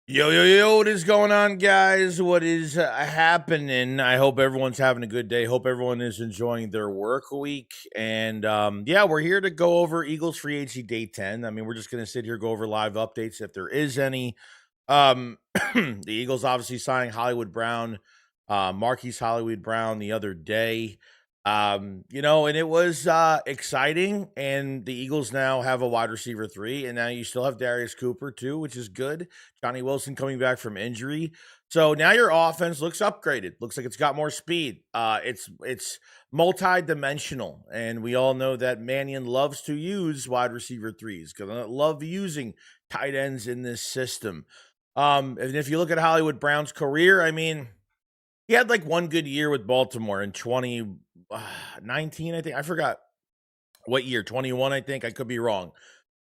Yo, yo, yo, what is going on, guys? What is happening? I hope everyone's having a good day. Hope everyone is enjoying their work week. And yeah, we're here to go over Eagles free agency day 10. I mean, we're just going to sit here, go over live updates if there is any. The Eagles obviously signing Hollywood Brown, Marquise Hollywood Brown the other day. And it was exciting. And the Eagles now have a wide receiver 3, and now you still have Darius Cooper too, which is good. Johnny Wilson coming back from injury. So now your offense looks upgraded. Looks like it's got more speed. It's multi-dimensional. And we all know that Mannion loves to use wide receiver 3s because I love using tight ends in this system. And if you look at Hollywood Brown's career, I mean, he had like one good year with Baltimore in 2019, I think. I forgot what year, 21, I think. I could be wrong.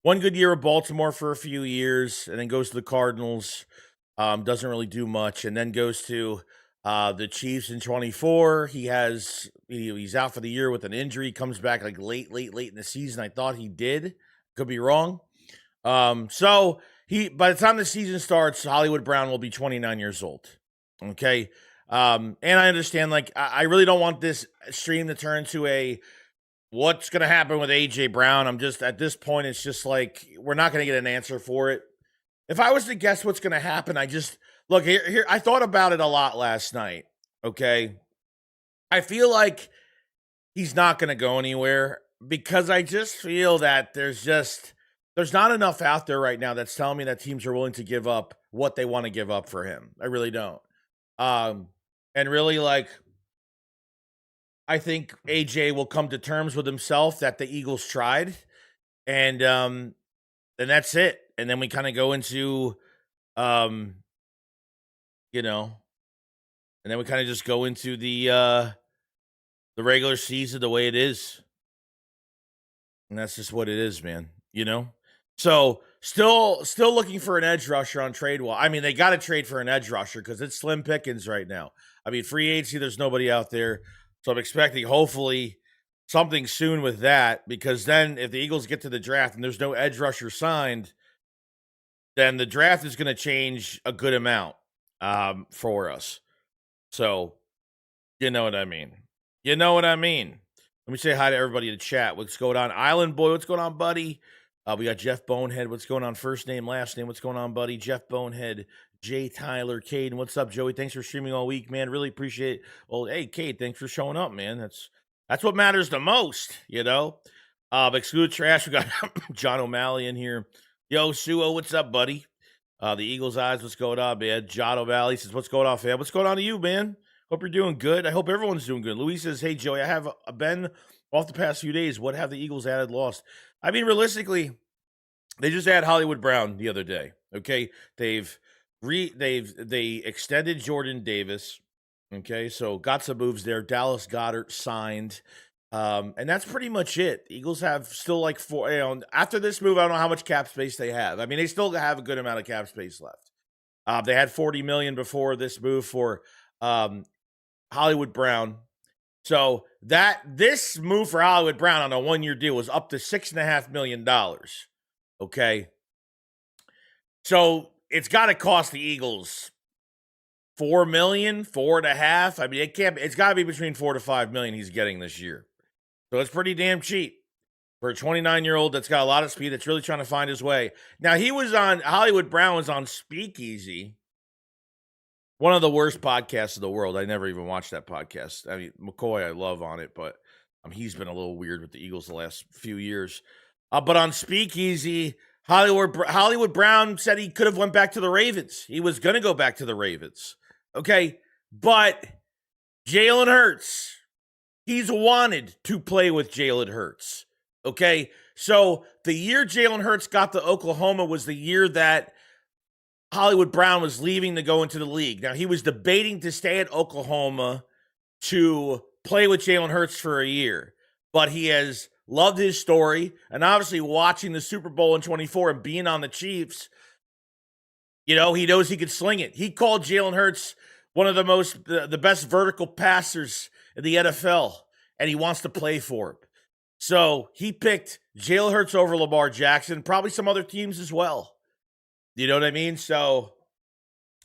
One good year with Baltimore for a few years, and then goes to the Cardinals. Doesn't really do much, and then goes to the Chiefs in 24. He's out for the year with an injury. Comes back like late in the season. I thought he did. Could be wrong. So by the time the season starts, Hollywood Brown will be 29 years old. Okay. And I understand, like, I really don't want this stream to turn to a what's going to happen with AJ Brown. I'm just, at this point, it's just like, we're not going to get an answer for it. If I was to guess what's going to happen, look, here, I thought about it a lot last night. Okay. I feel like he's not going to go anywhere because I just feel that there's not enough out there right now that's telling me that teams are willing to give up what they want to give up for him. I really don't. And really, like, I think AJ will come to terms with himself that the Eagles tried, and that's it. And then we kind of go into, and then we kind of just go into the regular season the way it is, and that's just what it is, man. So still looking for an edge rusher on trade wall. I mean, they got to trade for an edge rusher because it's slim pickings right now. I mean, free agency, there's nobody out there. So I'm expecting hopefully something soon with that, because then if the Eagles get to the draft and there's no edge rusher signed, then the draft is going to change a good amount for us. So you know what I mean. Let me say hi to everybody in the chat. What's going on? Island Boy, what's going on, buddy? We got Jeff Bonehead. What's going on? First name, last name. What's going on, buddy? Jeff Bonehead, Jay Tyler, Caden. What's up, Joey? Thanks for streaming all week, man. Really appreciate it. Well, hey, Cade, thanks for showing up, man. That's what matters the most, Exclude trash. We got John O'Malley in here. Yo, Suo, what's up, buddy? The Eagles Eyes, what's going on, man? John O'Malley says, what's going on, fam? What's going on to you, man? Hope you're doing good. I hope everyone's doing good. Louis says, "Hey Joey, I have been off the past few days. What have the Eagles added, lost?" I mean, realistically, they just had Hollywood Brown the other day. Okay, they extended Jordan Davis. Okay, so got some moves there. Dallas Goedert signed. And that's pretty much it. The Eagles have still like four. After this move, I don't know how much cap space they have. I mean, they still have a good amount of cap space left. They had $40 million before this move for Hollywood Brown. So this move for Hollywood Brown on a 1-year deal was up to $6.5 million. Okay, so it's got to cost the Eagles $4 million, $4.5. I mean, it's got to be between $4 to $5 million he's getting this year. So it's pretty damn cheap for a 29-year-old that's got a lot of speed, that's really trying to find his way. Now, Hollywood Brown was on Speakeasy, one of the worst podcasts in the world. I never even watched that podcast. I mean, McCoy I love on it, but he's been a little weird with the Eagles the last few years. But on Speakeasy, Hollywood Brown said he could have went back to the Ravens. He was going to go back to the Ravens. Okay, but Jalen Hurts, he's wanted to play with Jalen Hurts. Okay, so the year Jalen Hurts got to Oklahoma was the year that Hollywood Brown was leaving to go into the league. Now, he was debating to stay at Oklahoma to play with Jalen Hurts for a year, but he has loved his story, and obviously watching the Super Bowl in 24 and being on the Chiefs, he knows he could sling it. He called Jalen Hurts one of the best vertical passers in the NFL, and he wants to play for him. So he picked Jalen Hurts over Lamar Jackson, probably some other teams as well. You know what I mean? So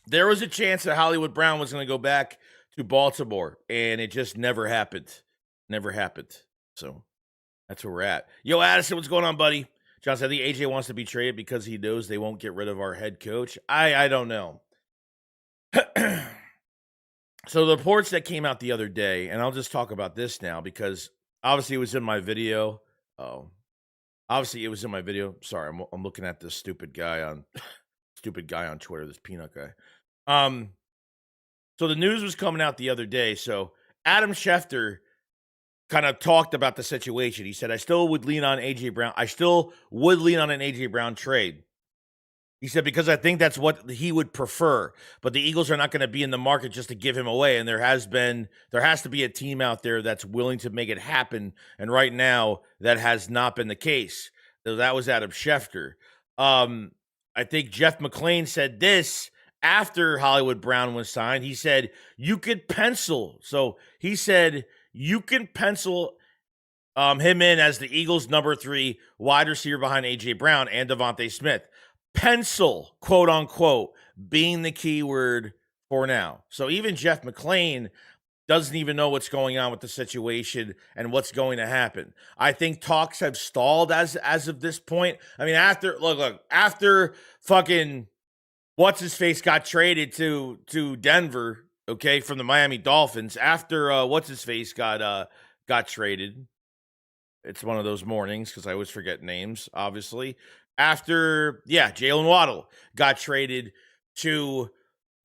there was a chance that Hollywood Brown was going to go back to Baltimore, and it just never happened. Never happened. So that's where we're at. Yo, Addison, what's going on, buddy? John said, I think AJ wants to be traded because he knows they won't get rid of our head coach. I don't know. So the reports that came out the other day, and I'll just talk about this now because obviously it was in my video. Obviously it was in my video. Sorry, I'm looking at this stupid guy on Twitter, this peanut guy. So the news was coming out the other day. So Adam Schefter kind of talked about the situation. He said, I still would lean on AJ Brown. I still would lean on an AJ Brown trade. He said, because I think that's what he would prefer. But the Eagles are not going to be in the market just to give him away. And there has to be a team out there that's willing to make it happen. And right now, that has not been the case. So that was Adam Schefter. I think Jeff McClain said this after Hollywood Brown was signed. He said, you could pencil. So he said, you can pencil him in as the Eagles' number 3 wide receiver behind A.J. Brown and Devontae Smith. Pencil, quote unquote, being the key word for now. So even Jeff McClain doesn't even know what's going on with the situation and what's going to happen. I think talks have stalled as of this point. I mean, after fucking what's-his-face got traded to Denver, okay, from the Miami Dolphins, after what's-his-face got traded, it's one of those mornings because I always forget names, obviously. After, Jalen Waddle got traded to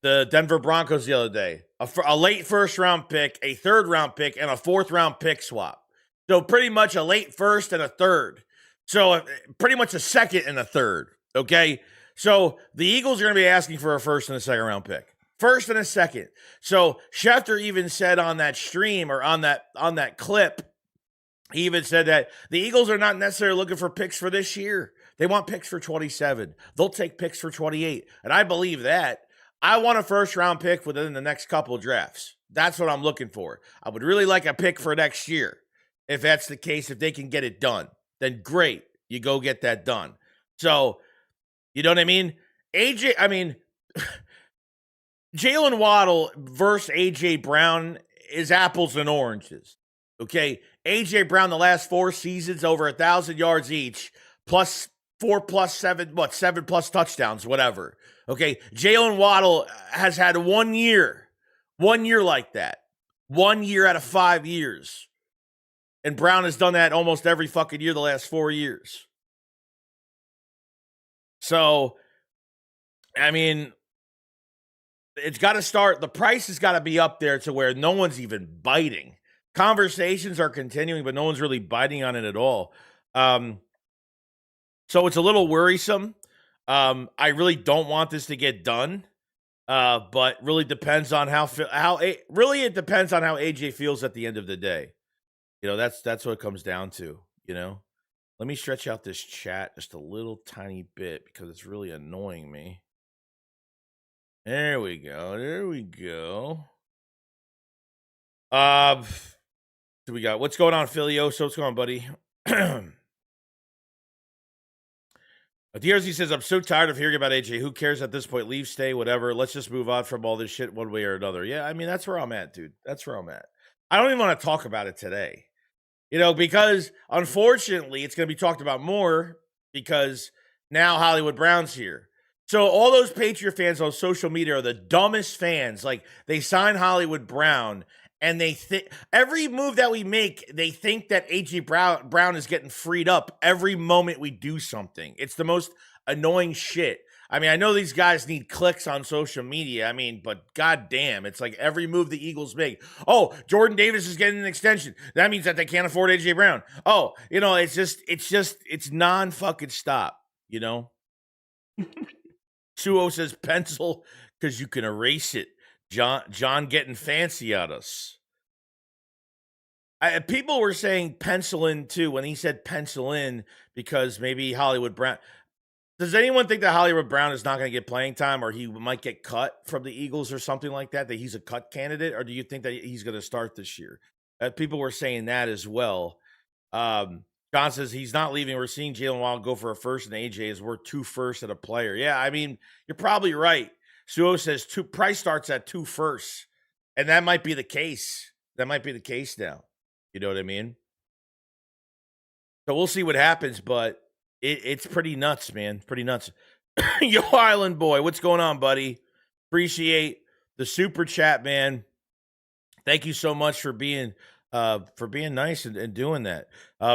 the Denver Broncos the other day. A late first-round pick, a third-round pick, and a fourth-round pick swap. So pretty much a late first and a third. So pretty much a second and a third, okay? So the Eagles are going to be asking for a first and a second-round pick. First and a second. So Schefter even said on that stream or on that clip, he even said that the Eagles are not necessarily looking for picks for this year. They want picks for 27. They'll take picks for 28. And I believe that. I want a first-round pick within the next couple of drafts. That's what I'm looking for. I would really like a pick for next year. If that's the case, if they can get it done, then great. You go get that done. So, you know what I mean? Jalen Waddle versus A.J. Brown is apples and oranges. Okay? A.J. Brown, the last 4 seasons, over 1,000 yards each, plus 4 plus 7, 7 plus touchdowns, whatever. Okay, Jalen Waddle has had 1 year like that. 1 year out of 5 years. And Brown has done that almost every fucking year the last 4 years. So, I mean, It's got to start. The price has got to be up there to where no one's even biting. Conversations are continuing, but no one's really biting on it at all. So it's a little worrisome. I really don't want this to get done. But really depends on really it depends on how AJ feels at the end of the day. That's what it comes down to. Let me stretch out this chat just a little tiny bit because it's really annoying me. There we go. There we go. So we got what's going on, Filioso? What's going on, buddy? DRZ says, I'm so tired of hearing about AJ. Who cares at this point? Leave, stay, whatever. Let's just move on from all this shit one way or another. Yeah, I mean, that's where I'm at, dude. That's where I'm at. I don't even want to talk about it today. Because unfortunately, it's going to be talked about more because now Hollywood Brown's here. So all those Patriot fans on social media are the dumbest fans. Like, they sign Hollywood Brown, and they think every move that we make, they think that AJ Brown is getting freed up every moment we do something. It's the most annoying shit. I mean, I know these guys need clicks on social media. I mean, but goddamn, it's like every move the Eagles make. Oh, Jordan Davis is getting an extension. That means that they can't afford AJ Brown. Oh, it's non-fucking stop, Suo says pencil because you can erase it. John getting fancy at us. People were saying pencil in too when he said pencil in because maybe Hollywood Brown. Does anyone think that Hollywood Brown is not going to get playing time or he might get cut from the Eagles or something like that he's a cut candidate? Or do you think that he's going to start this year? People were saying that as well. John says he's not leaving. We're seeing Jalen Wild go for a first, and AJ is worth 2 firsts at a player. Yeah, I mean, you're probably right. Suo says price starts at 2 firsts, and that might be the case. That might be the case now. You know what I mean? So we'll see what happens, but it's pretty nuts, man. Pretty nuts. Yo, Island Boy, what's going on, buddy? Appreciate the super chat, man. Thank you so much for being nice and doing that.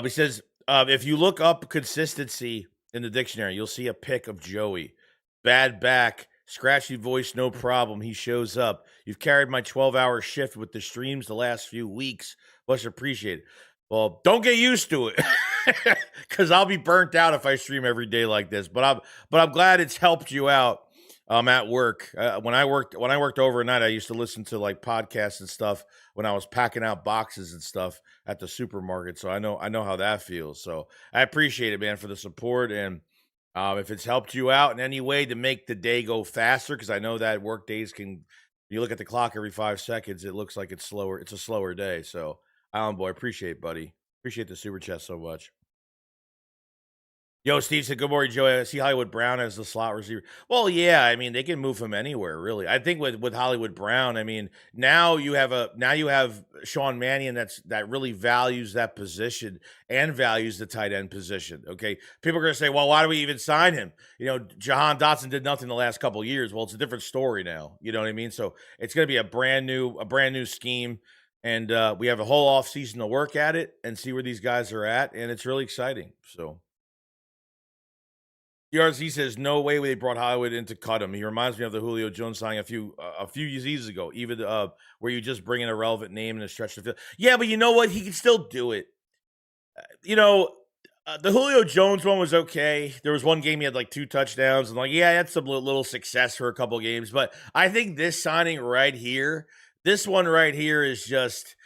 He says, if you look up consistency in the dictionary, you'll see a pic of Joey. Bad back, scratchy voice, no problem. He shows up. You've carried my 12-hour shift with the streams the last few weeks. Much appreciated. Well, don't get used to it, because I'll be burnt out if I stream every day like this. But I'm glad it's helped you out. At work. When I worked overnight, I used to listen to like podcasts and stuff when I was packing out boxes and stuff at the supermarket. So I know how that feels. So I appreciate it, man, for the support. And if it's helped you out in any way to make the day go faster, because I know that work days you look at the clock every 5 seconds, it looks like it's slower. It's a slower day. So Island Boy, appreciate it, buddy. Appreciate the super chat so much. Yo, Steve said, good morning, Joey. I see Hollywood Brown as the slot receiver. Well, yeah, I mean, they can move him anywhere, really. I think with Hollywood Brown, I mean, now you have Sean Mannion that really values that position and values the tight end position. Okay. People are gonna say, well, why do we even sign him? Jahan Dotson did nothing the last couple of years. Well, it's a different story now. You know what I mean? So it's gonna be a brand new scheme. And we have a whole off season to work at it and see where these guys are at, and it's really exciting. So DRZ says no way they brought Hollywood in to cut him. He reminds me of the Julio Jones signing a few seasons ago, even where you just bring in a relevant name and a stretch the field. Yeah, but you know what? He can still do it. The Julio Jones one was okay. There was one game he had like 2 touchdowns, and he had some little success for a couple of games. But I think this signing right here, this one right here is just.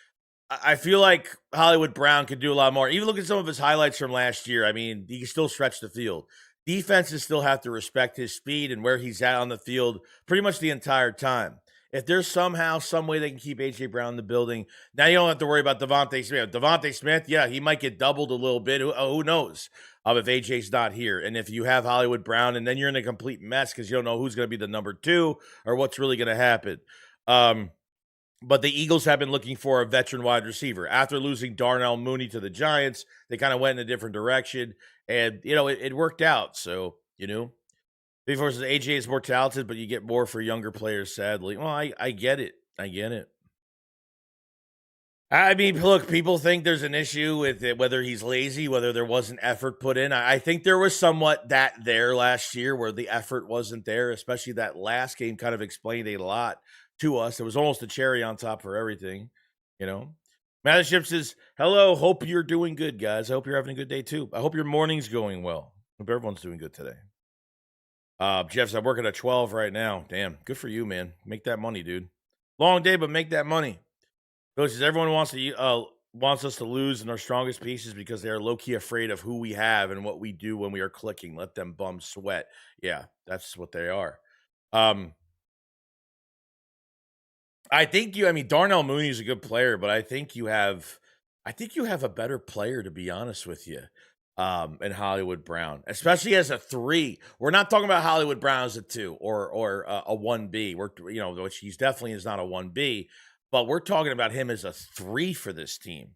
I feel like Hollywood Brown could do a lot more. Even look at some of his highlights from last year. I mean, he can still stretch the field. Defenses still have to respect his speed and where he's at on the field pretty much the entire time. If there's somehow, some way they can keep A.J. Brown in the building, now you don't have to worry about Devontae Smith. Devontae Smith, yeah, he might get doubled a little bit. Who knows if A.J.'s not here. And if you have Hollywood Brown, and then you're in a complete mess because you don't know who's going to be the number 2 or what's really going to happen. But the Eagles have been looking for a veteran wide receiver. After losing Darnell Mooney to the Giants, they kind of went in a different direction. And, it worked out. So, before says AJ is more talented, but you get more for younger players, sadly. Well, I get it. I get it. I mean, look, people think there's an issue with it, whether he's lazy, whether there wasn't effort put in. I think there was somewhat that there last year where the effort wasn't there, especially that last game kind of explained a lot to us. It was almost a cherry on top for everything, you know. Mothership says, hello, hope you're doing good, guys. I hope you're having a good day too. I hope your morning's going well. Hope everyone's doing good today. Jeff says, I'm working at 12 right now. Damn, good for you, man. Make that money, dude. Long day, but make that money. Coaches, everyone wants us to lose in our strongest pieces because they are low key afraid of who we have and what we do when we are clicking. Let them bums sweat. Yeah, that's what they are. I think I mean, Darnell Mooney is a good player, but I think you have a better player, to be honest with you, in Hollywood Brown, especially as a 3. We're not talking about Hollywood Brown as a 2 or a 1B. Which he's definitely is not a 1B, but we're talking about him as a 3 for this team,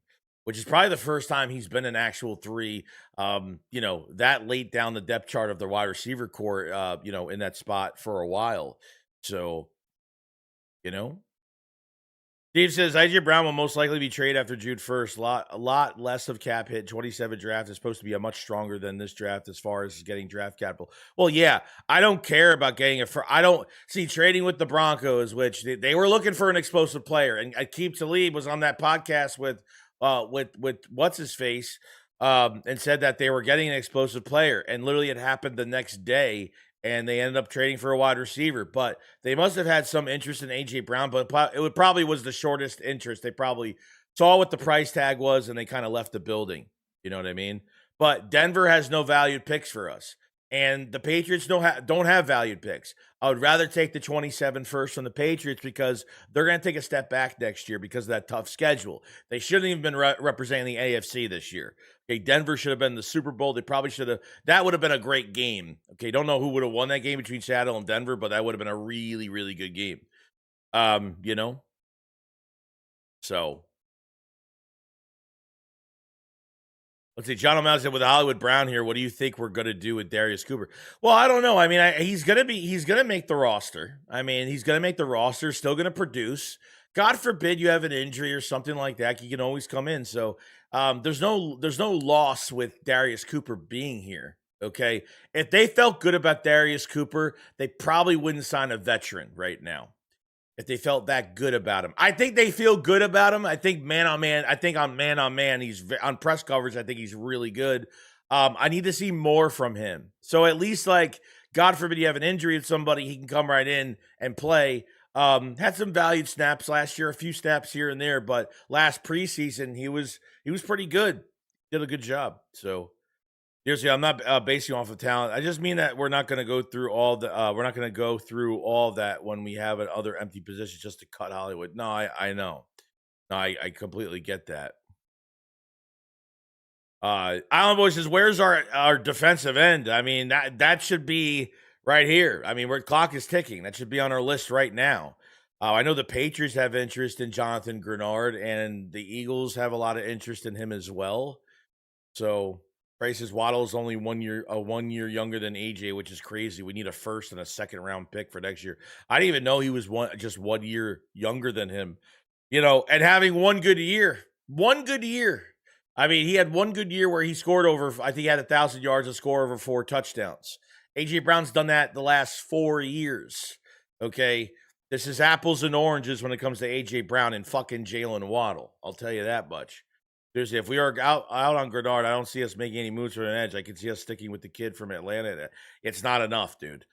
which is probably the first time he's been an actual 3, that late down the depth chart of the wide receiver core, in that spot for a while. So, Steve says AJ Brown will most likely be traded after June 1st. A lot less of cap hit. 27 draft is supposed to be a much stronger than this draft as far as getting draft capital. Well, yeah, I don't care about getting it for. I don't see trading with the Broncos, which they were looking for an explosive player, and Aqib Talib was on that podcast with what's his face, and said that they were getting an explosive player, and literally it happened the next day. And they ended up trading for a wide receiver, but they must have had some interest in AJ Brown, but it probably was the shortest interest. They probably saw what the price tag was and they kind of left the building. You know what I mean? But Denver has no valued picks for us, and the Patriots don't have valued picks. I would rather take the 27 first from the Patriots because they're going to take a step back next year because of that tough schedule. They shouldn't even been representing the AFC this year. Okay, Denver should have been the Super Bowl. They probably should have. That would have been a great game. Okay, don't know who would have won that game between Seattle and Denver, but that would have been a really, really good game. So let's see. John O'Malley said, with Hollywood Brown here, what do you think we're going to do with Darius Cooper? Well, I don't know. I mean, he's going to make the roster. I mean, he's going to make the roster, still going to produce. God forbid you have an injury or something like that. He can always come in. So there's no loss with Darius Cooper being here. Okay. If they felt good about Darius Cooper, they probably wouldn't sign a veteran right now. If they felt that good about him, I think they feel good about him. I think man on man, he's on press coverage. I think he's really good. I need to see more from him. So at least, like, God forbid you have an injury with somebody, he can come right in and play. Had some valued snaps last year, a few snaps here and there, but last preseason he was pretty good. Did a good job. So seriously, I'm not basing off of talent. I just mean that we're not going to go through all that when we have other empty positions just to cut Hollywood. No, I know. No, I completely get that. Island Boy says, "Where's our defensive end?" I mean, that should be right here. I mean, clock is ticking. That should be on our list right now. I know the Patriots have interest in Jonathan Grenard, and the Eagles have a lot of interest in him as well. So, Price's Waddle is only 1 year younger than AJ, which is crazy. We need a first and a second round pick for next year. I didn't even know he was just 1 year younger than him. And having one good year. I mean, he had one good year where he scored I think he had 1,000 yards and scored over 4 touchdowns. AJ Brown's done that the last 4 years. Okay. This is apples and oranges when it comes to AJ Brown and fucking Jalen Waddle. I'll tell you that much. Seriously, if we are out on Grenard, I don't see us making any moves for an edge. I can see us sticking with the kid from Atlanta. It's not enough, dude.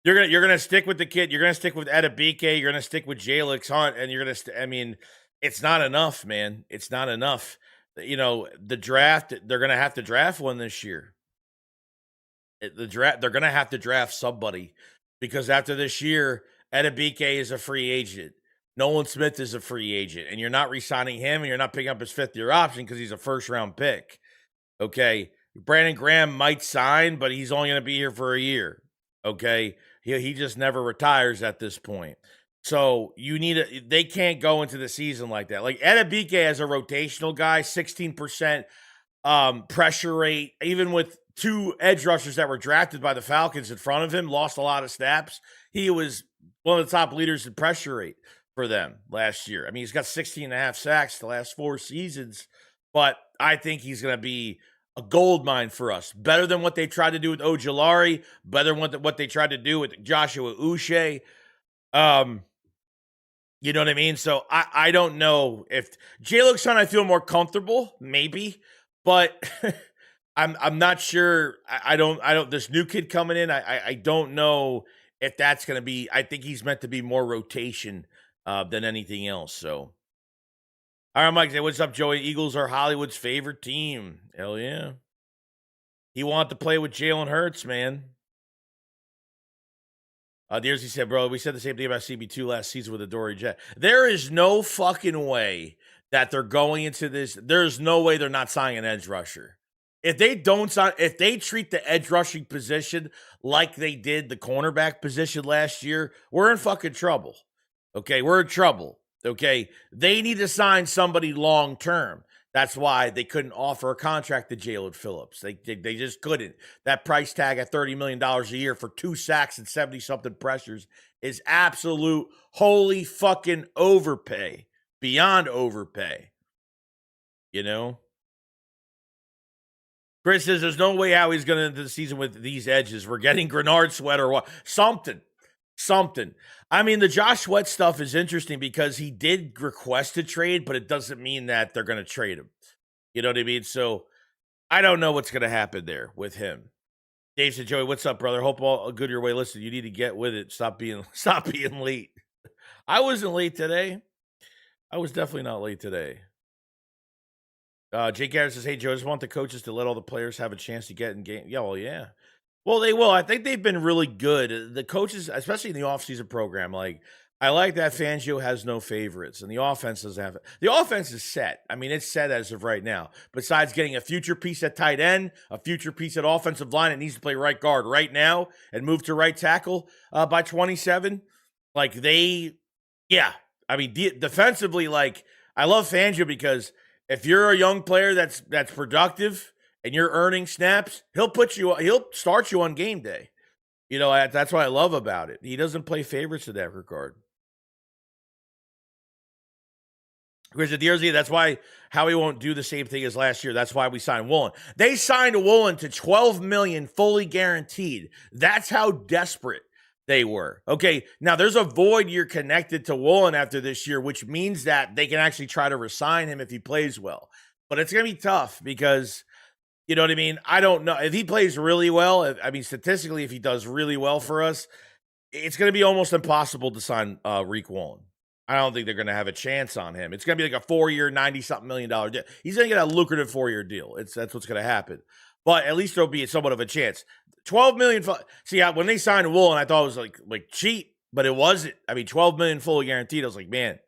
You're gonna stick with the kid. You're gonna stick with Edabike. You're gonna stick with Jalix Hunt, and I mean, it's not enough, man. It's not enough. The draft. They're gonna have to draft one this year. They're gonna have to draft somebody because after this year, Edabike is a free agent. Nolan Smith is a free agent, and you're not re-signing him, and you're not picking up his 5th-year option because he's a first-round pick. Okay, Brandon Graham might sign, but he's only going to be here for a year. Okay, he just never retires at this point. So they can't go into the season like that. Like Edabike as a rotational guy, 16% pressure rate, even with 2 edge rushers that were drafted by the Falcons in front of him, lost a lot of snaps. He was one of the top leaders in pressure rate. for them last year. I mean, he's got 16 and a half sacks the last 4 seasons, but I think he's going to be a gold mine for us. Better than what they tried to do with Ojulari, better than what they tried to do with Joshua Uche. You know what I mean? So I don't know if Jalen Son, I feel more comfortable, maybe, but I'm not sure. I don't this new kid coming in, I don't know if that's gonna be. I think he's meant to be more rotation than anything else. So all right, Mike, say what's up, Joey? Eagles are Hollywood's favorite team. Hell yeah. He wanted to play with Jalen Hurts, man. Dearsy said, bro, we said the same thing about CB2 last season with the Dory Jet. There is no fucking way that they're going into this. There's no way they're not signing an edge rusher. If they don't sign, if they treat the edge rushing position like they did the cornerback position last year, we're in fucking trouble. Okay, we're in trouble. Okay, they need to sign somebody long term. That's why they couldn't offer a contract to Jalen Phillips. They just couldn't. That price tag at $30 million a year for 2 sacks and 70-something pressures is absolute holy fucking overpay. Beyond overpay. You know? Chris says there's no way how he's going to end the season with these edges. We're getting Grenard sweater or something. I mean, the Josh Sweat stuff is interesting because he did request a trade, but it doesn't mean that they're going to trade him. You know what I mean? So I don't know what's going to happen there with him. Dave said, Joey, what's up, brother? Hope all good your way. Listen, you need to get with it. Stop being late. I wasn't late today. I was definitely not late today. Jake Harris says, hey, Joe, I just want the coaches to let all the players have a chance to get in game. Yeah, well, yeah. Well, they will. I think they've been really good. The coaches, especially in the offseason program, like I like that Fangio has no favorites, and the offense doesn't have it. The offense is set. I mean, it's set as of right now. Besides getting a future piece at tight end, a future piece at offensive line, it needs to play right guard right now and move to right tackle by 27. Like I mean, defensively, like I love Fangio because if you're a young player that's productive and you're earning snaps, he'll start you on game day. You know, that's what I love about it. He doesn't play favorites in that regard. Chris Dearsley, that's why Howie won't do the same thing as last year. That's why we signed Woolen. They signed Woolen to $12 million fully guaranteed. That's how desperate they were. Okay, now there's a void year connected to Woolen after this year, which means that they can actually try to resign him if he plays well. But it's going to be tough because, you know what I mean? I don't know. If he plays really well, I mean, statistically, if he does really well for us, it's going to be almost impossible to sign Reek Woolen. I don't think they're going to have a chance on him. It's going to be like a 4-year, $90-something million deal. He's going to get a lucrative 4-year deal. That's what's going to happen. But at least there'll be somewhat of a chance. $12 million. See, when they signed Woolen, I thought it was like cheap, but it wasn't. I mean, $12 million fully guaranteed. I was like, man,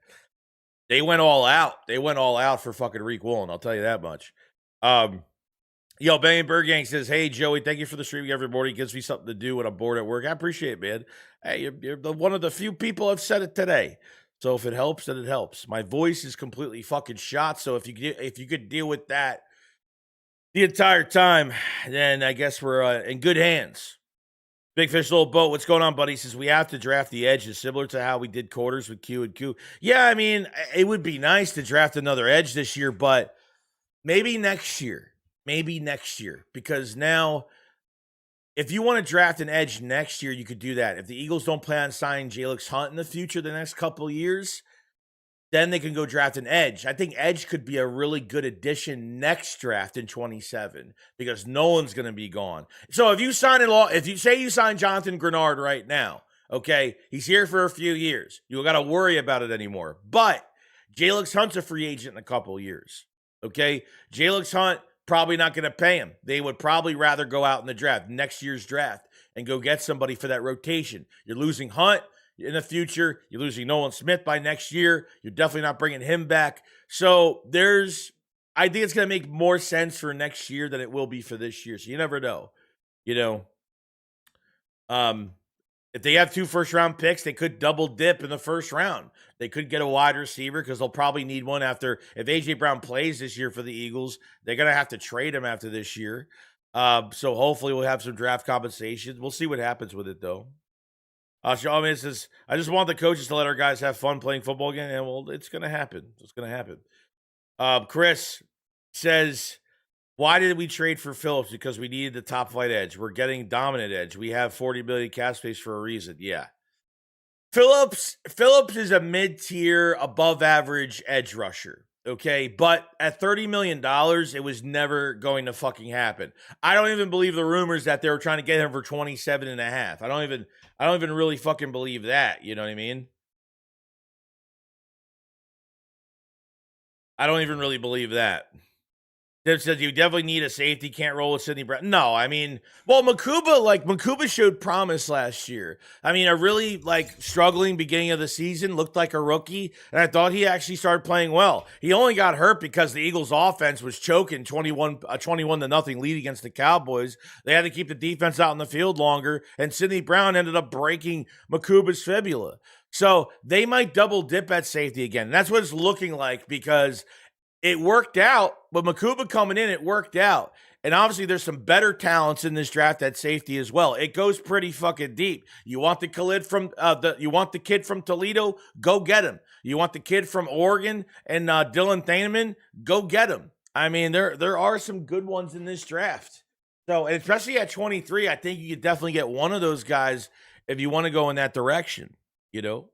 they went all out. They went all out for fucking Reek Woolen. I'll tell you that much. Yo, Bang Gang says, hey, Joey, thank you for the streaming every morning. It gives me something to do when I'm bored at work. I appreciate it, man. Hey, you're one of the few people I've said it today. So if it helps, then it helps. My voice is completely fucking shot. So if you could deal with that the entire time, then I guess we're in good hands. Big Fish Little Boat, what's going on, buddy? He says we have to draft the edges, similar to how we did quarters with Q and Q. Yeah, I mean, it would be nice to draft another edge this year, but maybe next year. Because now, if you want to draft an edge next year, you could do that. If the Eagles don't plan on signing Jalix Hunt in the future, the next couple of years, then they can go draft an edge. I think edge could be a really good addition next draft in 27 because Nolan's going to be gone. So if you sign you sign Jonathan Grenard right now, okay, he's here for a few years. You don't got to worry about it anymore. But Jalix Hunt's a free agent in a couple of years. Okay, Jalix Hunt probably not going to pay him. They would probably rather go out in the draft, next year's draft, and go get somebody for that rotation. You're losing Hunt in the future. You're losing Nolan Smith by next year. You're definitely not bringing him back. So I think it's going to make more sense for next year than it will be for this year. So you never know. You know, if they have 2 first-round picks, they could double dip in the first round. They could get a wide receiver because they'll probably need one if A.J. Brown plays this year for the Eagles, they're going to have to trade him after this year. So hopefully we'll have some draft compensation. We'll see what happens with it, though. I mean, I just want the coaches to let our guys have fun playing football again, and well, it's gonna happen. It's gonna happen. Chris says, "Why did we trade for Phillips? Because we needed the top flight edge. We're getting dominant edge. We have 40 billion cap space for a reason." Yeah, Phillips is a mid-tier, above average edge rusher. Okay, but at $30 million, it was never going to fucking happen. I don't even believe the rumors that they were trying to get him for 27 and a half. I don't even really fucking believe that. You know what I mean? I don't even really believe that. Deb says you definitely need a safety. Can't roll with Sidney Brown. No, I mean, well, Makuba showed promise last year. I mean, a really struggling beginning of the season, looked like a rookie, and I thought he actually started playing well. He only got hurt because the Eagles' offense was choking 21 to nothing lead against the Cowboys. They had to keep the defense out in the field longer, and Sidney Brown ended up breaking Makuba's fibula. So they might double dip at safety again. And that's what it's looking like because it worked out, but Makuba coming in, it worked out. And obviously, there's some better talents in this draft at safety as well. It goes pretty fucking deep. You want the you want the kid from Toledo, go get him. You want the kid from Oregon and Dylan Thieneman, go get him. I mean, there are some good ones in this draft. So, and especially at 23, I think you could definitely get one of those guys if you want to go in that direction. You know,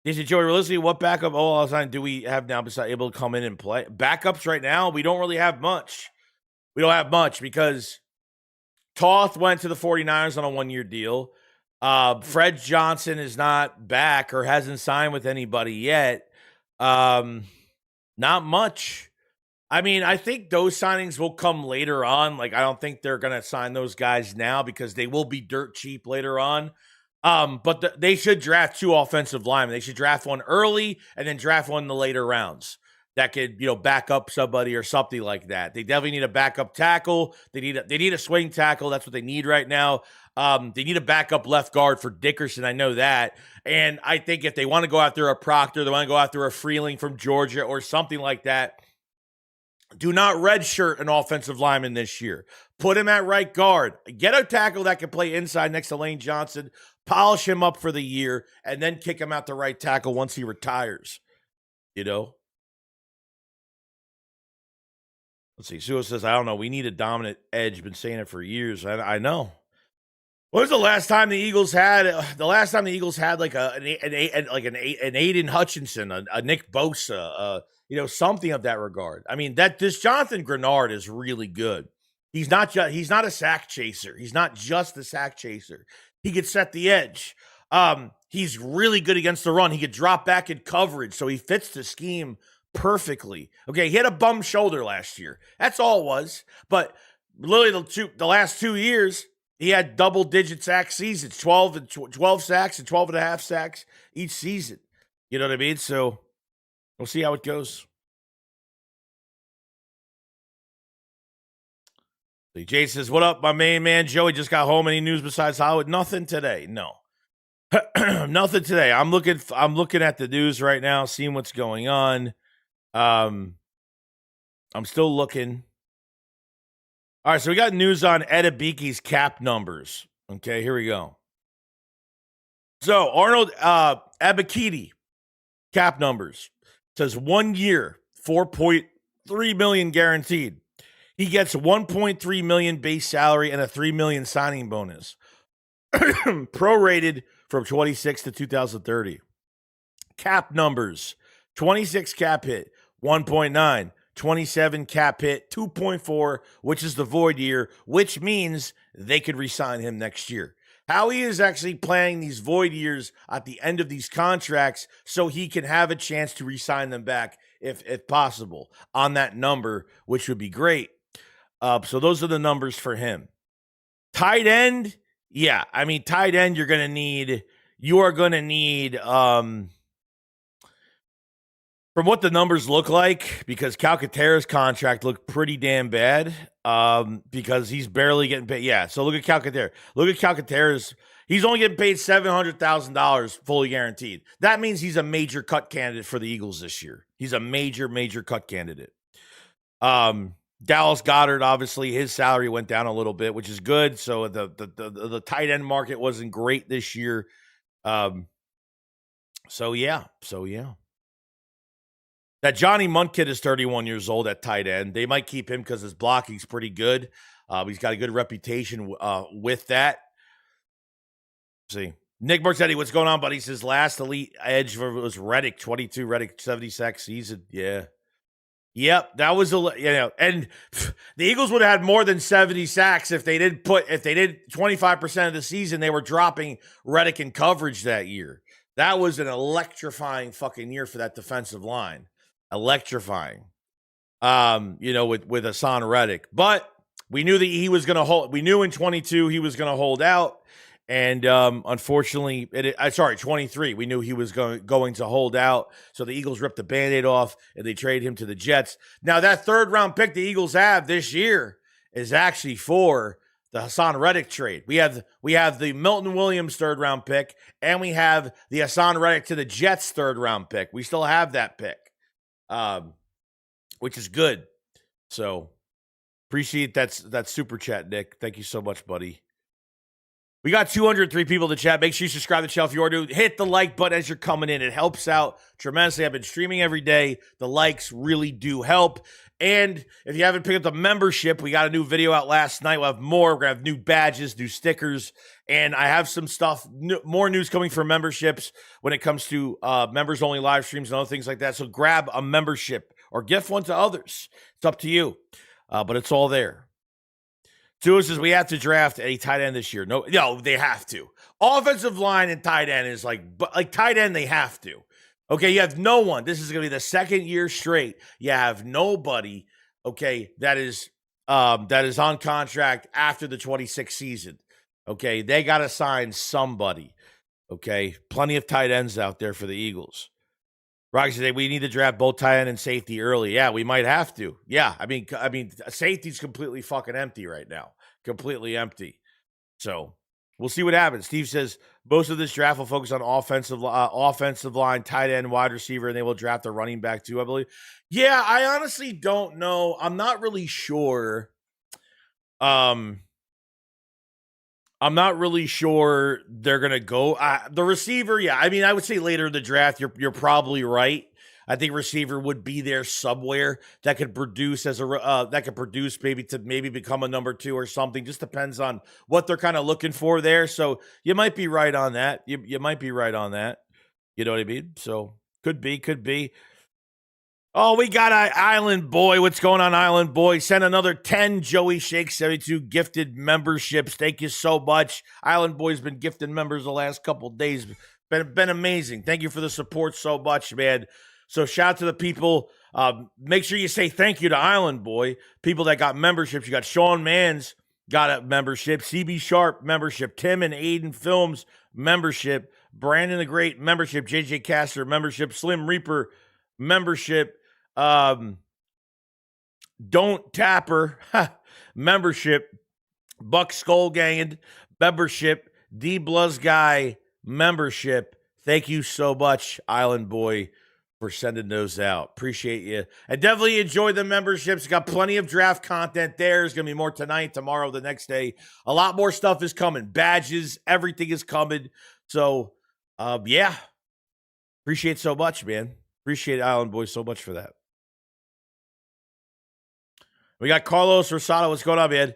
he said, Joey, realistically, what backup OL line do we have now besides able to come in and play? Backups right now, we don't really have much. We don't have much because Toth went to the 49ers on a one-year deal. Fred Johnson is not back or hasn't signed with anybody yet. Not much. I mean, I think those signings will come later on. Like, I don't think they're going to sign those guys now because they will be dirt cheap later on. But they should draft two offensive linemen. They should draft one early and then draft one in the later rounds that could, back up somebody or something like that. They definitely need a backup tackle. They need a swing tackle. That's what they need right now. They need a backup left guard for Dickerson. I know that. And I think if they want to go after a Proctor, they want to go after a Freeling from Georgia or something like that, do not redshirt an offensive lineman this year. Put him at right guard. Get a tackle that can play inside next to Lane Johnson. Polish him up for the year, and then kick him out to right tackle once he retires. Let's see. Sue says, I don't know. We need a dominant edge. Been saying it for years. I know. When was the last time the Eagles had? Like an Aiden Hutchinson, a Nick Bosa, something of that regard. I mean, this Jonathan Grenard is really good. He's not a sack chaser. He's not just a sack chaser. He could set the edge. He's really good against the run. He could drop back in coverage, so he fits the scheme perfectly. Okay, he had a bum shoulder last year. That's all it was. But literally the last 2 years, he had double-digit sack seasons, 12 sacks and 12 and a half sacks each season. You know what I mean? So we'll see how it goes. Jay says, what up, my main man? Joey just got home. Any news besides Hollywood? Nothing today. No. Nothing today. I'm looking at the news right now, seeing what's going on. I'm still looking. All right, so we got news on Edebiki's cap numbers. Okay, here we go. So Arnold Ebikidi cap numbers says 1 year, $4.3 million guaranteed. He gets $1.3 million base salary and a $3 million signing bonus, prorated from 26 to 2030. Cap numbers: 26 cap hit, 1.9. 27 cap hit, 2.4, which is the void year, which means they could re-sign him next year. Howie is actually playing these void years at the end of these contracts so he can have a chance to re-sign them back if possible on that number, which would be great. So those are the numbers for him. Tight end, yeah. I mean, tight end, you are going to need from what the numbers look like, because Calcaterra's contract looked pretty damn bad, because he's barely getting paid. Yeah, so look at Calcaterra. Look at Calcaterra's. He's only getting paid $700,000 fully guaranteed. That means he's a major cut candidate for the Eagles this year. He's a major, major cut candidate. Dallas Goedert, obviously, his salary went down a little bit, which is good. So the tight end market wasn't great this year. So yeah. That Johnny Munt kid is 31 years old at tight end. They might keep him because his blocking's pretty good. He's got a good reputation with that. See. Nick Marzetti, what's going on, buddy? He says last elite edge was Reddick, 22, Reddick, 70 sack season. Yeah. Yep, that was and the Eagles would have had more than 70 sacks if they did 25% of the season they were dropping Reddick in coverage that year. That was an electrifying fucking year for that defensive line. Electrifying. With Hassan Reddick. But we knew that he was going to hold. We knew in 22 he was going to hold out. And unfortunately, 23. We knew he was going to hold out. So the Eagles ripped the Band-Aid off and they traded him to the Jets. Now, that third-round pick the Eagles have this year is actually for the Hassan Reddick trade. We have the Milton Williams third-round pick, and we have the Hassan Reddick to the Jets third-round pick. We still have that pick, which is good. So appreciate that super chat, Nick. Thank you so much, buddy. We got 203 people in the chat. Make sure you subscribe to the channel if you are new. Hit the like button as you're coming in. It helps out tremendously. I've been streaming every day. The likes really do help. And if you haven't picked up the membership, we got a new video out last night. We'll have more. We're going to have new badges, new stickers. And I have some stuff, more news coming for memberships when it comes to members-only live streams and other things like that. So grab a membership or gift one to others. It's up to you. But it's all there. Tua says we have to draft a tight end this year. No, they have to. Offensive line and tight end is like tight end, they have to. Okay, you have no one. This is going to be the second year straight. You have nobody, okay, that is on contract after the 26th season. Okay, they got to sign somebody. Okay, plenty of tight ends out there for the Eagles. Rocky said we need to draft both tight end and safety early. Yeah, we might have to. Yeah, I mean, safety's completely fucking empty right now. Completely empty. So we'll see what happens. Steve says most of this draft will focus on offensive line, tight end, wide receiver, and they will draft a running back too, I believe. Yeah, I honestly don't know. I'm not really sure. I'm not really sure they're going to go. The receiver, yeah. I mean, I would say later in the draft, you're probably right. I think receiver would be there somewhere that could produce maybe become a number 2 or something. Just depends on what they're kind of looking for there. So you might be right on that. You might be right on that. You know what I mean? So could be. Oh, we got Island Boy. What's going on, Island Boy? Send another 10 Joey Shake 72 gifted memberships. Thank you so much. Island Boy's been gifting members the last couple days. Been amazing. Thank you for the support so much, man. So shout out to the people. Make sure you say thank you to Island Boy. People that got memberships. You got Sean Mans got a membership. CB Sharp membership. Tim and Aiden Films membership. Brandon the Great membership. JJ Caster membership. Slim Reaper membership. Don't Tapper membership, Buck Skull Gang membership, D Bluzz Guy membership. Thank you so much, Island Boy, for sending those out. Appreciate you. And definitely enjoy the memberships. Got plenty of draft content there. There's going to be more tonight, tomorrow, the next day. A lot more stuff is coming. Badges, everything is coming. So, yeah. Appreciate so much, man. Appreciate Island Boy so much for that. We got Carlos Rosado. What's going on, man?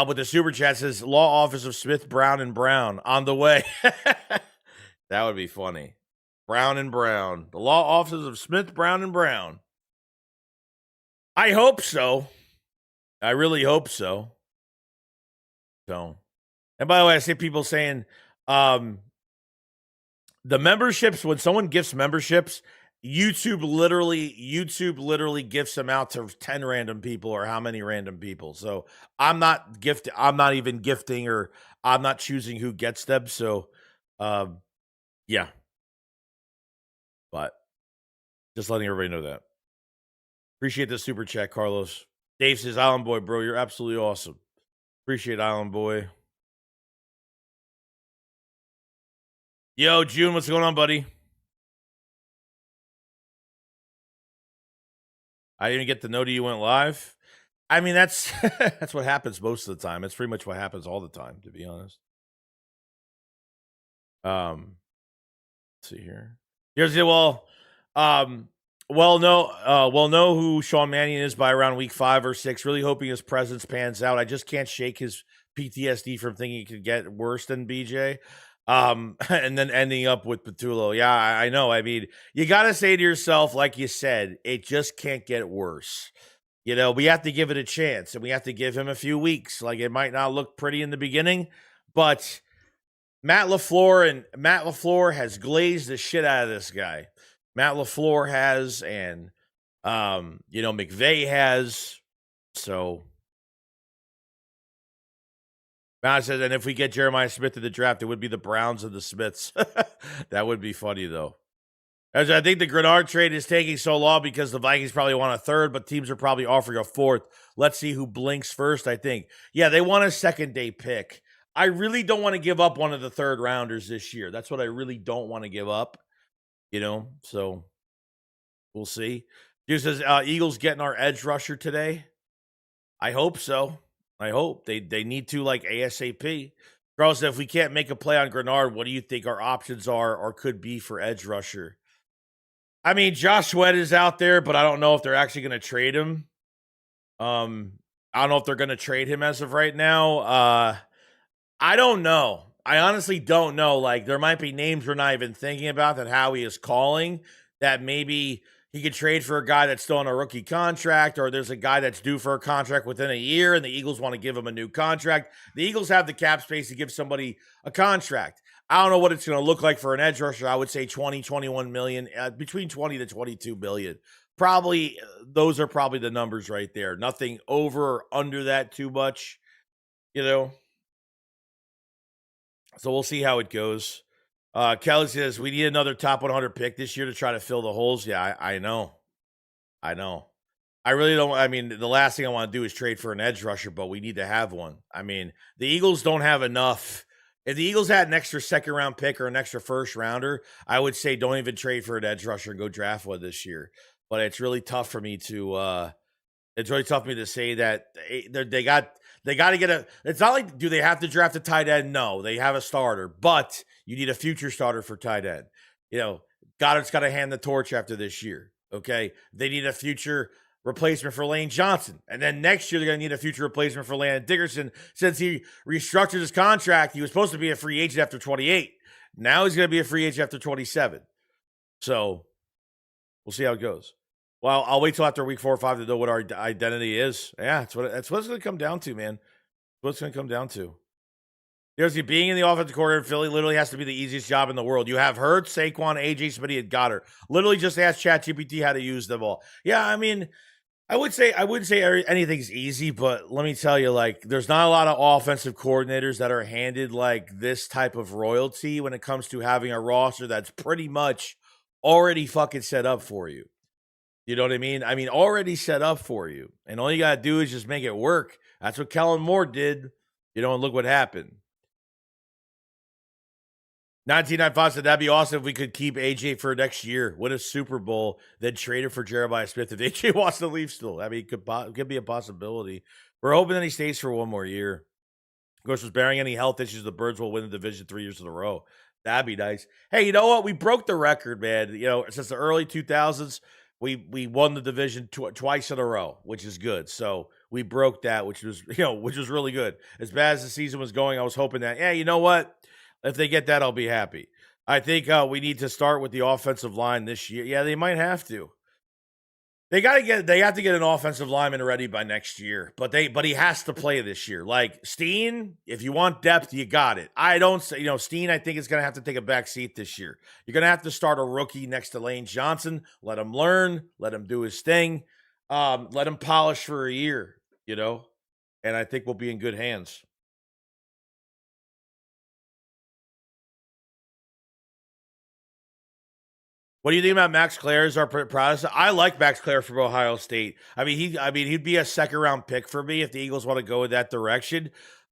With the super chat says law office of Smith, Brown, and Brown on the way. That would be funny. Brown and Brown. The law offices of Smith, Brown, and Brown. I hope so. I really hope so. So, and by the way, I see people saying the memberships, when someone gifts memberships, YouTube literally gifts them out to 10 random people or how many random people. So I'm not even gifting, or I'm not choosing who gets them. So yeah. But just letting everybody know that. Appreciate the super chat, Carlos. Dave says, Island Boy, bro, you're absolutely awesome. Appreciate Island Boy. Yo, June, what's going on, buddy? I didn't get to know you went live. I mean, that's that's what happens most of the time. It's pretty much what happens all the time, to be honest. Let's see here. Here's it. We'll know who Sean Mannion is by around week 5 or 6. Really hoping his presence pans out. I just can't shake his PTSD from thinking it could get worse than BJ. And then ending up with Patullo. Yeah, I know. I mean, you got to say to yourself, like you said, it just can't get worse. You know, we have to give it a chance and we have to give him a few weeks. Like, it might not look pretty in the beginning, but Matt LaFleur has glazed the shit out of this guy. Matt LaFleur has, and McVay has. So Matt says, and if we get Jeremiah Smith to the draft, it would be the Browns and the Smiths. That would be funny though. As I think the Grenard trade is taking so long because the Vikings probably want a third, but teams are probably offering a fourth. Let's see who blinks first, I think. Yeah, they want a second-day pick. I really don't want to give up one of the third rounders this year. That's what I really don't want to give up, so we'll see. Dude says, Eagles getting our edge rusher today. I hope so. I hope. They need to, like, ASAP. Charles said, if we can't make a play on Grenard, what do you think our options are or could be for edge rusher? I mean, Josh Sweat is out there, but I don't know if they're actually going to trade him. I don't know if they're going to trade him as of right now. I don't know. I honestly don't know. Like, there might be names we're not even thinking about that Howie is calling that maybe he could trade for a guy that's still on a rookie contract, or there's a guy that's due for a contract within a year and the Eagles want to give him a new contract. The Eagles have the cap space to give somebody a contract. I don't know what it's going to look like for an edge rusher. I would say 20, 21 million, between 20 to 22 billion. Probably, those are probably the numbers right there. Nothing over or under that too much, So we'll see how it goes. Kelly says, we need another top 100 pick this year to try to fill the holes. Yeah, I know. I really don't. I mean, the last thing I want to do is trade for an edge rusher, but we need to have one. I mean, the Eagles don't have enough. If the Eagles had an extra second round pick or an extra first rounder, I would say don't even trade for an edge rusher and go draft one this year. But it's really tough for me to say that they got to get a. It's not like, do they have to draft a tight end? No, they have a starter, but you need a future starter for tight end. Goddard's got to hand the torch after this year. Okay, they need a future replacement for Lane Johnson. And then next year, they're going to need a future replacement for Landon Dickerson. Since he restructured his contract, he was supposed to be a free agent after 28. Now he's going to be a free agent after 27. So we'll see how it goes. Well, I'll wait till after week 4 or 5 to know what our identity is. Yeah, that's what it's going to come down to, man. What's going to come down to. Seriously, being in the offensive coordinator in Philly literally has to be the easiest job in the world. You have Hurts, Saquon, AJ Smith, and Goddard. Literally just ask ChatGPT how to use them all. Yeah, I mean, I wouldn't say anything's easy, but let me tell you, like, there's not a lot of offensive coordinators that are handed like this type of royalty when it comes to having a roster that's pretty much already fucking set up for you. You know what I mean? I mean, already set up for you. And all you got to do is just make it work. That's what Kellen Moore did, and look what happened. 1995 said, that'd be awesome if we could keep AJ for next year, win a Super Bowl, then trade him for Jeremiah Smith. If AJ wants to leave still, I mean, it could be a possibility. We're hoping that he stays for one more year. Of course, was bearing any health issues, the Birds will win the division 3 years in a row. That'd be nice. Hey, you know what? We broke the record, man. Since the early 2000s, we won the division twice in a row, which is good. So we broke that, which was really good. As bad as the season was going, I was hoping that, you know what? If they get that, I'll be happy. I think we need to start with the offensive line this year. Yeah, they might have to. They have to get an offensive lineman ready by next year, but he has to play this year. Like Steen, if you want depth, you got it. I don't say, Steen, I think is going to have to take a back seat this year. You're going to have to start a rookie next to Lane Johnson. Let him learn, let him do his thing. Let him polish for a year, and I think we'll be in good hands. What do you think about Max Clare as our proudest? I like Max Clare from Ohio State. I mean, he'd be a second round pick for me if the Eagles want to go in that direction.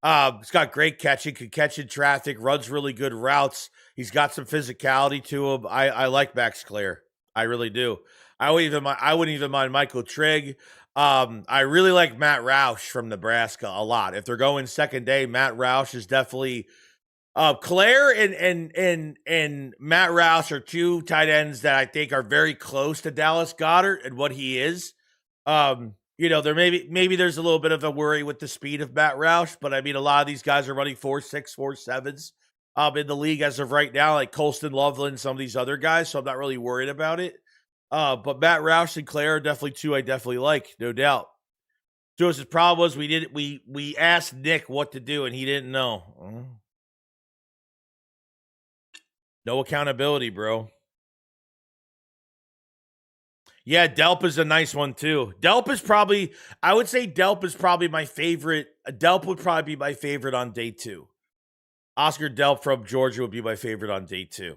He's got great catching, could catch in traffic, runs really good routes. He's got some physicality to him. I like Max Clare. I really do. I wouldn't even mind Michael Trigg. I really like Matt Roush from Nebraska a lot. If they're going second day, Matt Roush is definitely Claire and Matt Rouse are two tight ends that I think are very close to Dallas Goedert and what he is. There maybe there's a little bit of a worry with the speed of Matt Roush, but I mean a lot of these guys are running 4.6, 4.7s in the league as of right now, like Colston Loveland, some of these other guys, so I'm not really worried about it. But Matt Roush and Claire are definitely two I definitely like, no doubt. Joe's problem was we asked Nick what to do and he didn't know. No accountability, bro. Yeah, Delp is a nice one too. I would say Delp is probably my favorite. Delp would probably be my favorite on day 2. Oscar Delp from Georgia would be my favorite on day 2.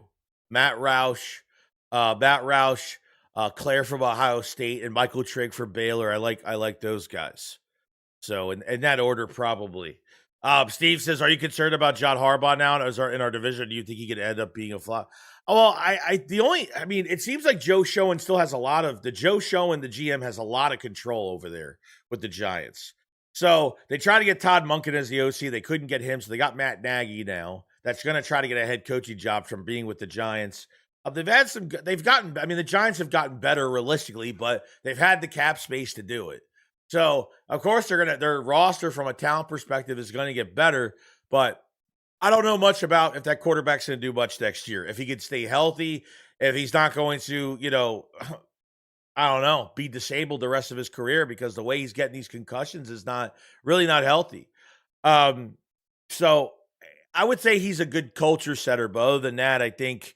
Matt Roush, Claire from Ohio State, and Michael Trigg from Baylor. I like those guys. So in that order, probably. Steve says, "Are you concerned about John Harbaugh now in our division? Do you think he could end up being a flop?" Oh, well, it seems like Joe Schoen still has Joe Schoen, the GM, has a lot of control over there with the Giants. So they tried to get Todd Monken as the OC. They couldn't get him, so they got Matt Nagy now. That's going to try to get a head coaching job from being with the Giants. The Giants have gotten better realistically, but they've had the cap space to do it. So, of course, their roster from a talent perspective is going to get better, but I don't know much about if that quarterback's going to do much next year. If he could stay healthy, if he's not going to, I don't know, be disabled the rest of his career because the way he's getting these concussions is not healthy. So I would say he's a good culture setter, but other than that, I think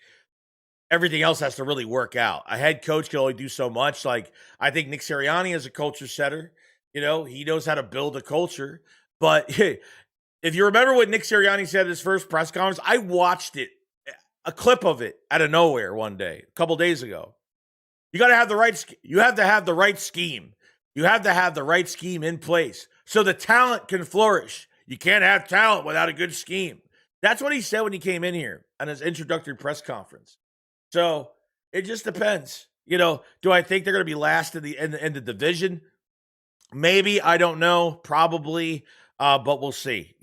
everything else has to really work out. A head coach can only do so much. Like, I think Nick Sirianni is a culture setter. He knows how to build a culture. But if you remember what Nick Sirianni said at his first press conference, I watched it, a clip of it out of nowhere one day, a couple days ago. You have to have the right scheme. You have to have the right scheme in place so the talent can flourish. You can't have talent without a good scheme. That's what he said when he came in here on his introductory press conference. So it just depends. Do I think they're going to be last in the division? Maybe. I don't know. Probably. But we'll see,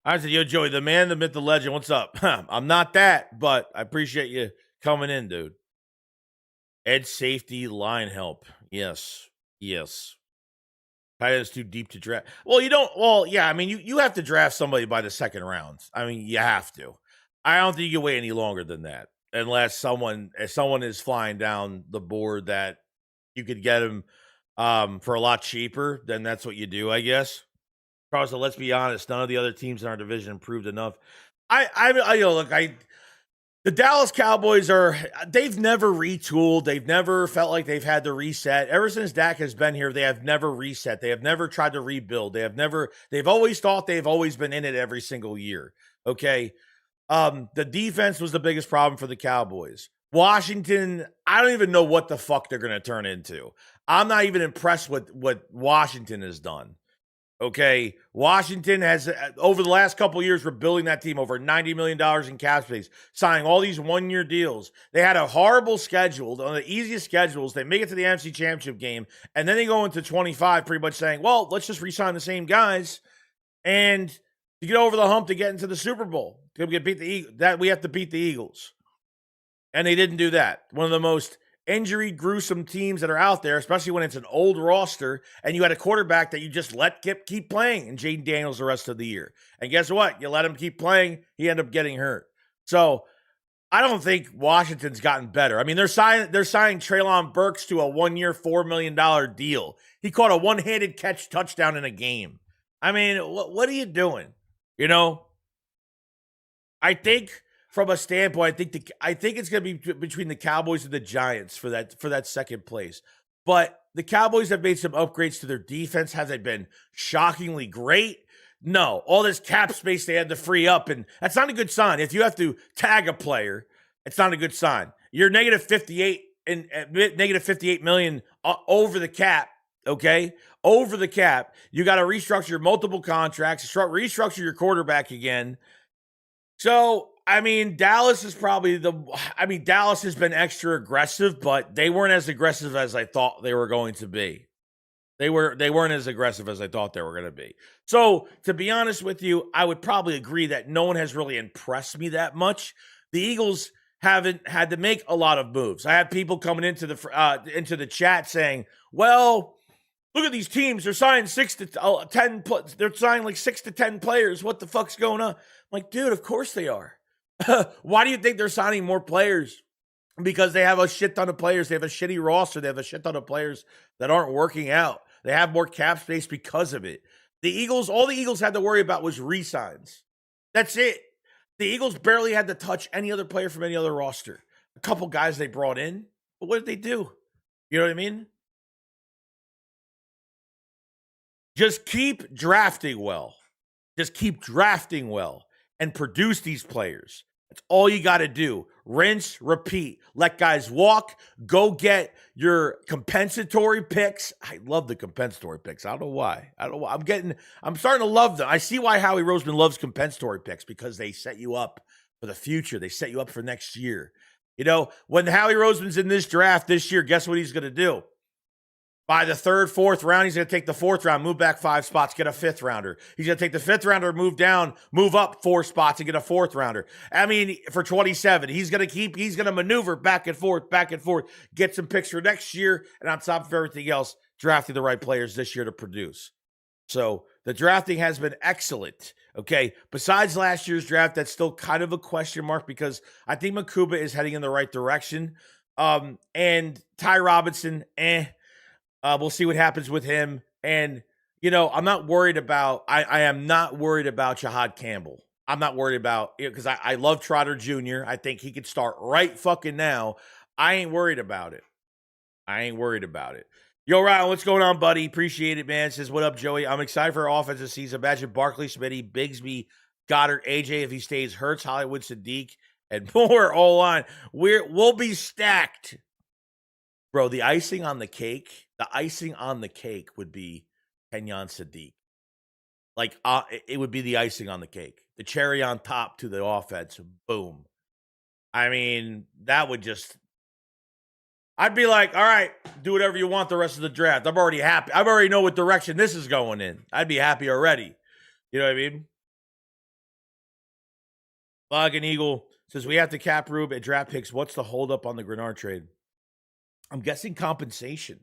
I said, yo, Joey, the man, the myth, the legend, what's up? I'm not that, but I appreciate you coming in, dude. Edge safety line help. Yes. Tight end's too deep to draft. Well, you don't. Well, yeah. I mean, you have to draft somebody by the second round. I mean, you have to. I don't think you can wait any longer than that, unless someone is flying down the board that you could get him for a lot cheaper. Then that's what you do, I guess. Carson, let's be honest. None of the other teams in our division improved enough. The Dallas Cowboys they've never retooled. They've never felt like they've had to reset. Ever since Dak has been here, they have never reset. They have never tried to rebuild. They've always thought they've always been in it every single year. Okay. The defense was the biggest problem for the Cowboys. Washington, I don't even know what the fuck they're going to turn into. I'm not even impressed with what Washington has done. Okay, Washington has, over the last couple of years, we're building that team over $90 million in cap space, signing all these one-year deals. They had a horrible schedule, one of the easiest schedules. They make it to the NFC Championship game, and then they go into 25 pretty much saying, well, let's just re-sign the same guys and to get over the hump to get into the Super Bowl. We have to beat the Eagles. And they didn't do that. One of the most injury gruesome teams that are out there, especially when it's an old roster and you had a quarterback that you just let keep playing and Jaden Daniels the rest of the year. And guess what? You let him keep playing, he ended up getting hurt. So I don't think Washington's gotten better. I mean, they're signing Treylon Burks to a 1-year, $4 million deal. He caught a one-handed catch touchdown in a game. I mean, what are you doing? I think from a standpoint, I think it's going to be between the Cowboys and the Giants for that second place. But the Cowboys have made some upgrades to their defense. Have they been shockingly great? No. All this cap space they had to free up, and that's not a good sign. If you have to tag a player, it's not a good sign. You're negative 58 and negative 58 million over the cap. Okay, over the cap. You got to restructure multiple contracts, restructure your quarterback again. So I mean, Dallas is probably Dallas has been extra aggressive, but they weren't as aggressive as I thought they were going to be. They weren't as aggressive as I thought they were going to be. So, to be honest with you, I would probably agree that no one has really impressed me that much. The Eagles haven't had to make a lot of moves. I had people coming into the chat saying, "Well, look at these teams. They're signing 6 to 10. They're signing like 6 to 10 players. What the fuck's going on?" I'm like, dude, of course they are. Why do you think they're signing more players? Because they have a shit ton of players. They have a shitty roster. They have a shit ton of players that aren't working out. They have more cap space because of it. All the Eagles had to worry about was re-signs. That's it. The Eagles barely had to touch any other player from any other roster. A couple guys they brought in, but what did they do? You know what I mean? Just keep drafting well. Just keep drafting well and produce these players. That's all you got to do. Rinse, repeat. Let guys walk. Go get your compensatory picks. I love the compensatory picks. I don't know why. I'm starting to love them. I see why Howie Roseman loves compensatory picks, because they set you up for the future. They set you up for next year. You know, when Howie Roseman's in this draft this year, guess what he's going to do? By the third, fourth round, he's going to take the fourth round, move back 5 spots, get a 5th rounder. He's going to take the 5th rounder, move up 4 spots and get a 4th rounder. I mean, for 27, he's going to maneuver back and forth, get some picks for next year, and on top of everything else, drafting the right players this year to produce. So the drafting has been excellent. Okay. Besides last year's draft, that's still kind of a question mark, because I think Makuba is heading in the right direction. And Ty Robinson, we'll see what happens with him. And, you know, I'm not worried about, I am not worried about Shahad Campbell. I'm not worried about it, because I love Trotter Jr. I think he could start right fucking now. I ain't worried about it. Yo, Ryan, what's going on, buddy? Appreciate it, man. Says, what up, Joey? I'm excited for our offensive season. Imagine Barkley, Smitty, Bigsby, Goddard, AJ if he stays, Hurts, Hollywood, Sadiq, and more O-line. We'll be stacked. Bro, the icing on the cake would be Kenyon Sadiq. Like, it would be the icing on the cake. The cherry on top to the offense. Boom. I mean, that would just... I'd be like, all right, do whatever you want the rest of the draft. I'm already happy. I already know what direction this is going in. I'd be happy already. You know what I mean? Logan Eagle says, we have to cap Rube at draft picks. What's the holdup on the Grenard trade? I'm guessing compensation.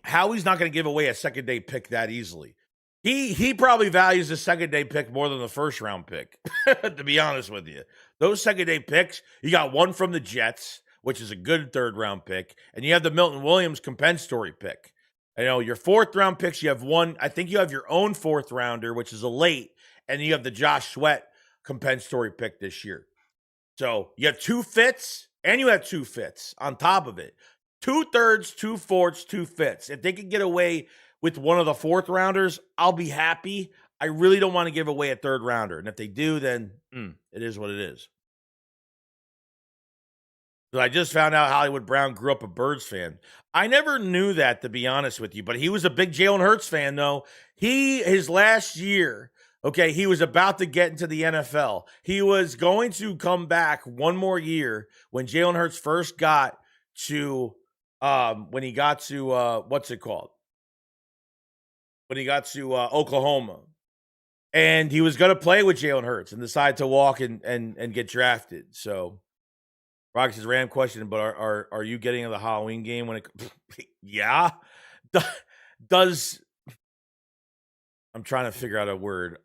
Howie's not going to give away a second-day pick that easily. He probably values the second-day pick more than the first-round pick, to be honest with you. Those second-day picks, you got one from the Jets, which is a good third-round pick, and you have the Milton Williams compensatory pick. You know, your fourth-round picks, you have one. I think you have your own fourth-rounder, which is a late, and you have the Josh Sweat compensatory pick this year. So you have 2 fits, and you have 2 fits on top of it. 2/3, 2 fourths, 2 fits. If they could get away with one of the 4th rounders, I'll be happy. I really don't want to give away a 3rd rounder. And if they do, then it is what it is. So I just found out Hollywood Brown grew up a Birds fan. I never knew that, to be honest with you, but he was a big Jalen Hurts fan, though. His last year, okay, he was about to get into the NFL. He was going to come back one more year when Jalen Hurts first got to, when he got to, what's it called? When he got to Oklahoma. And he was going to play with Jalen Hurts and decide to walk and get drafted. So, Rock says, random question, but are you getting to the Halloween game when it? Yeah. Does I'm trying to figure out a word.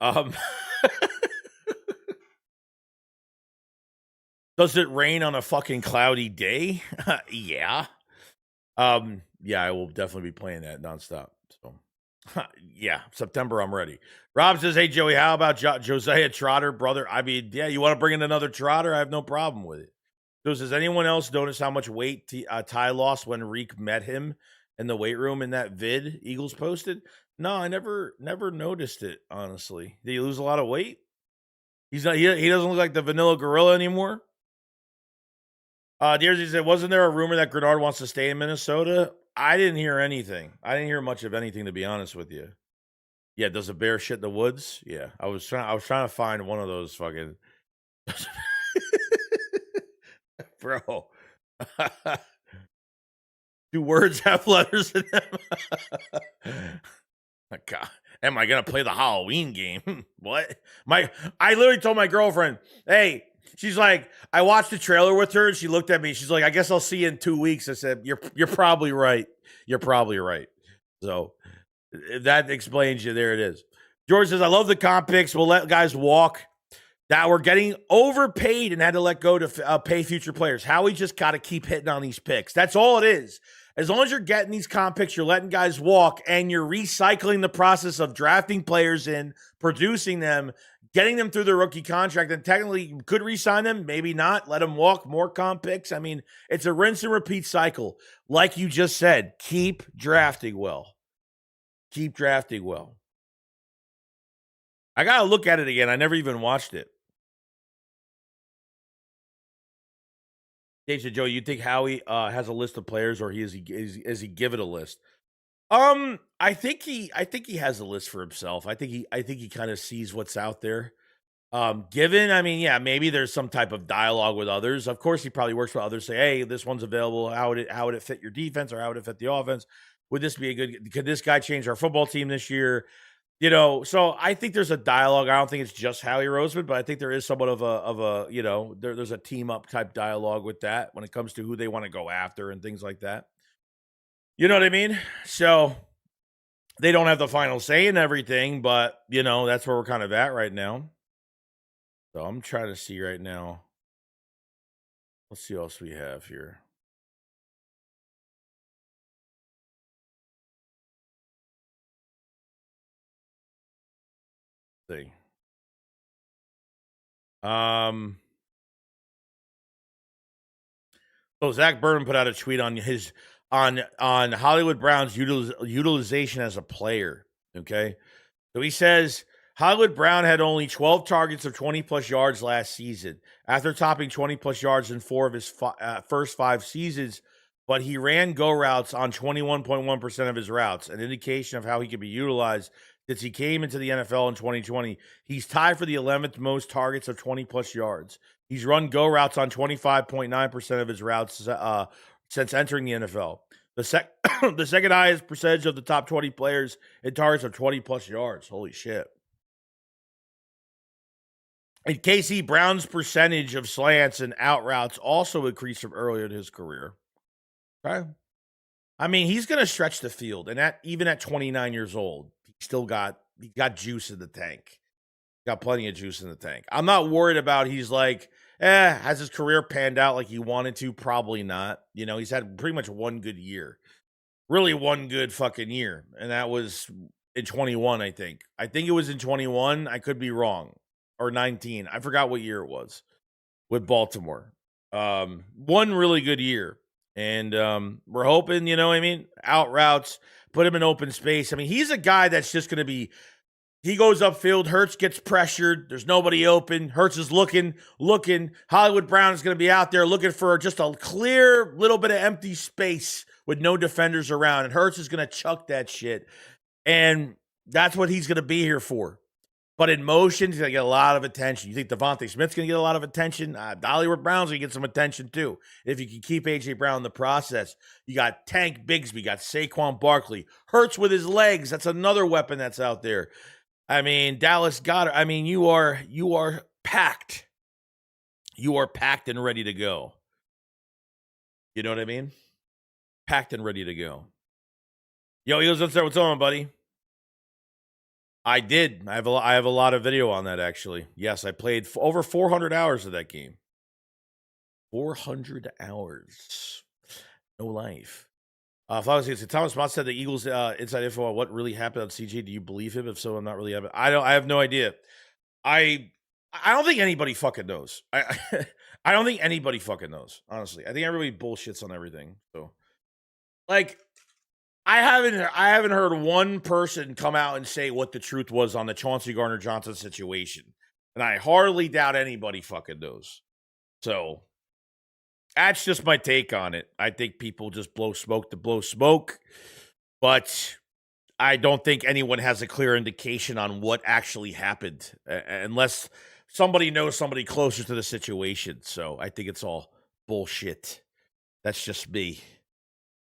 Does it rain on a fucking cloudy day? Yeah. Yeah, I will definitely be playing that nonstop. So, yeah, September, I'm ready. Rob says, hey, Joey, how about Josiah Trotter, brother? I mean, yeah, you want to bring in another Trotter? I have no problem with it. So does anyone else notice how much weight Ty lost when Reek met him in the weight room in that vid Eagles posted? No, I never noticed it, honestly. Did he lose a lot of weight? He doesn't look like the vanilla gorilla anymore. Dearsy said, wasn't there a rumor that Grenard wants to stay in Minnesota? I didn't hear anything. I didn't hear much of anything, to be honest with you. Yeah, does a bear shit in the woods? Yeah, I was trying to find one of those fucking bro. Do words have letters in them? God, am I gonna play the Halloween game? What? I literally told my girlfriend, "Hey," she's like, I watched the trailer with her, and she looked at me. She's like, "I guess I'll see you in 2 weeks." I said, "You're probably right. You're probably right." So that explains you. There it is. George says, "I love the comp picks. We'll let guys walk that were getting overpaid and had to let go to pay future players. Howie just got to keep hitting on these picks. That's all it is. As long as you're getting these comp picks, you're letting guys walk, and you're recycling the process of drafting players in, producing them, getting them through their rookie contract, and technically you could re-sign them, maybe not. Let them walk, more comp picks. I mean, it's a rinse and repeat cycle. Like you just said, keep drafting well. Keep drafting well. I got to look at it again. I never even watched it. Dave said, Joe, you think Howie has a list of players, or is he give it a list? I think he has a list for himself. I think he kind of sees what's out there. Given, I mean, yeah, maybe there's some type of dialogue with others. Of course, he probably works with others. Say, hey, this one's available. How would it fit your defense, or how would it fit the offense? Would this be a good? Could this guy change our football team this year? So I think there's a dialogue. I don't think it's just Howie Roseman, but I think there is somewhat of a there's a team up type dialogue with that when it comes to who they want to go after and things like that. You know what I mean? So they don't have the final say in everything, but that's where we're kind of at right now. So I'm trying to see right now. Let's see what else we have here. Let's see. So Zach Berman put out a tweet on his on Hollywood Brown's utilization as a player. Okay, so he says Hollywood Brown had only 12 targets of 20 plus yards last season, after topping 20 plus yards in 4 of his first 5 seasons. But he ran go routes on 21.1% of his routes, an indication of how he could be utilized since he came into the NFL in 2020. He's tied for the 11th most targets of 20 plus yards. He's run go routes on 25.9% of his routes since entering the NFL. The second highest percentage of the top 20 players in targets of 20 plus yards. Holy shit. And KC Brown's percentage of slants and out routes also increased from earlier in his career. Okay. I mean, he's going to stretch the field, and even at 29 years old, he got juice in the tank. Got plenty of juice in the tank. I'm not worried about he's like, has his career panned out like he wanted to? Probably not. He's had pretty much one good year. Really one good fucking year. And that was in 21, I think. I think it was in 21. I could be wrong. Or 19. I forgot what year it was with Baltimore. One really good year. And we're hoping, out routes, put him in open space. I mean, he's a guy that's just going to be, he goes upfield, Hurts gets pressured, there's nobody open, Hurts is looking. Hollywood Brown is going to be out there looking for just a clear little bit of empty space with no defenders around, and Hurts is going to chuck that shit. And that's what he's going to be here for. But in motion, he's going to get a lot of attention. You think Devontae Smith's going to get a lot of attention? Hollywood Brown's going to get some attention too. If you can keep A.J. Brown in the process. You got Tank Bigsby, you got Saquon Barkley. Hurts with his legs. That's another weapon that's out there. I mean, Dallas Goedert. I mean, you are packed. You are packed and ready to go. You know what I mean? Packed and ready to go. Yo, Eagles, what's on, buddy? I did. I have a lot of video on that, actually. Yes, I played over 400 hours of that game. 400 hours. No life. Thomas Mott said the Eagles inside info on what really happened on CJ. Do you believe him? If so, I'm not really having. I have no idea. I don't think anybody fucking knows. I don't think anybody fucking knows. Honestly, I think everybody bullshits on everything. So, like, I haven't heard one person come out and say what the truth was on the Chauncey Gardner-Johnson situation, and I hardly doubt anybody fucking knows. So that's just my take on it. I think people just blow smoke to blow smoke, but I don't think anyone has a clear indication on what actually happened, unless somebody knows somebody closer to the situation. So I think it's all bullshit. That's just me.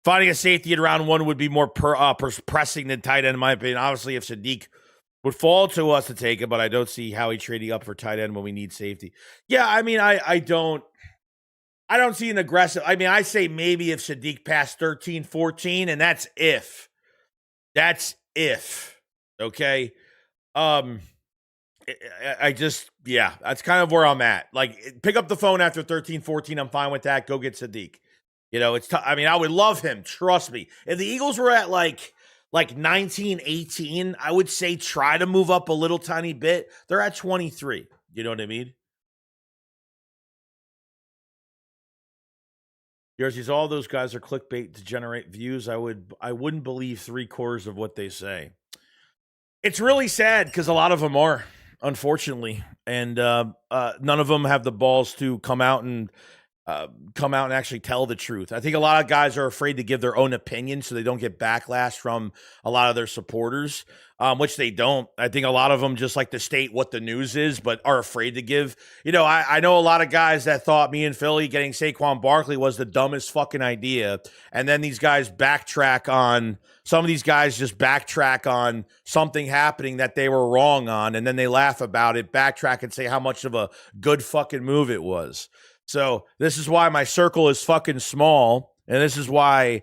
Finding a safety in round one would be more pressing than tight end, in my opinion. Obviously, if Sadiq would fall to us to take it, but I don't see Howie trading up for tight end when we need safety. Yeah, I mean, I don't see an aggressive. I mean, I say maybe if Sadiq passed 13, 14, and that's if. That's if. Okay. I just, yeah, that's kind of where I'm at. Like, pick up the phone after 13, 14. I'm fine with that. Go get Sadiq. You know, it's I mean, I would love him. Trust me. If the Eagles were at like 19, 18, I would say try to move up a little tiny bit. They're at 23. You know what I mean? Jerseys, all those guys are clickbait to generate views. I wouldn't believe 3/4 of what they say. It's really sad because a lot of them are, unfortunately, and none of them have the balls to come out and actually tell the truth. I think a lot of guys are afraid to give their own opinion so they don't get backlash from a lot of their supporters, which they don't. I think a lot of them just like to state what the news is, but are afraid to give. You know, I know a lot of guys that thought me and Philly getting Saquon Barkley was the dumbest fucking idea. And then these guys backtrack on, some of these guys just backtrack on something happening that they were wrong on. And then they laugh about it, backtrack and say how much of a good fucking move it was. So this is why my circle is fucking small, and this is why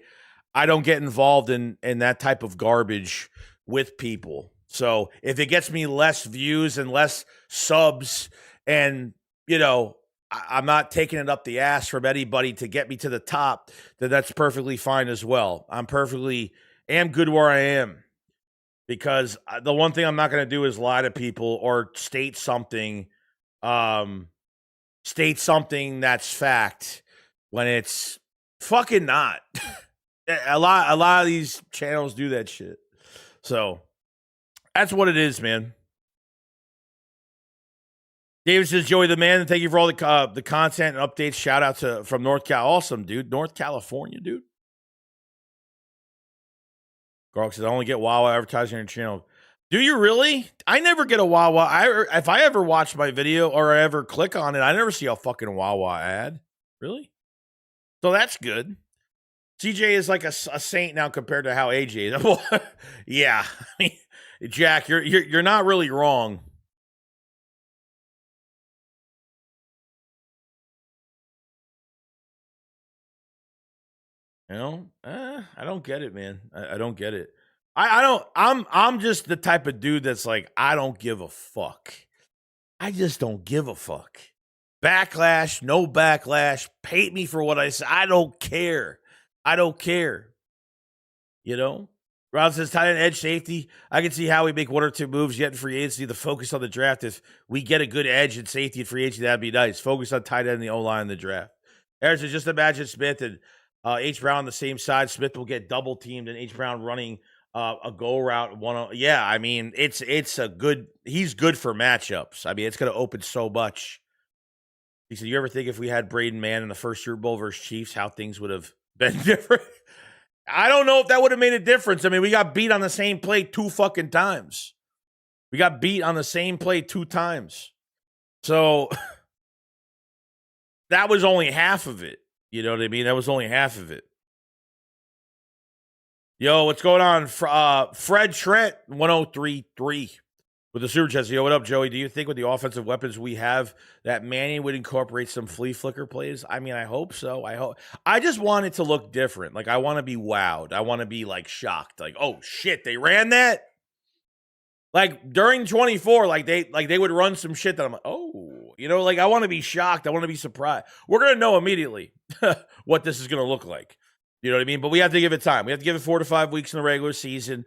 I don't get involved in that type of garbage with people. So if it gets me less views and less subs, and you know, I'm not taking it up the ass from anybody to get me to the top, then that's perfectly fine as well. I'm am good where I am, because the one thing I'm not going to do is lie to people or state something that's fact when it's fucking not. a lot of these channels do that shit. So that's what it is, man. David says, Joey the man, thank you for all the content and updates. Shout out from North Cal. Awesome, dude. North California, dude. Garlic says, I only get Wawa advertising on your channel. Do you really? I never get a Wawa. If I ever watch my video or I ever click on it, I never see a fucking Wawa ad. Really? So that's good. CJ is like a saint now compared to how AJ is. Yeah, I mean, Jack, you're not really wrong. You know, I don't get it, man. I don't get it. I don't. I'm just the type of dude that's like, I don't give a fuck. I just don't give a fuck. Backlash, no backlash. Hate me for what I say. I don't care. I don't care. You know? Rob says, tight end edge safety. I can see how we make one or two moves yet in free agency. The focus on the draft. If we get a good edge and safety in free agency, that'd be nice. Focus on tight end and the O-line in the draft. Aaron says, just imagine Smith and H. Brown on the same side. Smith will get double teamed and H. Brown running a go route. Yeah, I mean, it's a good, he's good for matchups. I mean, it's going to open so much. He said, you ever think if we had Braden Mann in the first Super Bowl versus Chiefs, how things would have been different? I don't know if that would have made a difference. I mean, we got beat on the same play 2 fucking times. We got beat on the same play 2 times. So that was only half of it. You know what I mean? That was only half of it. Yo, what's going on? Fred Trent, 1033 with the Super Chats. Yo, what up, Joey? Do you think with the offensive weapons we have that Manning would incorporate some flea flicker plays? I mean, I hope so. I just want it to look different. Like, I want to be wowed. I want to be, like, shocked. Like, oh, shit, they ran that? Like, during 24, like they would run some shit that I'm like, oh. You know, like, I want to be shocked. I want to be surprised. We're going to know immediately what this is going to look like. You know what I mean? But we have to give it time. We have to give it 4 to 5 weeks in the regular season.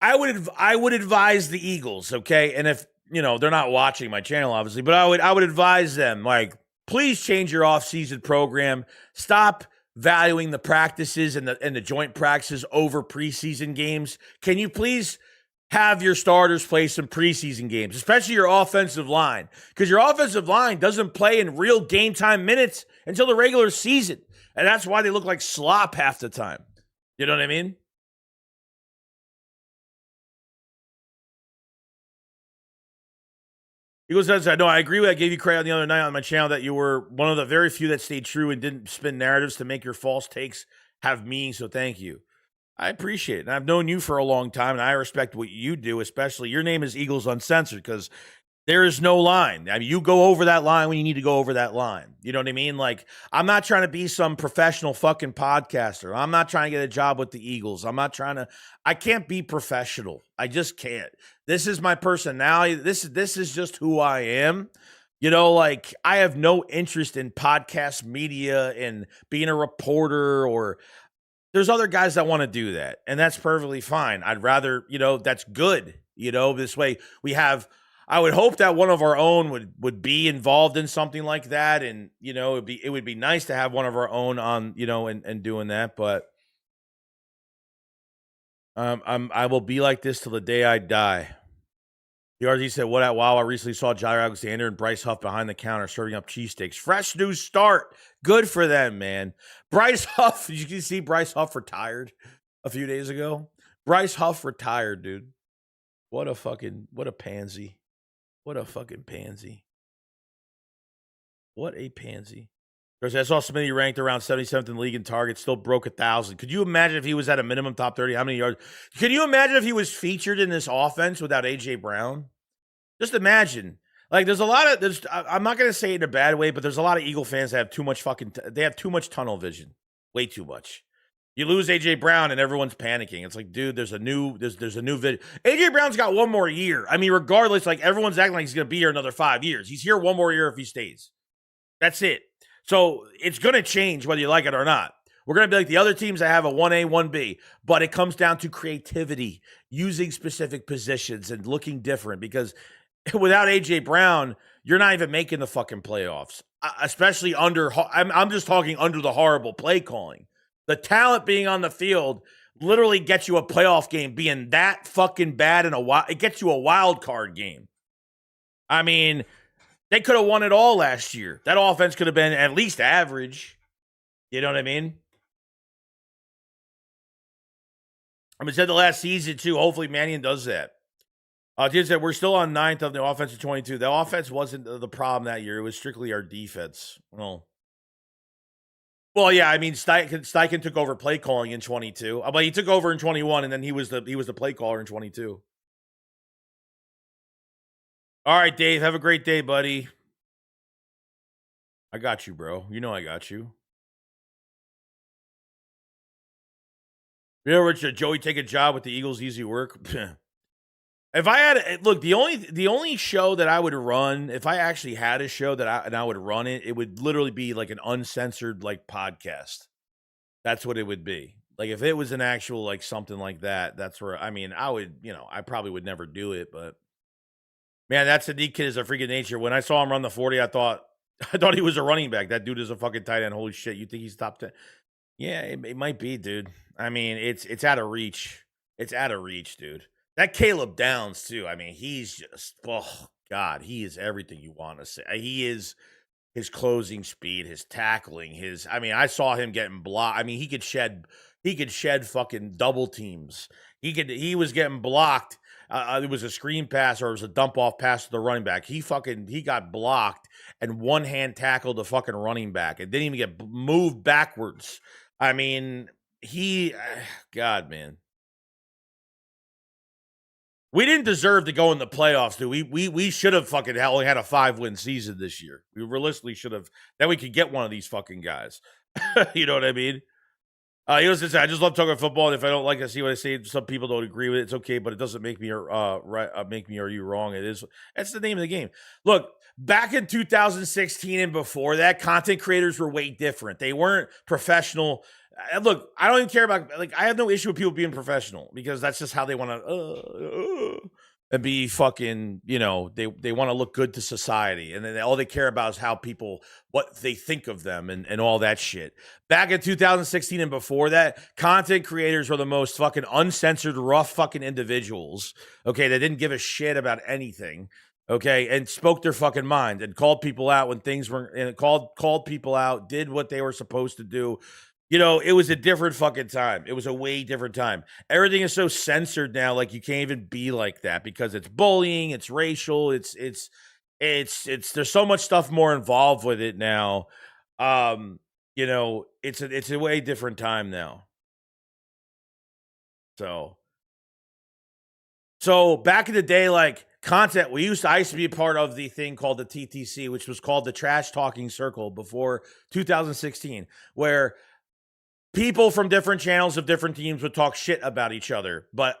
I would advise the Eagles, okay? And if, you know, they're not watching my channel, obviously, but I would advise them, like, please change your off-season program. Stop valuing the practices and the joint practices over preseason games. Can you please have your starters play some preseason games, especially your offensive line? Because your offensive line doesn't play in real game time minutes until the regular season. And that's why they look like slop half the time. You know what I mean? Eagles says, "I know I agree with. I gave you credit the other night on my channel that you were one of the very few that stayed true and didn't spin narratives to make your false takes have meaning. So thank you. I appreciate it. And I've known you for a long time, and I respect what you do. Especially your name is Eagles Uncensored because there is no line. I mean, you go over that line when you need to go over that line. You know what I mean? Like, I'm not trying to be some professional fucking podcaster. I'm not trying to get a job with the Eagles. I can't be professional. I just can't. This is my personality. This is just who I am. You know, like, I have no interest in podcast media and being a reporter, or there's other guys that want to do that, and that's perfectly fine. I'd rather, that's good. This way I would hope that one of our own would be involved in something like that, and it would be nice to have one of our own on, and doing that. But I will be like this till the day I die. The RZ said, "What at Wow? I recently saw Jair Alexander and Bryce Huff behind the counter serving up cheesesteaks. Fresh new start. Good for them, man." Bryce Huff. Did you see Bryce Huff retired a few days ago? Bryce Huff retired, dude. What a pansy. What a fucking pansy. What a pansy. I saw Smitty ranked around 77th in the league in targets, still broke 1,000. Could you imagine if he was at a minimum top 30? How many yards? Can you imagine if he was featured in this offense without A.J. Brown? Just imagine. Like, I'm not going to say it in a bad way, but there's a lot of Eagle fans that have too much they have too much tunnel vision. Way too much. You lose A.J. Brown and everyone's panicking. It's like, dude, there's a new video. A.J. Brown's got one more year. I mean, regardless, like, everyone's acting like he's going to be here another 5 years. He's here one more year if he stays. That's it. So it's going to change whether you like it or not. We're going to be like the other teams that have a 1A, 1B, but it comes down to creativity, using specific positions and looking different, because without A.J. Brown, you're not even making the fucking playoffs, especially I'm just talking under the horrible play calling. The talent being on the field literally gets you a playoff game. Being that fucking bad it gets you a wild card game. I mean, they could have won it all last year. That offense could have been at least average. You know what I mean? I mean, said the last season too. Hopefully, Mannion does that. Jim said we're still on 9th of the offense of 22. The offense wasn't the problem that year. It was strictly our defense. Well, yeah. I mean, Steichen took over play calling in 22, but he took over in 21, and then he was the play caller in 22. All right, Dave. Have a great day, buddy. I got you, bro. You know I got you. Rich, Joey take a job with the Eagles, easy work. If I had the only show that I would run, if I actually had a show I would run it, it would literally be like an uncensored like podcast. That's what it would be. Like if it was an actual like something like that, that's where I would, I probably would never do it, but man, that Sadiq kid is a freaking nature. When I saw him run the 40, I thought he was a running back. That dude is a fucking tight end. Holy shit. You think he's top 10? Yeah, it might be, dude. I mean, it's out of reach. It's out of reach, dude. That Caleb Downs, too. I mean, he's just, oh, God, he is everything you want to say. He is his closing speed, his tackling, I saw him getting blocked. I mean, he could shed fucking double teams. He was getting blocked. It was a screen pass or it was a dump off pass to the running back. He got blocked and one hand tackled the fucking running back. It didn't even get moved backwards. I mean, God, man. We didn't deserve to go in the playoffs, dude. We should have fucking only had a 5-win season this year. We realistically should have. Then we could get one of these fucking guys. You know what I mean? He was say, I just love talking football, and if I don't like to see what I say, some people don't agree with it. It's okay, but it doesn't make me make me or you wrong. That's the name of the game. Look, back in 2016 and before that, content creators were way different. They weren't professional. Look, I don't even care about I have no issue with people being professional because that's just how they want to and be fucking, they want to look good to society, and then all they care about is how what they think of them and all that shit. Back in 2016 and before that, content creators were the most fucking uncensored, rough fucking individuals. Okay, they didn't give a shit about anything. Okay, and spoke their fucking mind and called people out when things were and called people out, did what they were supposed to do. It was a different fucking time. It was a way different time. Everything is so censored now, like you can't even be like that because it's bullying, it's racial, it's it's there's so much stuff more involved with it now. You know, it's a way different time now. So back in the day, like content, I used to be a part of the thing called the TTC, which was called the Trash Talking Circle before 2016, where people from different channels of different teams would talk shit about each other, but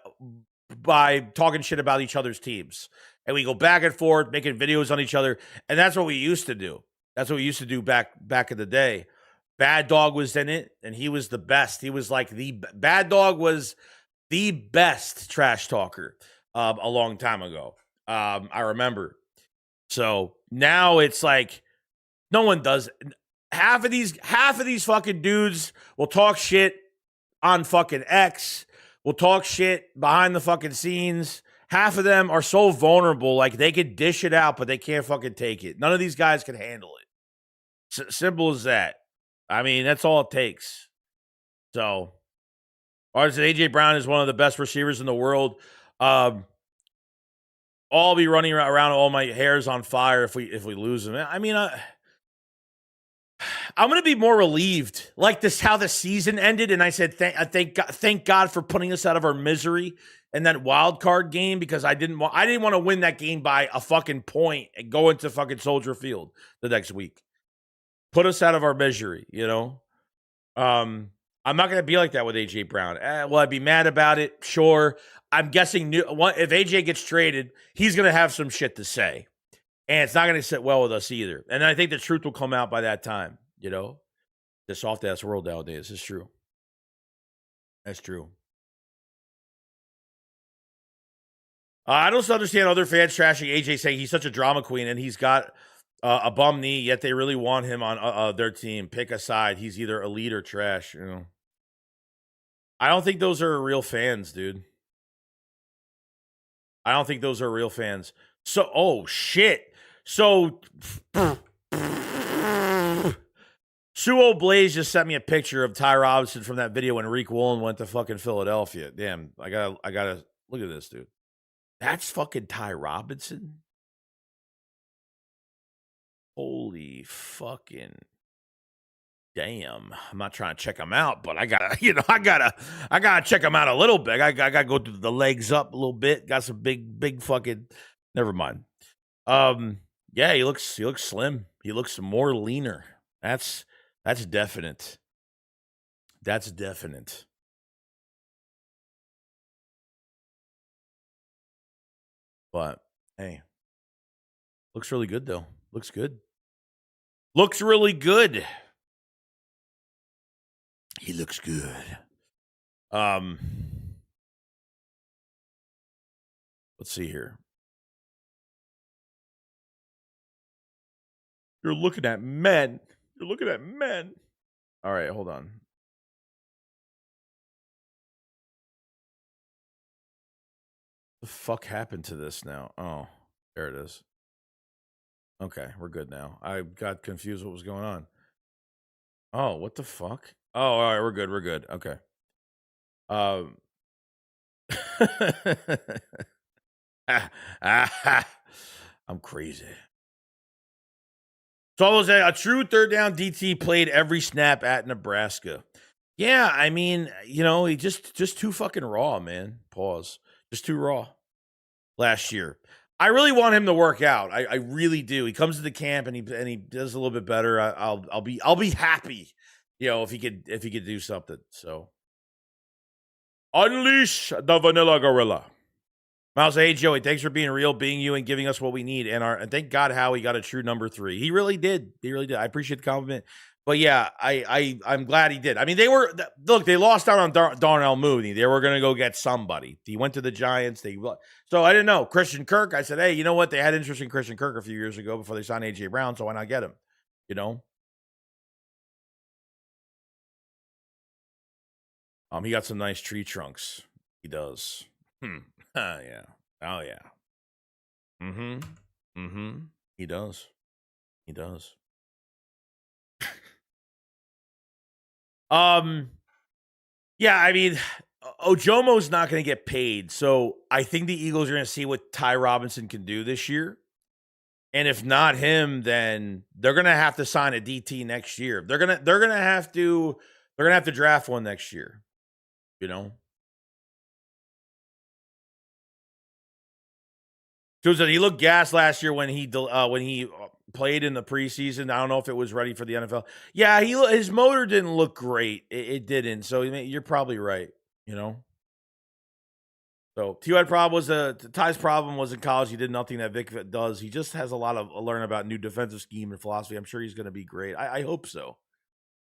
by talking shit about each other's teams. And we go back and forth, making videos on each other. And that's what we used to do. That's what we used to do back in the day. Bad Dog was in it, and he was the best. He was like Bad Dog was the best trash talker a long time ago. I remember. So now it's like no one does. Half of these fucking dudes will talk shit on fucking X. Will talk shit behind the fucking scenes. Half of them are so vulnerable, like they could dish it out, but they can't fucking take it. None of these guys can handle it. Simple as that. I mean, that's all it takes. So, ours AJ Brown is one of the best receivers in the world. I'll be running around all my hair's on fire if we lose him. I mean, I'm going to be more relieved, like this how the season ended, and I said thank God for putting us out of our misery in that wild card game, because I didn't want to win that game by a fucking point and go into fucking Soldier Field the next week. Put us out of our misery, you know. I'm not going to be like that with AJ Brown. Will I be mad about it? Sure. I'm guessing if AJ gets traded, he's going to have some shit to say. And it's not going to sit well with us either. And I think the truth will come out by that time, you know? The soft-ass world nowadays. It's true. That's true. I don't understand other fans trashing AJ, saying he's such a drama queen and he's got a bum knee, yet they really want him on their team. Pick a side. He's either elite or trash, you know? I don't think those are real fans, dude. I don't think those are real fans. So, oh, shit. So, Suo Blaze just sent me a picture of Ty Robinson from that video when Reek Woolen went to fucking Philadelphia. Damn, I gotta look at this, dude. That's fucking Ty Robinson? Holy fucking damn. I'm not trying to check him out, but I gotta check him out a little bit. I gotta go through the legs up a little bit. Got some big fucking, never mind. Yeah, he looks slim. He looks more leaner. That's definite. That's definite. But hey, looks really good though. Looks good. Looks really good. He looks good. Let's see here. You're looking at men. You're looking at men. All right, hold on. The fuck happened to this now? Oh, there it is. Okay, we're good now. I got confused what was going on. Oh, what the fuck? Oh, all right, we're good. We're good. Okay. I'm crazy. So I was a true third down DT played every snap at Nebraska. Yeah, I mean, you know, he just too fucking raw, man. Pause. Just too raw. Last year, I really want him to work out. I really do. He comes to the camp and he does a little bit better. I'll be happy, you know, if he could do something. So unleash the vanilla gorilla. Miles, hey Joey, thanks for being real, being you, and giving us what we need. And thank God Howie got a true number 3. He really did. He really did. I appreciate the compliment. But yeah, I'm glad he did. I mean, they lost out on Darnell Mooney. They were going to go get somebody. He went to the Giants. So I didn't know. Christian Kirk, I said, hey, you know what? They had interest in Christian Kirk a few years ago before they signed AJ Brown, so why not get him? You know? He got some nice tree trunks. He does. Yeah. Oh yeah. He does. He does. Yeah, I mean, Ojomo's not going to get paid, so I think the Eagles are going to see what Ty Robinson can do this year. And if not him, then they're gonna have to sign a DT next year. They're gonna have to draft one next year. You know, because he looked gassed last year when he played in the preseason. I don't know if it was ready for the NFL. Yeah, his motor didn't look great. It didn't. So you're probably right. You know. So Ty's problem was in college. He did nothing that Vic does. He just has a lot of learn about new defensive scheme and philosophy. I'm sure he's going to be great. I hope so.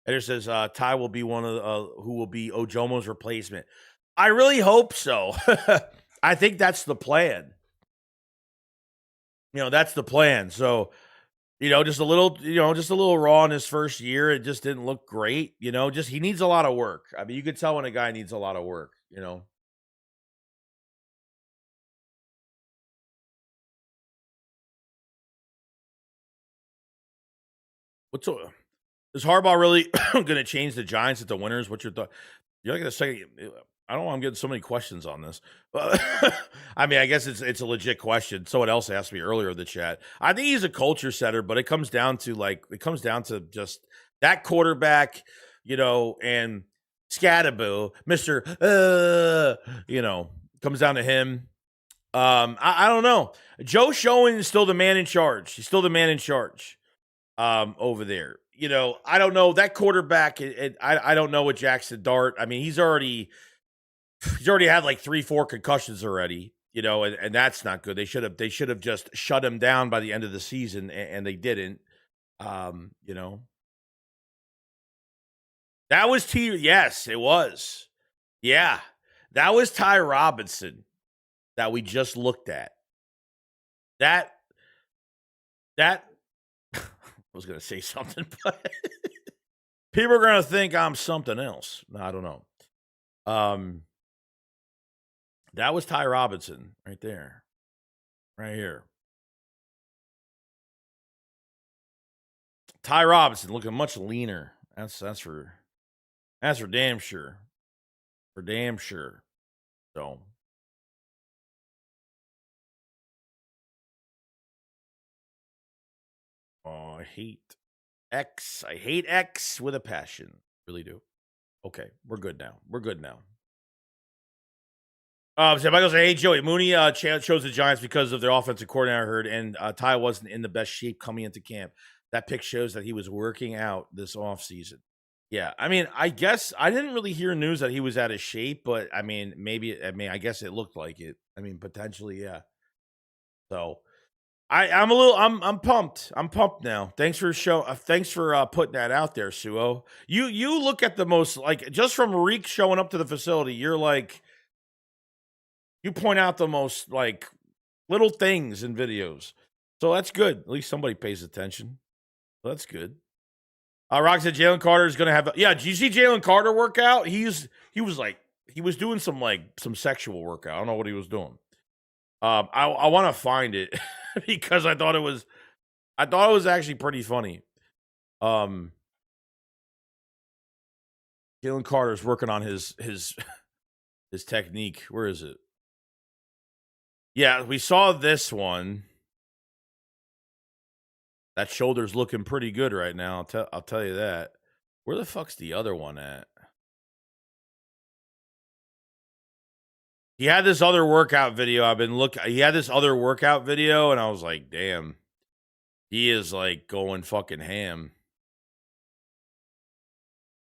And it says Ty will be one of who will be Ojomo's replacement. I really hope so. I think that's the plan. That's the plan. So, just a little raw in his first year. It just didn't look great. Just he needs a lot of work. I mean, you could tell when a guy needs a lot of work. What's is Harbaugh really going to change the Giants at the winners? What's your thought? You're not going to say. I don't know. I'm getting so many questions on this. But I mean, I guess it's a legit question. Someone else asked me earlier in the chat. I think he's a culture setter, but it comes down to just that quarterback, and Scattaboo, Mister, comes down to him. I don't know. Joe Schoen is still the man in charge. He's still the man in charge over there. I don't know that quarterback. I don't know what Jackson Dart. I mean, he's already had like 3-4 concussions already. And that's not good. They should have just shut him down by the end of the season, and they didn't. That was Yes, it was. Yeah, that was Ty Robinson that we just looked at. That I was going to say something, but people are going to think I'm something else. No, I don't know. That was Ty Robinson right there, right here. Ty Robinson looking much leaner. That's for damn sure. For damn sure. So. Oh, I hate X. I hate X with a passion. Really do. Okay, we're good now. So Michael said, "Hey Joey, Mooney chose the Giants because of their offensive coordinator. I heard, and Ty wasn't in the best shape coming into camp. That pick shows that he was working out this offseason. Yeah, I mean, I guess I didn't really hear news that he was out of shape, but I mean, I guess it looked like it. I mean, potentially, yeah. So." I'm pumped. I'm pumped now. Thanks for putting that out there, Suo. You look at the most, like, just from Reek showing up to the facility, you're like, you point out the most, like, little things in videos. So that's good. At least somebody pays attention. So that's good. Rock said Jalen Carter is gonna have did you see Jalen Carter work out? He was doing some sexual workout. I don't know what he was doing. I want to find it because I thought it was actually pretty funny. Jalen Carter's working on his technique. Where is it? Yeah, we saw this one. That shoulder's looking pretty good right now. I'll tell you that. Where the fuck's the other one at? He had this other workout video. He had this other workout video, and I was like, damn. He is like going fucking ham.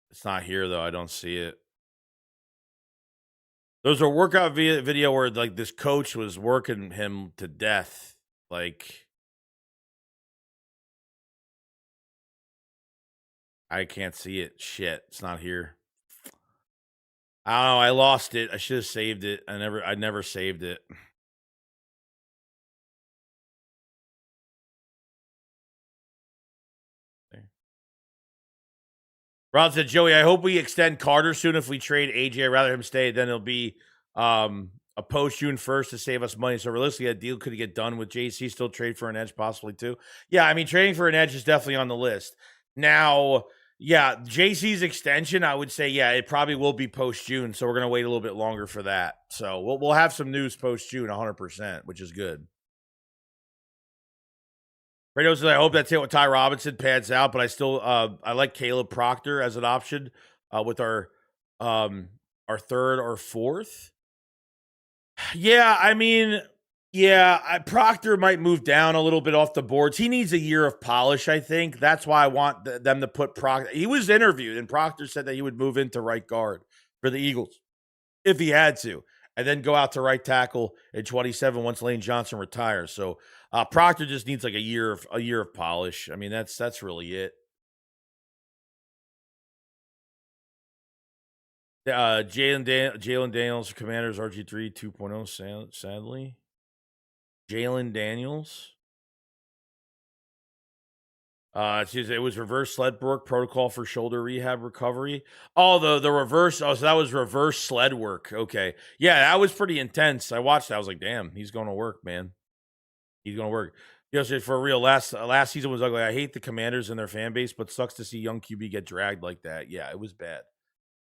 It's not here though. I don't see it. There's a workout video where like this coach was working him to death. Like, I can't see it. Shit, it's not here. I don't know. I lost it. I should have saved it. I never saved it. Rod said, Joey, I hope we extend Carter soon. If we trade AJ, I'd rather him stay. Then it'll be a post June 1st to save us money. So realistically, a deal could get done with JC. Still trade for an edge possibly too. Yeah, I mean, trading for an edge is definitely on the list. Now, yeah, JC's extension, I would say, yeah, it probably will be post June. So we're gonna wait a little bit longer for that. So we'll have some news post June, 100%, which is good. Fredo says, I hope that's it with Ty Robinson pads out, but I still I like Caleb Proctor as an option with our third or fourth. Yeah, I mean, yeah, Proctor might move down a little bit off the boards. He needs a year of polish, I think. That's why I want them to put Proctor. He was interviewed, and Proctor said that he would move into right guard for the Eagles if he had to, and then go out to right tackle in 27 once Lane Johnson retires. So Proctor just needs like a year of polish. I mean, that's really it. Jalen Daniels, Commanders RG3 2.0, sadly. Jalen Daniels. It was reverse sled work protocol for shoulder rehab recovery. Oh, the reverse. Oh, so that was reverse sled work. Okay, yeah, that was pretty intense. I watched that. I was like, damn, he's going to work, man. He's going to work. You know, for real. Last season was ugly. I hate the Commanders and their fan base, but sucks to see young QB get dragged like that. Yeah, it was bad.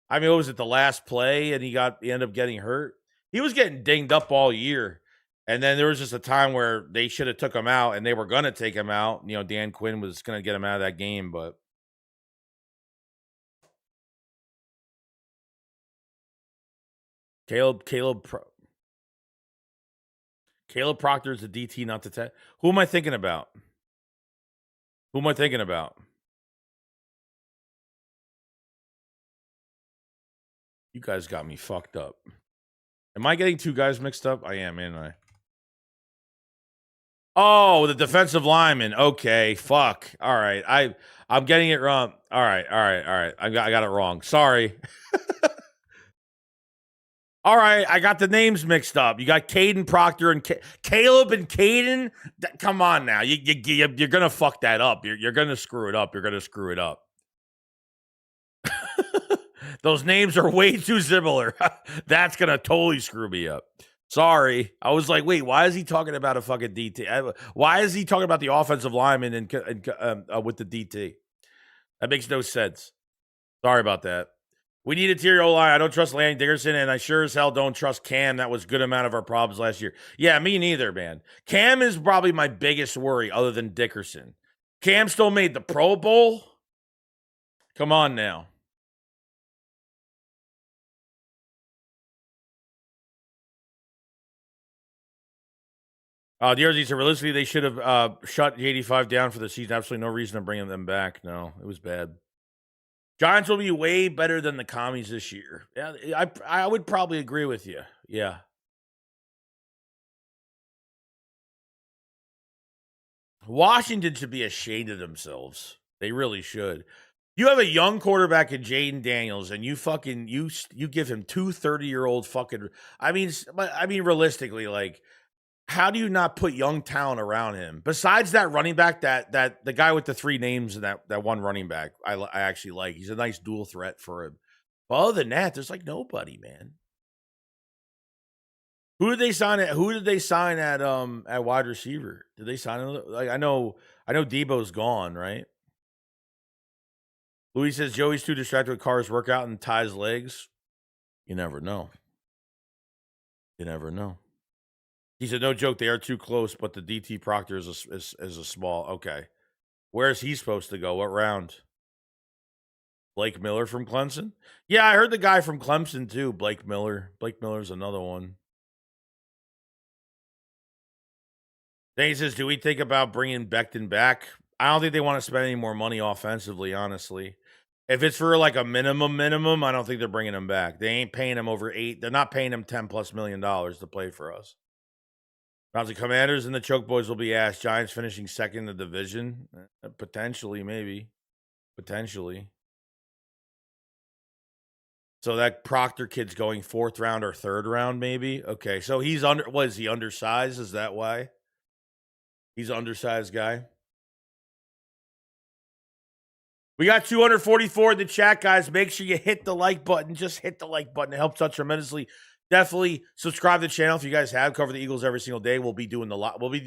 I mean, what was it, the last play, and he ended up getting hurt? He was getting dinged up all year. And then there was just a time where they should have took him out, and they were going to take him out. You know, Dan Quinn was going to get him out of that game, but Caleb Proctor is a DT, not the tech. Who am I thinking about? Who am I thinking about? You guys got me fucked up. Am I getting two guys mixed up? I am, ain't I? Oh, the defensive lineman. Okay, fuck. All right, I'm getting it wrong. All right. I got it wrong. Sorry. All right, I got the names mixed up. You got Caden Proctor and Caleb and Caden. Come on now, you're gonna fuck that up. You're gonna screw it up. You're gonna screw it up. Those names are way too similar. That's gonna totally screw me up. Sorry, I was like, wait, why is he talking about a fucking DT? Why is he talking about the offensive lineman and with the DT? That makes no sense. Sorry about that. We need interior O-line. I don't trust Landon Dickerson, and I sure as hell don't trust Cam. That was a good amount of our problems last year. Yeah, me neither, man. Cam is probably my biggest worry other than Dickerson. Cam still made the Pro Bowl? Come on now. The RZ said, realistically, they should have shut J85 down for the season. Absolutely no reason to bring them back. No, it was bad. Giants will be way better than the commies this year. Yeah, I would probably agree with you. Yeah. Washington should be ashamed of themselves. They really should. You have a young quarterback in Jaden Daniels, and you give him two 30-year-old fucking. I mean, realistically, like, how do you not put young talent around him? Besides that running back, that the guy with the three names and that one running back, I actually like. He's a nice dual threat for him. But other than that, there's like nobody, man. Who did they sign at wide receiver? Did they sign like I know Debo's gone, right? Louis says Joey's too distracted with Carr's workout and Ty's legs. You never know. You never know. He said, no joke, they are too close, but the DT Proctor is a small. Okay. Where's he supposed to go? What round? Blake Miller from Clemson? Yeah, I heard the guy from Clemson too, Blake Miller. Blake Miller's another one. Then he says, do we think about bringing Becton back? I don't think they want to spend any more money offensively, honestly. If it's for like a minimum, I don't think they're bringing him back. They ain't paying him over $8. They're not paying him $10+ million to play for us. Now, the Commanders and the Choke Boys will be asked. Giants finishing second in the division? Potentially, maybe. Potentially. So that Proctor kid's going 4th round or 3rd round, maybe? Okay, so he's is he undersized? Is that why? He's an undersized guy. We got 244 in the chat, guys. Make sure you hit the like button. Just hit the like button. It helps out tremendously. Definitely subscribe to the channel if you guys have. Cover the Eagles every single day. We'll be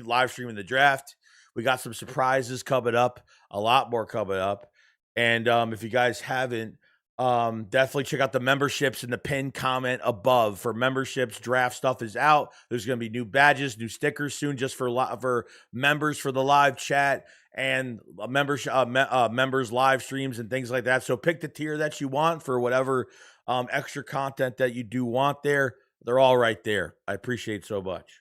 live streaming the draft. We got some surprises coming up. A lot more coming up. And if you guys haven't Definitely check out the memberships in the pinned comment above. For memberships, draft stuff is out. There's going to be new badges, new stickers soon, just for members for the live chat and members live streams and things like that. So pick the tier that you want for whatever extra content that you do want there. They're all right there. I appreciate so much.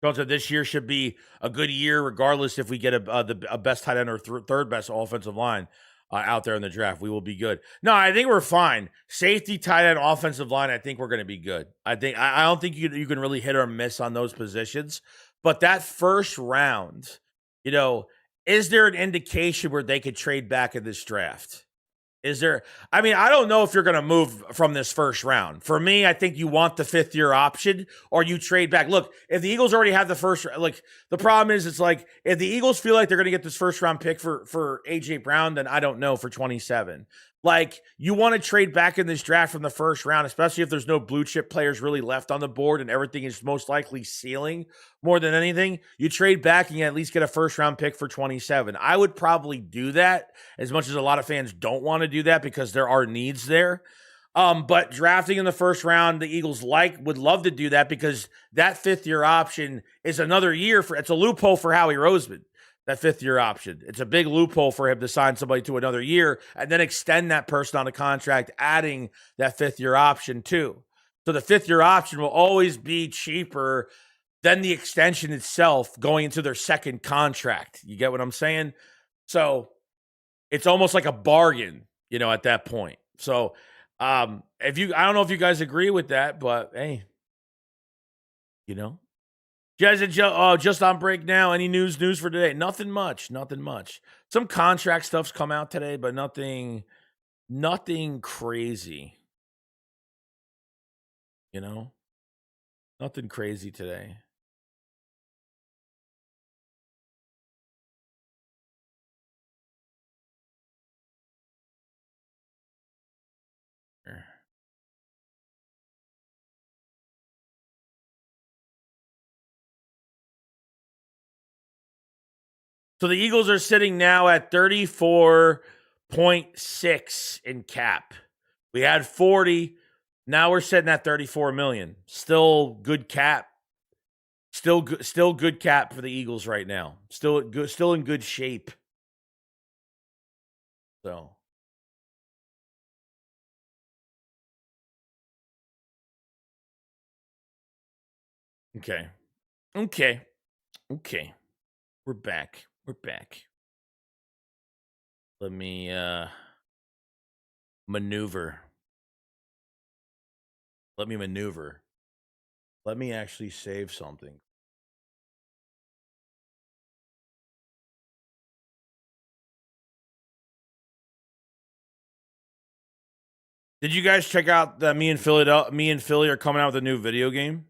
So this year should be a good year, regardless if we get a best tight end or third best offensive line out there in the draft. We will be good. No, I think we're fine. Safety, tight end, offensive line. I think we're going to be good. I don't think you can really hit or miss on those positions. But that first round, is there an indication where they could trade back in this draft? Is there? I mean, I don't know if you're going to move from this first round. For me, I think you want the 5th-year option or you trade back. Look, if the Eagles already have the first, the problem is, it's like if the Eagles feel like they're going to get this first round pick for AJ Brown, then I don't know for 27. Like, you want to trade back in this draft from the first round, especially if there's no blue chip players really left on the board and everything is most likely ceiling more than anything. You trade back and you at least get a first round pick for 27. I would probably do that, as much as a lot of fans don't want to do that because there are needs there. But drafting in the first round, the Eagles would love to do that because that 5th-year option is another year it's a loophole for Howie Roseman. That 5th-year option. It's a big loophole for him to sign somebody to another year and then extend that person on a contract, adding that 5th-year option too. So the 5th-year option will always be cheaper than the extension itself going into their second contract. You get what I'm saying? So it's almost like a bargain, at that point. So I don't know if you guys agree with that, but hey, just on break now. Any news for today? Nothing much. Some contract stuff's come out today, but nothing crazy. Nothing crazy today. So the Eagles are sitting now at 34.6 in cap. We had 40. Now we're sitting at 34 million. Still good cap. Still good cap for the Eagles right now. Still in good shape. So okay. We're back. Let me maneuver. Let me actually save something. Did you guys check out that me and Philly are coming out with a new video game?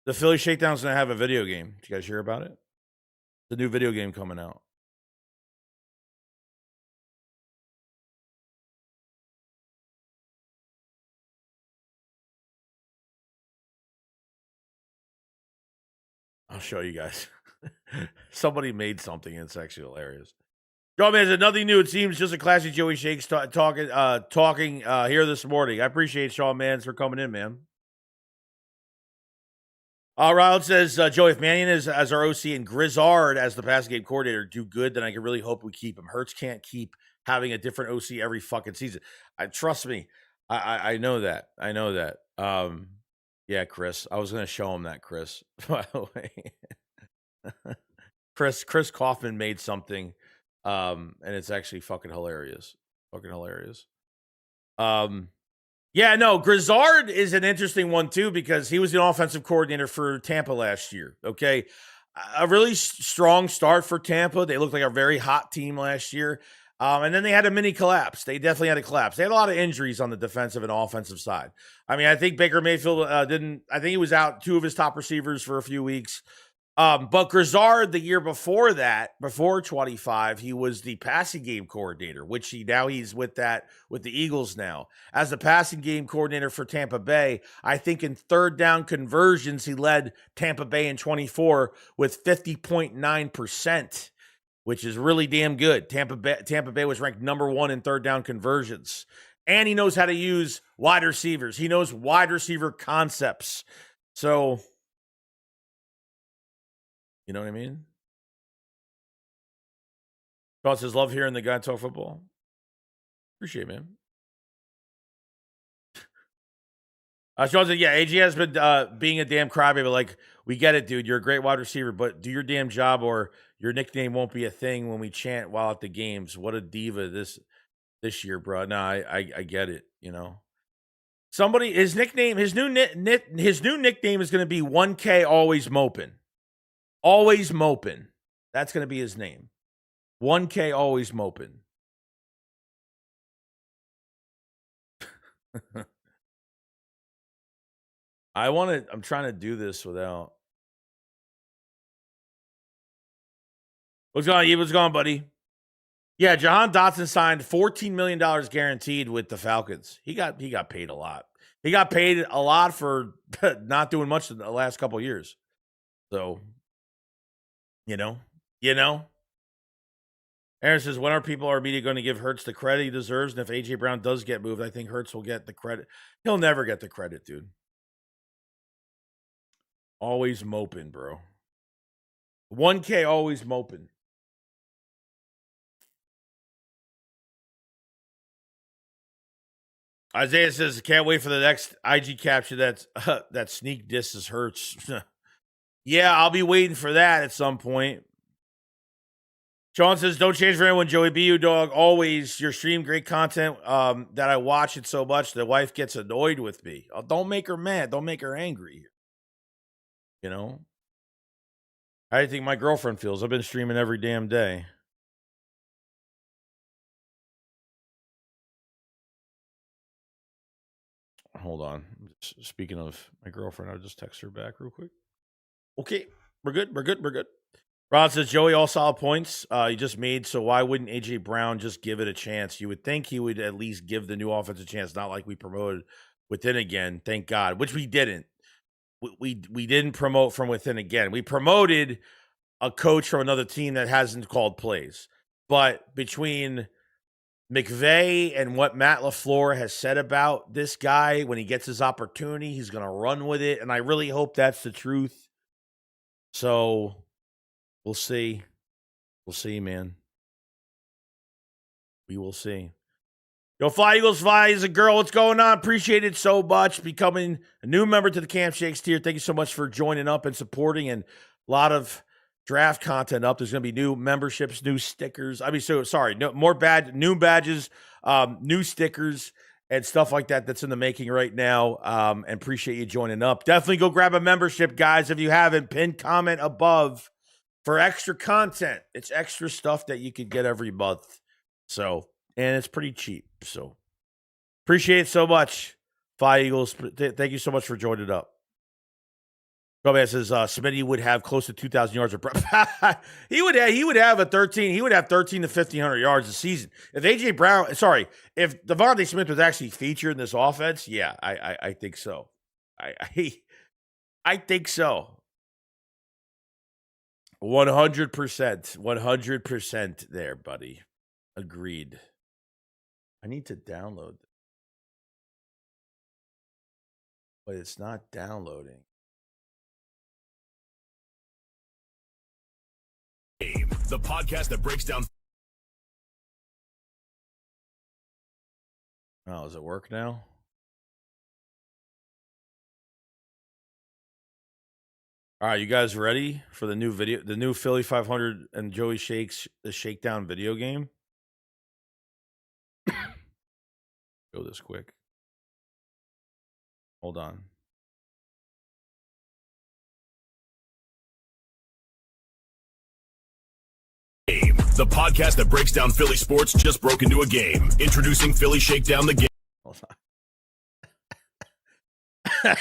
The Philly Shakedown's gonna have a video game. Did you guys hear about it? The new video game coming out. I'll show you guys. Somebody made something and it's actually hilarious. Joe, man, there's nothing new. It seems just a classic Joey Shakes talking here this morning. I appreciate Sean Mans for coming in, man. Riley says, Joey, if Mannion is as our OC and Grizzard as the passing game coordinator do good, then I can really hope we keep him. Hurts can't keep having a different OC every fucking season. Trust me. I know that. Yeah, Chris. I was going to show him that, Chris. By the way. Chris Kaufman made something, and it's actually fucking hilarious. Yeah, no, Grizzard is an interesting one too because he was the offensive coordinator for Tampa last year. Okay, a really strong start for Tampa. They looked like a very hot team last year. And then they had a mini collapse. They definitely had a collapse. They had a lot of injuries on the defensive and offensive side. I mean, I think Baker Mayfield I think he was out 2 of his top receivers for a few weeks. But Grizzard, the year before that, before 25, he was the passing game coordinator, which he's with the Eagles now. As the passing game coordinator for Tampa Bay, I think in third down conversions, he led Tampa Bay in 24 with 50.9%. which is really damn good. Tampa Bay was ranked number 1 in third down conversions. And he knows how to use wide receivers. He knows wide receiver concepts. So, you know what I mean? Sean says, love hearing the guy talk football. Appreciate it, man. Sean said, yeah, AJ has been being a damn crybaby. Like, we get it, dude. You're a great wide receiver, but do your damn job or your nickname won't be a thing when we chant while at the games. What a diva this year, bro. No, I get it, you know. Somebody, his nickname, his new nickname is going to be 1K always moping. Always moping. That's going to be his name. 1K always moping. I'm trying to do this without. What's going on, buddy? Yeah, Jahan Dotson signed $14 million guaranteed with the Falcons. He got paid a lot. He got paid a lot for not doing much in the last couple of years. So, you know. Aaron says, when are people or media going to give Hurts the credit he deserves? And if A.J. Brown does get moved, I think Hurts will get the credit. He'll never get the credit, dude. Always moping, bro. 1K always moping. Isaiah says, can't wait for the next IG capture that sneak disses Hurts. Yeah, I'll be waiting for that at some point. Sean says, don't change for anyone, Joey. Be you, dog. Always. Your stream, great content that I watch it so much. The wife gets annoyed with me. Don't make her mad. Don't make her angry. You know? How do you think my girlfriend feels? I've been streaming every damn day. Hold on. Speaking of my girlfriend, I'll just text her back real quick. Okay. We're good. Rod says, Joey, all solid points he just made, so why wouldn't A.J. Brown just give it a chance? You would think he would at least give the new offense a chance, not like we promoted within again, thank God, which we didn't. We didn't promote from within again. We promoted a coach from another team that hasn't called plays. But between McVay and what Matt LaFleur has said about this guy, when he gets his opportunity, he's going to run with it, and I really hope that's the truth. So we'll see. We'll see, man. We will see. Yo, Fly Eagles Fly is a girl. What's going on? Appreciate it so much. Becoming a new member to the Camp Shakes tier. Thank you so much for joining up and supporting, and a lot of draft content up. There's going to be new memberships, new stickers. New badges, new stickers, and stuff like that that's in the making right now. And appreciate you joining up. Definitely go grab a membership, guys, if you haven't. Pinned comment above for extra content. It's extra stuff that you could get every month. So, and it's pretty cheap. So, appreciate it so much, Fly Eagles. Thank you so much for joining up. Probably says Smitty would have close to 2,000 yards. He would have 13 to 1,500 yards a season. If if Devontae Smith was actually featured in this offense, yeah, I think so. I think so. 100% there, buddy. Agreed. I need to download, but it's not downloading. The podcast that breaks down. Oh, does it work now? All right, you guys ready for the new video, the new Philly 500 and Joey Shakes the Shakedown video game? Go this quick. Hold on. The podcast that breaks down Philly sports just broke into a game. Introducing Philly Shakedown the game. Hold on.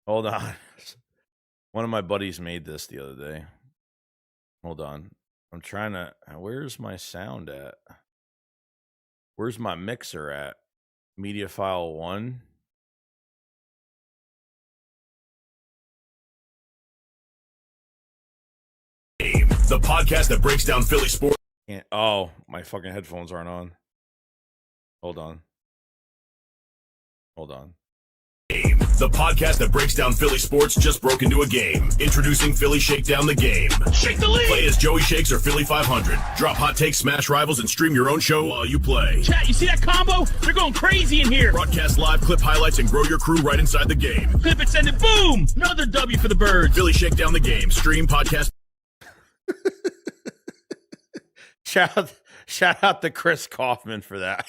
Hold on. One of my buddies made this the other day. Hold on. I'm trying to. Where's my sound at? Where's my mixer at? Media file 1. the podcast that breaks down Philly sports. Oh, my fucking headphones aren't on. Hold on. The podcast that breaks down Philly sports just broke into a game. Introducing Philly Shakedown the Game. Shake the league! Play as Joey Shakes or Philly 500. Drop hot takes, smash rivals, and stream your own show while you play. Chat, you see that combo? They're going crazy in here. Broadcast live, clip highlights, and grow your crew right inside the game. Clip it, send it, boom! Another W for the birds. Philly Shakedown the Game. Stream, podcast. Shout out to Chris Kaufman for that.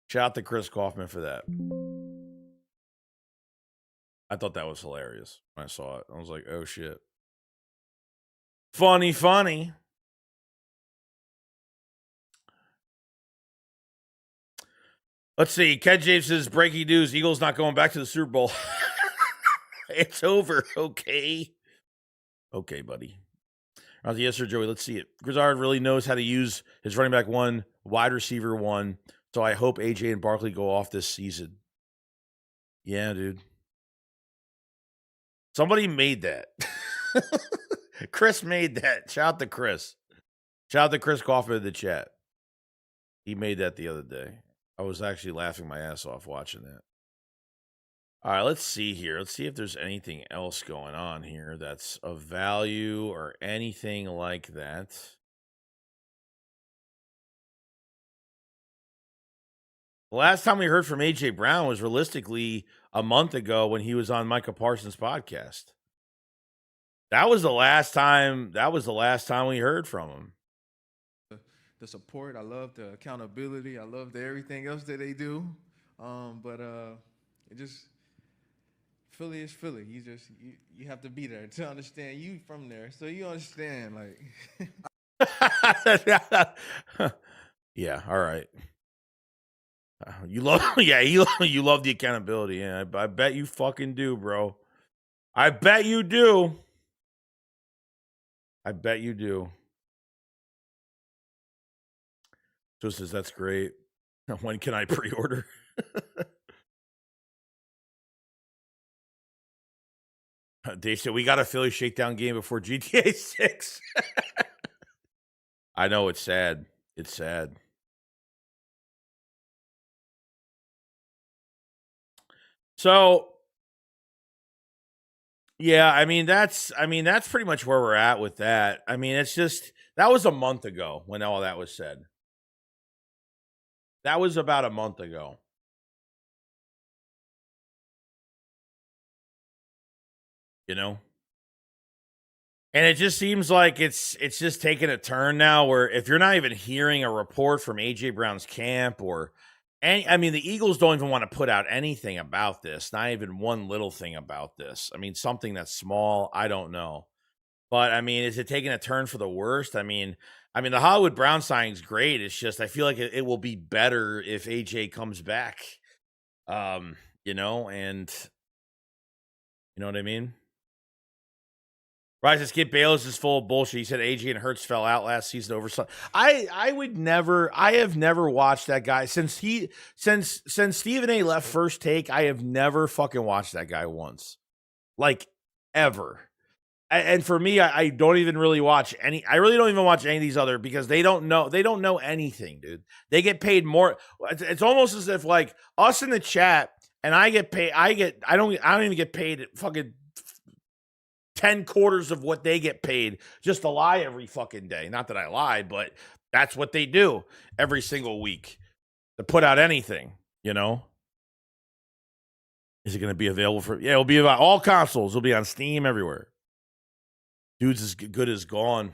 Shout out to Chris Kaufman for that. I thought that was hilarious when I saw it. I was like, oh shit. Funny. Let's see. Ken James says, breaking news, Eagles not going back to the Super Bowl. It's over, okay? Okay, buddy. Yes, sir, Joey. Let's see it. Grizzard really knows how to use his running back one, wide receiver one. So I hope AJ and Barkley go off this season. Yeah, dude. Somebody made that. Chris made that. Shout out to Chris. Shout out to Chris Kaufman in the chat. He made that the other day. I was actually laughing my ass off watching that. All right, let's see here. Let's see if there's anything else going on here that's of value or anything like that. The last time we heard from AJ Brown was realistically a month ago when he was on Micah Parsons' podcast. That was the last time we heard from him. The support, I love the accountability, I love the everything else that they do. But it just Philly is Philly. You have to be there to understand. You from there, so you understand. Like, yeah, all right. You love, you love the accountability. Yeah, I bet you fucking do, bro. I bet you do. So says that's great. When can I pre-order? Dave said we got a Philly Shakedown game before GTA 6. I know, it's sad. It's sad. So, yeah, I mean that's pretty much where we're at with that. I mean, it's just that was a month ago when all that was said. That was about a month ago. You know? And it just seems like it's just taking a turn now where if you're not even hearing a report from AJ Brown's camp or the Eagles don't even want to put out anything about this, not even one little thing about this. I mean, something that's small, I don't know. But I mean, is it taking a turn for the worst? I mean, the Hollywood Brown signing's great. It's just I feel like it will be better if AJ comes back. And you know what I mean? Right, Skip Bayless is full of bullshit. He said AJ and Hurts fell out last season over some. I have never watched that guy since Stephen A left First Take. I have never fucking watched that guy once, like ever. And for me, I don't even really watch any. I really don't even watch any of these other because they don't know anything, dude. They get paid more. It's almost as if like us in the chat and I get paid. I don't even get paid fucking 10 quarters of what they get paid just to lie every fucking day. Not that I lie, but that's what they do every single week to put out anything, you know? Is it going to be available for? Yeah, it'll be about all consoles. It'll be on Steam everywhere. Dude's as good as gone.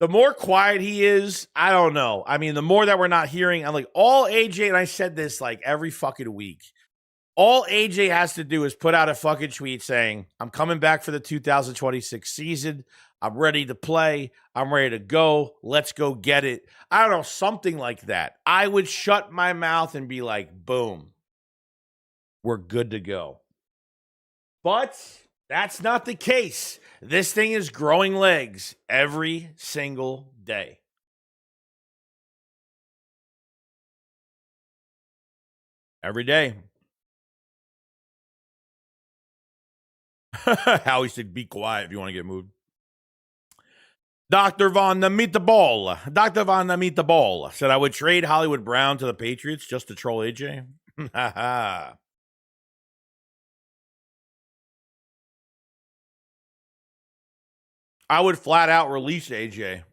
The more quiet he is, I don't know. I mean, the more that we're not hearing, I'm like, all AJ, and I said this like every fucking week. All AJ has to do is put out a fucking tweet saying, I'm coming back for the 2026 season. I'm ready to play. I'm ready to go. Let's go get it. I don't know, something like that. I would shut my mouth and be like, boom, we're good to go. But that's not the case. This thing is growing legs every single day. Every day. Howie said, be quiet if you want to get moved. Dr. Von the Meatball. Dr. Von the Meatball said I would trade Hollywood Brown to the Patriots just to troll AJ. I would flat out release AJ.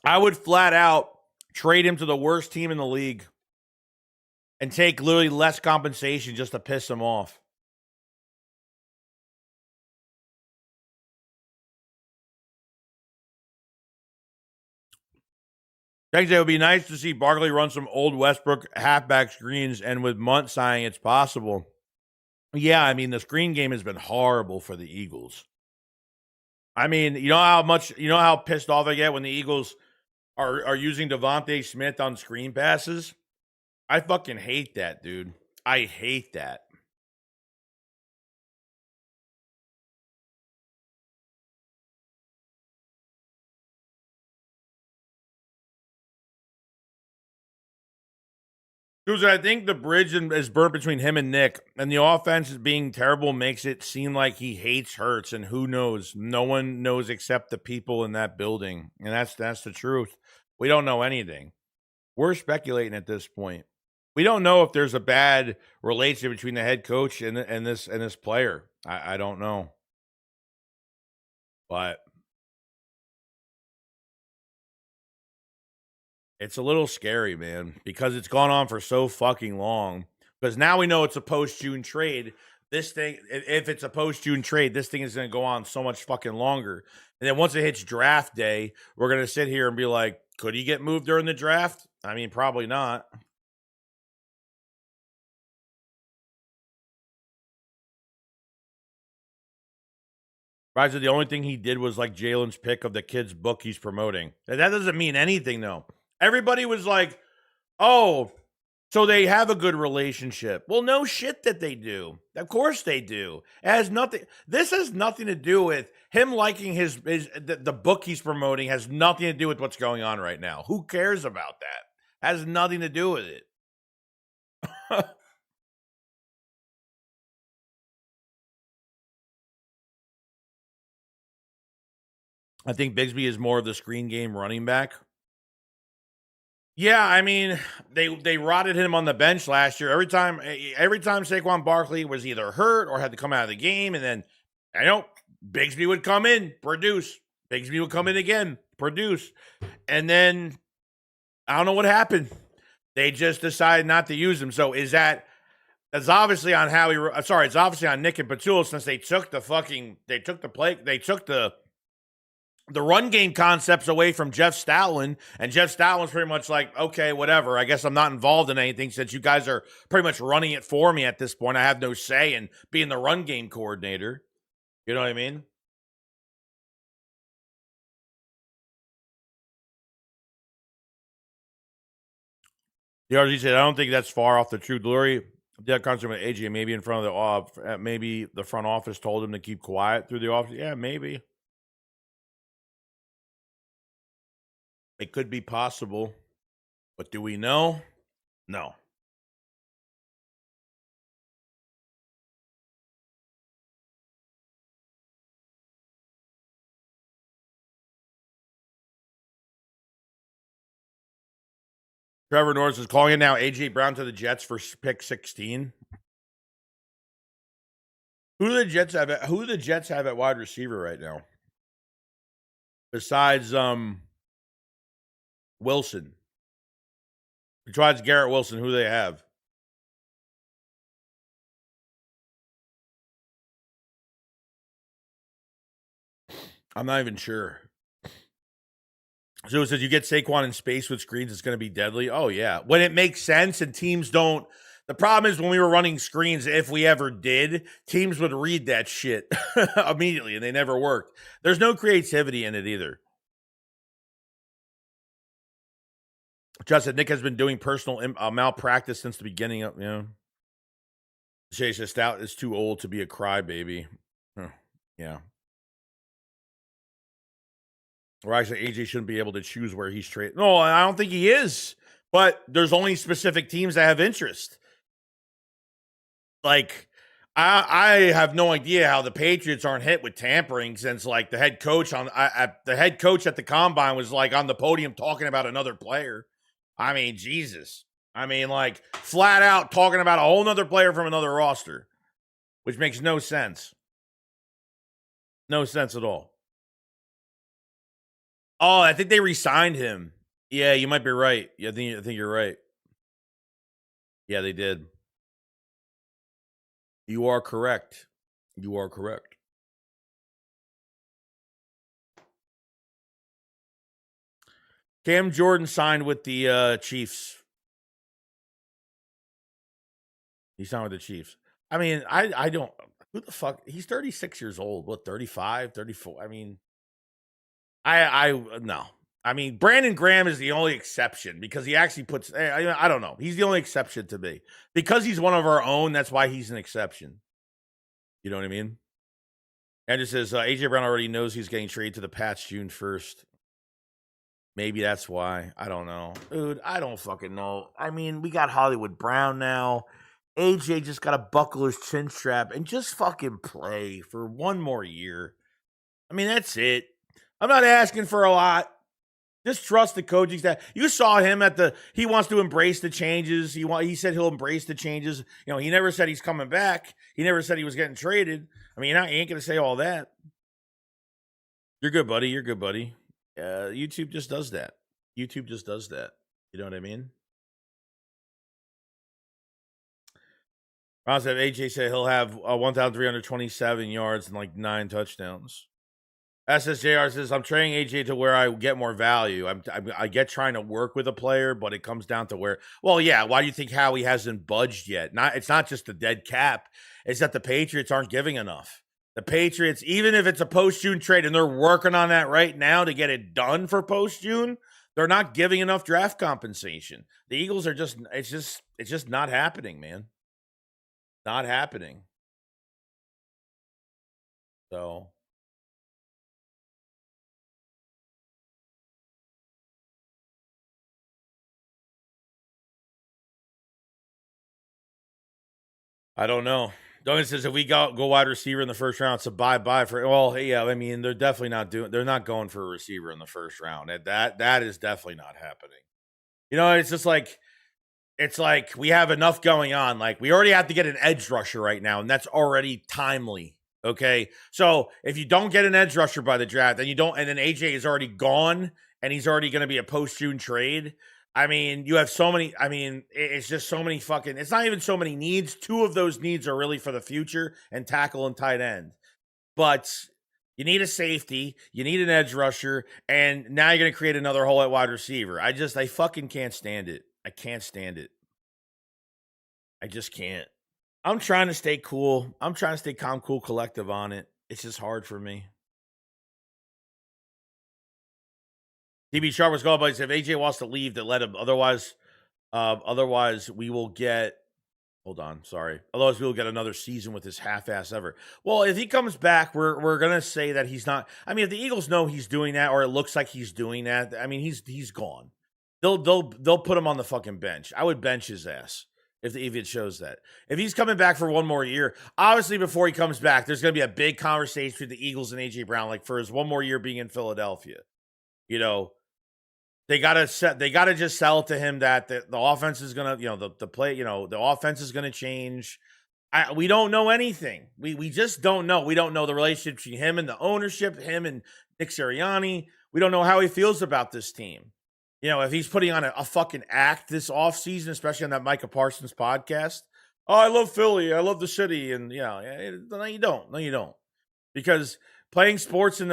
I would flat out trade him to the worst team in the league and take literally less compensation just to piss him off. Thanks. It would be nice to see Barkley run some old Westbrook halfback screens, and with Munt signing, it's possible. Yeah, I mean, the screen game has been horrible for the Eagles. I mean, you know how pissed off I get when the Eagles are using Devontae Smith on screen passes? I fucking hate that, dude. I hate that. Dude, I think the bridge is burnt between him and Nick, and the offense is being terrible makes it seem like he hates Hurts, and who knows? No one knows except the people in that building, and that's the truth. We don't know anything. We're speculating at this point. We don't know if there's a bad relationship between the head coach and this player. I don't know, but it's a little scary, man, because it's gone on for so fucking long. Because now we know it's a post-June trade. This thing, if it's a post-June trade, this thing is going to go on so much fucking longer. And then once it hits draft day, we're going to sit here and be like, could he get moved during the draft? I mean, probably not. Right, so the only thing he did was like Jalen's pick of the kid's book he's promoting. That doesn't mean anything, though. Everybody was like, oh, so they have a good relationship. Well, no shit that they do. Of course they do. It has nothing. This has nothing to do with him liking the book he's promoting. Has nothing to do with what's going on right now. Who cares about that? Has nothing to do with it. I think Bigsby is more of the screen game running back. Yeah, I mean, they rotted him on the bench last year. Every time Saquon Barkley was either hurt or had to come out of the game, and then I know Bigsby would come in, produce. Bigsby would come in again, produce, and then I don't know what happened. They just decided not to use him. So that's obviously on it's obviously on Nick and Patula, since they took the run game concepts away from Jeff Stoutland, and Jeff Stoutland's pretty much like, okay, whatever. I guess I'm not involved in anything since you guys are pretty much running it for me at this point. I have no say in being the run game coordinator. You know what I mean? The RG said, I don't think that's far off the truth. Lurie did a concert with AJ, maybe in front of maybe the front office told him to keep quiet through the office. Yeah, maybe. It could be possible, but do we know? No. Trevor Norris is calling it now. AJ Brown to the Jets for pick 16. Who do the Jets have at wide receiver right now? Besides Wilson. Besides Garrett Wilson, who do they have? I'm not even sure. So it says you get Saquon in space with screens, it's going to be deadly. Oh, yeah. When it makes sense and teams don't. The problem is when we were running screens, if we ever did, teams would read that shit immediately, and they never worked. There's no creativity in it either. Justin, Nick has been doing personal malpractice since the beginning of, Shay says Stout is too old to be a crybaby. Huh. Yeah. Or actually, AJ shouldn't be able to choose where he's traded. No, I don't think he is. But there's only specific teams that have interest. Like, I have no idea how the Patriots aren't hit with tampering since like the head coach at the combine was like on the podium talking about another player. I mean, Jesus. I mean, like flat out talking about a whole nother player from another roster, which makes no sense. No sense at all. Oh, I think they re-signed him. Yeah, you might be right. Yeah, I think you're right. Yeah, they did. You are correct. You are correct. Cam Jordan signed with the Chiefs. He signed with the Chiefs. I mean, I don't. Who the fuck? He's 36 years old. What, 35, 34? I mean, I no. I mean, Brandon Graham is the only exception because he actually puts. I don't know. He's the only exception to me because he's one of our own. That's why he's an exception. You know what I mean? And it says AJ Brown already knows he's getting traded to the Pats June 1st. Maybe that's why. I don't know. Dude, I don't fucking know. I mean, we got Hollywood Brown now. AJ just got to buckle his chin strap and just fucking play for one more year. I mean, that's it. I'm not asking for a lot. Just trust the coaching staff. You saw him he wants to embrace the changes. He said he'll embrace the changes. You know, he never said he's coming back. He never said he was getting traded. I mean, you ain't going to say all that. You're good, buddy. You're good, buddy. YouTube just does that. YouTube just does that. You know what I mean? Ron said AJ said he'll have 1,327 yards and like 9 touchdowns. SSJR says I'm trading AJ to where I get more value. I get trying to work with a player, but it comes down to where. Well, yeah. Why do you think Howie hasn't budged yet? It's not just the dead cap. It's that the Patriots aren't giving enough. The Patriots, even if it's a post-June trade, and they're working on that right now to get it done for post-June, they're not giving enough draft compensation. The Eagles are it's just not happening, man. Not happening. So I don't know. Duncan says if we go wide receiver in the first round, it's a bye for. Well, yeah, I mean they're definitely not doing. They're not going for a receiver in the first round. That is definitely not happening. You know, it's just like we have enough going on. Like we already have to get an edge rusher right now, and that's already timely. Okay, so if you don't get an edge rusher by the draft, then and then AJ is already gone, and he's already going to be a post-June trade. I mean, you have so many. I mean, it's just so many fucking. It's not even so many needs. 2 of those needs are really for the future and tackle and tight end. But you need a safety, you need an edge rusher, and now you're going to create another hole at wide receiver. I fucking can't stand it. I can't stand it. I just can't. I'm trying to stay cool. I'm trying to stay calm, cool, collective on it. It's just hard for me. DB Sharp was going, but he said if AJ wants to leave, that let him. Otherwise, we will get. Hold on, sorry. Otherwise, we will get another season with this half-ass ever. Well, if he comes back, we're gonna say that he's not. I mean, if the Eagles know he's doing that, or it looks like he's doing that, I mean, he's gone. They'll put him on the fucking bench. I would bench his ass if it shows that. If he's coming back for one more year, obviously before he comes back, there's gonna be a big conversation with the Eagles and AJ Brown, like for his one more year being in Philadelphia. You know. They gotta just sell to him that the offense is gonna, the play, the offense is gonna change. We don't know anything. We just don't know. We don't know the relationship between him and the ownership, him and Nick Sirianni. We don't know how he feels about this team. You know, if he's putting on a fucking act this offseason, especially on that Micah Parsons podcast. Oh, I love Philly. I love the city. And no, you don't. No, you don't. Because playing sports in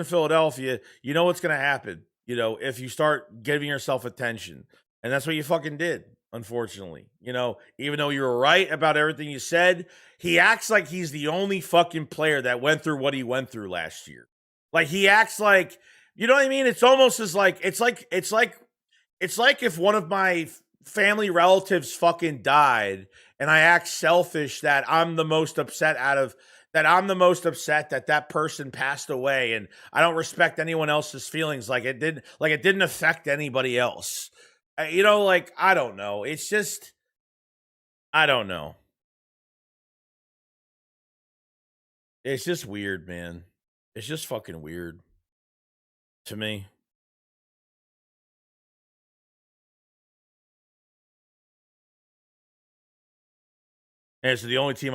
Philadelphia, you know what's gonna happen. If you start giving yourself attention. And that's what you fucking did, unfortunately. Even though you were right about everything you said, he acts like he's the only fucking player that went through what he went through last year. Like he acts like, you know what I mean? It's almost as like, it's like if one of my family relatives fucking died and I act selfish that I'm the most upset that person passed away and I don't respect anyone else's feelings like it didn't affect anybody else. I don't know. It's just, I don't know. It's just weird, man. It's just fucking weird to me. And so the only team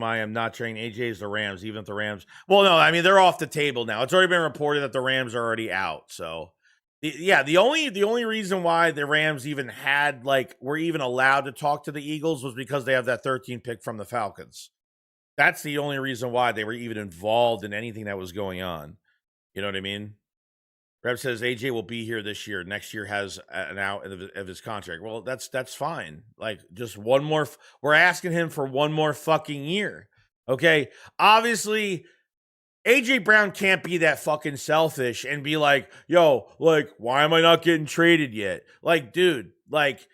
I am not trading AJ is the Rams, even if the Rams. Well, no, I mean they're off the table now. It's already been reported that the Rams are already out. So, the only reason why the Rams even were even allowed to talk to the Eagles was because they have that 13 pick from the Falcons. That's the only reason why they were even involved in anything that was going on. You know what I mean? Reb says AJ will be here this year. Next year has an out of his contract. Well, that's fine. Like just one more. We're asking him for one more fucking year. Okay. Obviously, AJ Brown can't be that fucking selfish and be like, yo, like, why am I not getting traded yet? Like, dude, like,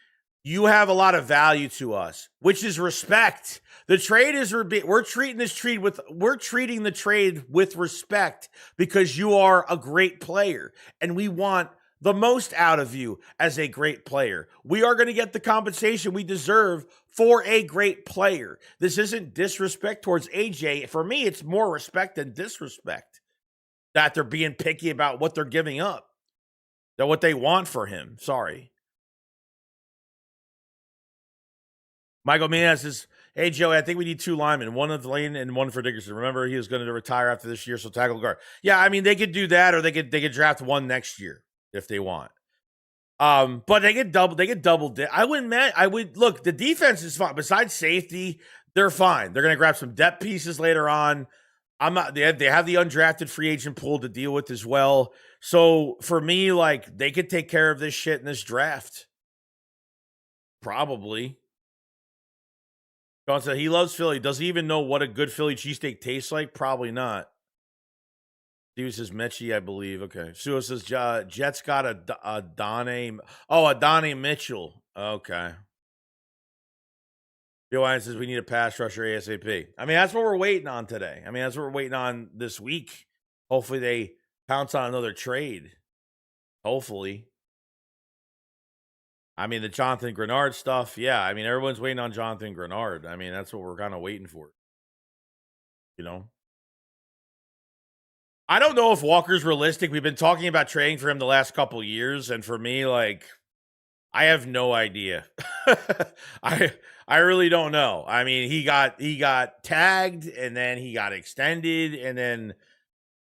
you have a lot of value to us, which is respect. The trade is we're treating the trade with respect because you are a great player and we want the most out of you as a great player. We are going to get the compensation we deserve for a great player. This isn't disrespect towards AJ. For me, it's more respect than disrespect that they're being picky about what they're giving up, that what they want for him. Sorry. Michael Menas says, hey, Joey, I think we need 2 linemen, one of Lane and one for Dickerson. Remember, he was going to retire after this year, so tackle guard. Yeah, I mean, they could do that, or they could draft one next year if they want. But they get double. I would look, the defense is fine. Besides safety, they're fine. They're going to grab some depth pieces later on. They have the undrafted free agent pool to deal with as well. So for me, like, they could take care of this shit in this draft. Probably. John said he loves Philly. Does he even know what a good Philly cheesesteak tastes like? Probably not. Steve says Mechie, I believe. Okay. Sue says Jets got a Donnie Mitchell. Okay. Joanne says we need a pass rusher ASAP. I mean, that's what we're waiting on today. I mean, that's what we're waiting on this week. Hopefully they pounce on another trade. Hopefully. I mean, the Jonathan Grenard stuff, yeah. I mean, everyone's waiting on Jonathan Grenard. I mean, that's what we're kind of waiting for. You know? I don't know if Walker's realistic. We've been talking about trading for him the last couple years, and for me, like, I have no idea. I really don't know. I mean, he got tagged, and then he got extended, and then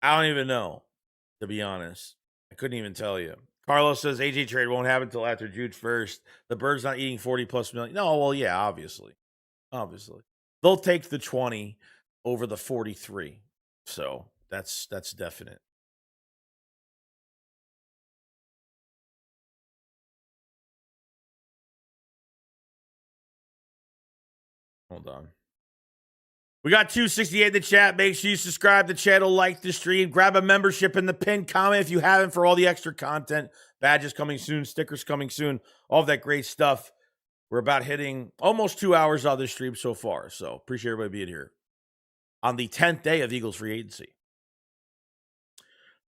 I don't even know, to be honest. I couldn't even tell you. Carlos says AJ trade won't happen until after June 1st. The Birds not eating 40+ million. No, well, yeah, obviously. They'll take the 20 over the 43. So that's definite. Hold on. We got 268 in the chat. Make sure you subscribe to the channel, like the stream, grab a membership in the pinned comment if you haven't for all the extra content. Badges coming soon, stickers coming soon, all of that great stuff. We're about hitting almost 2 hours of this stream so far. So appreciate everybody being here on the 10th day of Eagles free agency.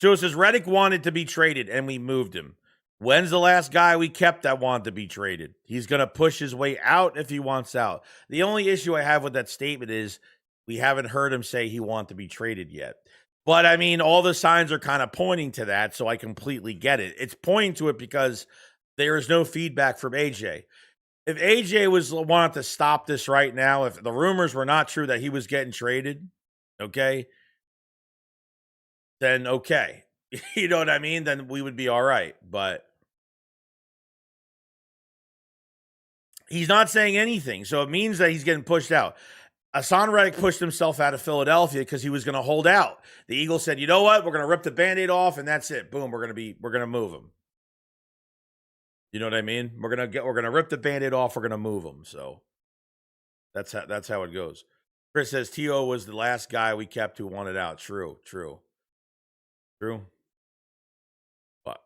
Joe says Reddick wanted to be traded and we moved him. When's the last guy we kept that wanted to be traded? He's going to push his way out if he wants out. The only issue I have with that statement is we haven't heard him say he wants to be traded yet. But, I mean, all the signs are kind of pointing to that, so I completely get it. It's pointing to it because there is no feedback from AJ. If AJ wanted to stop this right now, if the rumors were not true that he was getting traded, okay, then okay. You know what I mean? Then we would be all right. But he's not saying anything, so it means that he's getting pushed out. Hassan Reddick pushed himself out of Philadelphia because he was going to hold out. The Eagles said, you know what? We're going to rip the Band-Aid off, and that's it. Boom, we're going to move him. You know what I mean? We're going to rip the Band-Aid off, we're going to move him. So that's how it goes. Chris says T.O. was the last guy we kept who wanted out. True. But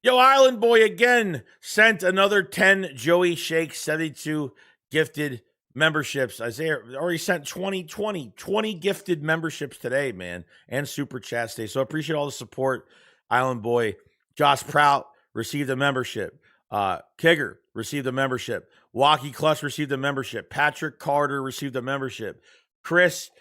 Yo, Island Boy again sent another 10 Joey Shake 72 gifted memberships. Isaiah already sent 20 gifted memberships today, man, and super chats today. So I appreciate all the support. Island Boy, Josh Prout received a membership. Kigger received a membership. Walkie Clutch received a membership. Patrick Carter received a membership. Chris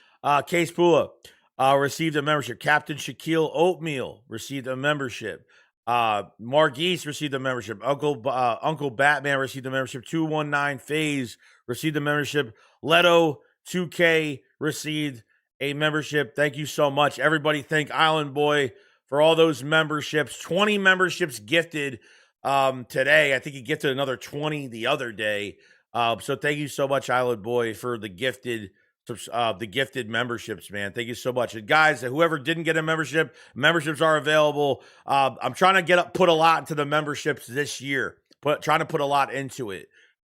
Case Pula received a membership. Captain Shaquille Oatmeal received a membership. Margise received a membership. Uncle Batman received a membership. 219 Phase received a membership. Leto 2K received a membership. Thank you so much. Everybody thank Island Boy for all those memberships. 20 memberships gifted today. I think he gifted another 20 the other day. So thank you so much, Island Boy, for the gifted memberships, man. Thank you so much. And guys, whoever didn't get a membership, memberships are available. I'm trying to put a lot into the memberships this year. Trying to put a lot into it.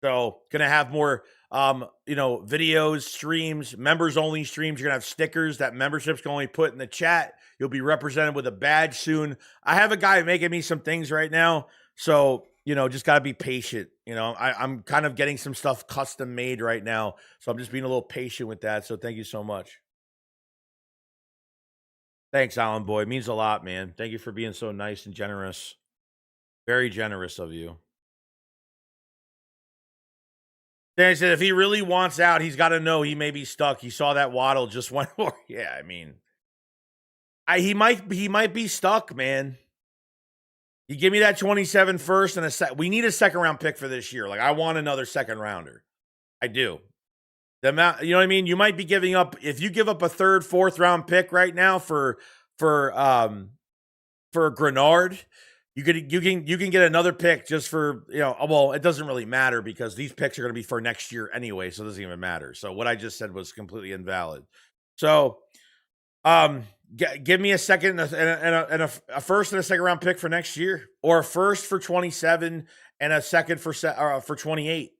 So gonna have more videos, streams, members only streams. You're gonna have stickers that memberships can only put in the chat. You'll be represented with a badge soon. I have a guy making me some things right now. So, just got to be patient. I'm kind of getting some stuff custom made right now. So I'm just being a little patient with that. So thank you so much. Thanks, Alan Boy. It means a lot, man. Thank you for being so nice and generous. Very generous of you. Then I said, if he really wants out, he's got to know he may be stuck. He saw that Waddle just went more. Yeah, I mean, he might be stuck, man. You give me that 27 first and we need a second round pick for this year. Like, I want another second rounder. I do. The amount, you know what I mean? You might be giving up, if you give up a third, fourth round pick right now for Grenard, you can get another pick just for, well, it doesn't really matter because these picks are going to be for next year anyway, so it doesn't even matter. So what I just said was completely invalid. So, give me a second and a first and a second round pick for next year, or a first for 27 and a second for 28.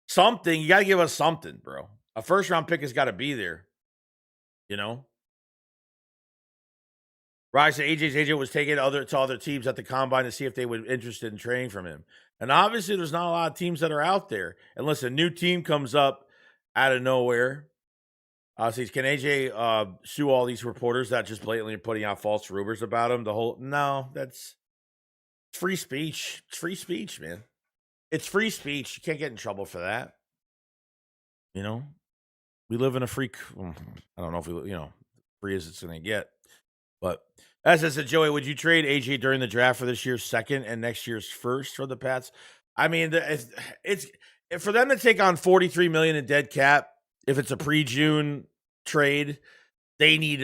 Something. You got to give us something, bro. A first round pick has got to be there. Rise to AJ was taking to other teams at the combine to see if they would be interested in trading from him. And obviously there's not a lot of teams that are out there. Unless a new team comes up out of nowhere. So can AJ sue all these reporters that just blatantly are putting out false rumors about him? No, that's free speech. It's free speech, man. It's free speech. You can't get in trouble for that. We live in a free. I don't know if free as it's going to get. But as I said, Joey, would you trade AJ during the draft for this year's second and next year's first for the Pats? I mean, it's for them to take on $43 million in dead cap. If it's a pre-June trade, they need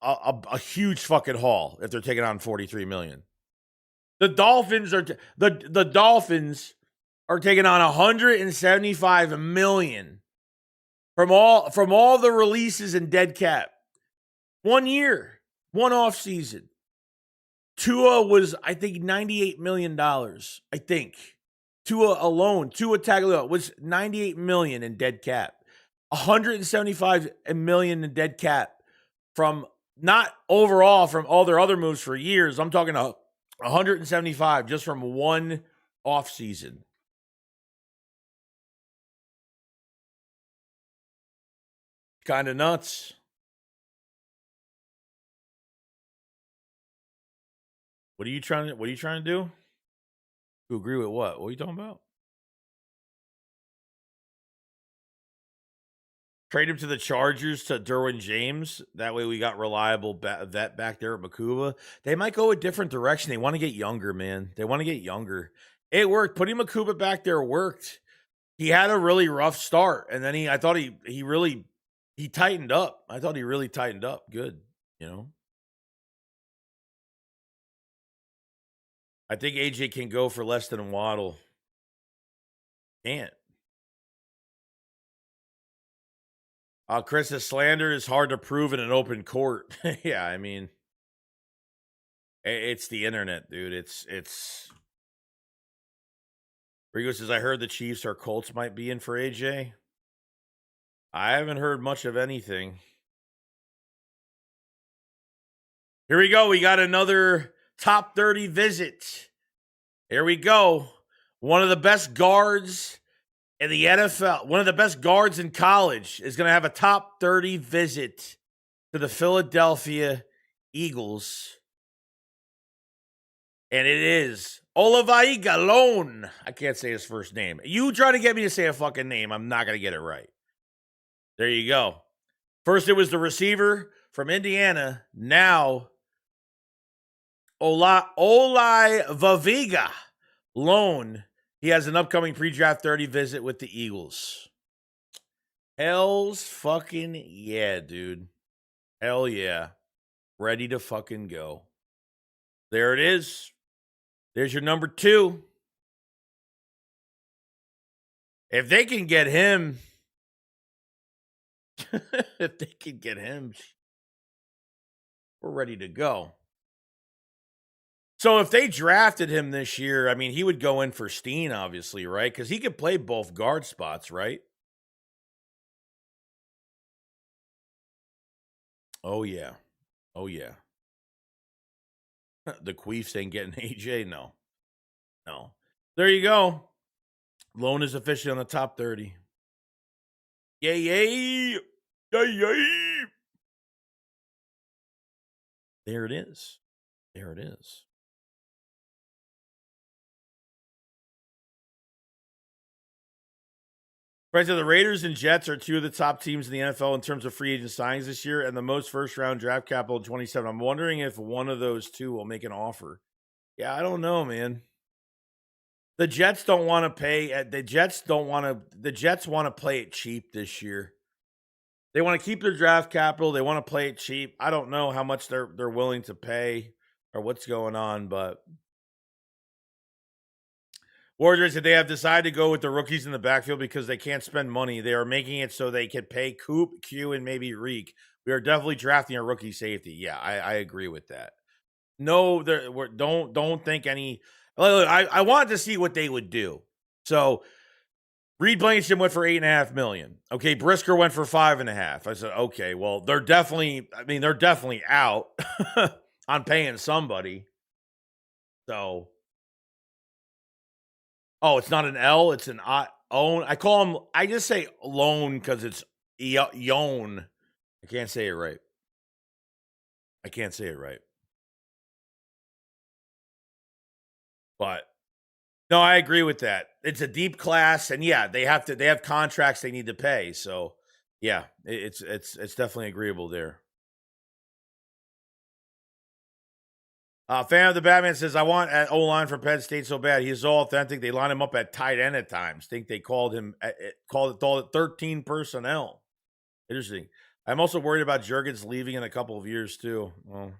a huge fucking haul if they're taking on $43 million. The Dolphins are the Dolphins are taking on $175 million from all the releases in dead cap. 1 year, one off season. Tua was, I think, $98 million. I think Tua alone, Tua Tagovailoa was $98 million in dead cap. $175 million in dead cap from not overall from all their other moves for years. I'm talking 175 just from one offseason. Kind of nuts. What are you trying to do? To agree with what? What are you talking about? Trade him to the Chargers to Derwin James. That way we got reliable vet back there at Makuba. They might go a different direction. They want to get younger, man. They want to get younger. It worked. Putting Makuba back there worked. He had a really rough start, and then I thought he really tightened up. I thought he really tightened up. Good, I think AJ can go for less than Waddle. Can't. Chris's slander is hard to prove in an open court. Yeah, I mean, it's the internet, dude. It's. Rigo says, I heard the Chiefs or Colts might be in for AJ. I haven't heard much of anything. Here we go. We got another top 30 visit. Here we go. One of the best guards in the NFL, one of the best guards in college, is going to have a top 30 visit to the Philadelphia Eagles. And it is Olivai Galone. I can't say his first name. You try to get me to say a fucking name, I'm not going to get it right. There you go. First, it was the receiver from Indiana. Now, Olai Vaviga, loan. He has an upcoming pre-draft 30 visit with the Eagles. Hell's fucking yeah, dude. Hell yeah. Ready to fucking go. There it is. There's your number 2. If they can get him, if they can get him, we're ready to go. So if they drafted him this year, I mean, he would go in for Steen, obviously, right? Because he could play both guard spots, right? Oh, yeah. Oh, yeah. The Queefs ain't getting AJ? No. No. There you go. Loan is officially on the top 30. Yay, yay. Yay, yay. There it is. There it is. Right, so the Raiders and Jets are 2 of the top teams in the NFL in terms of free agent signings this year and the most first-round draft capital in 27. I'm wondering if one of those 2 will make an offer. Yeah, I don't know, man. The Jets don't want to pay. The Jets want to play it cheap this year. They want to keep their draft capital. They want to play it cheap. I don't know how much they're willing to pay or what's going on, but Warriors, if they have decided to go with the rookies in the backfield because they can't spend money, they are making it so they can pay Coop, Q, and maybe Reek. We are definitely drafting a rookie safety. Yeah, I agree with that. No, don't think any. Look, I wanted to see what they would do. So Reed Blankenship went for $8.5 million. Okay, Brisker went for $5.5. I said, okay, well, they're definitely out on paying somebody. So, oh, it's not an L, it's an own. I call them. I just say loan because it's yon. I can't say it right. But no, I agree with that. It's a deep class, and yeah, they have contracts they need to pay. So yeah, it's definitely agreeable there. Fan of the Batman says, I want an O-line from Penn State so bad. He's so authentic. They line him up at tight end at times. Think they called it 13 personnel. Interesting. I'm also worried about Jurgens leaving in a couple of years too. Well,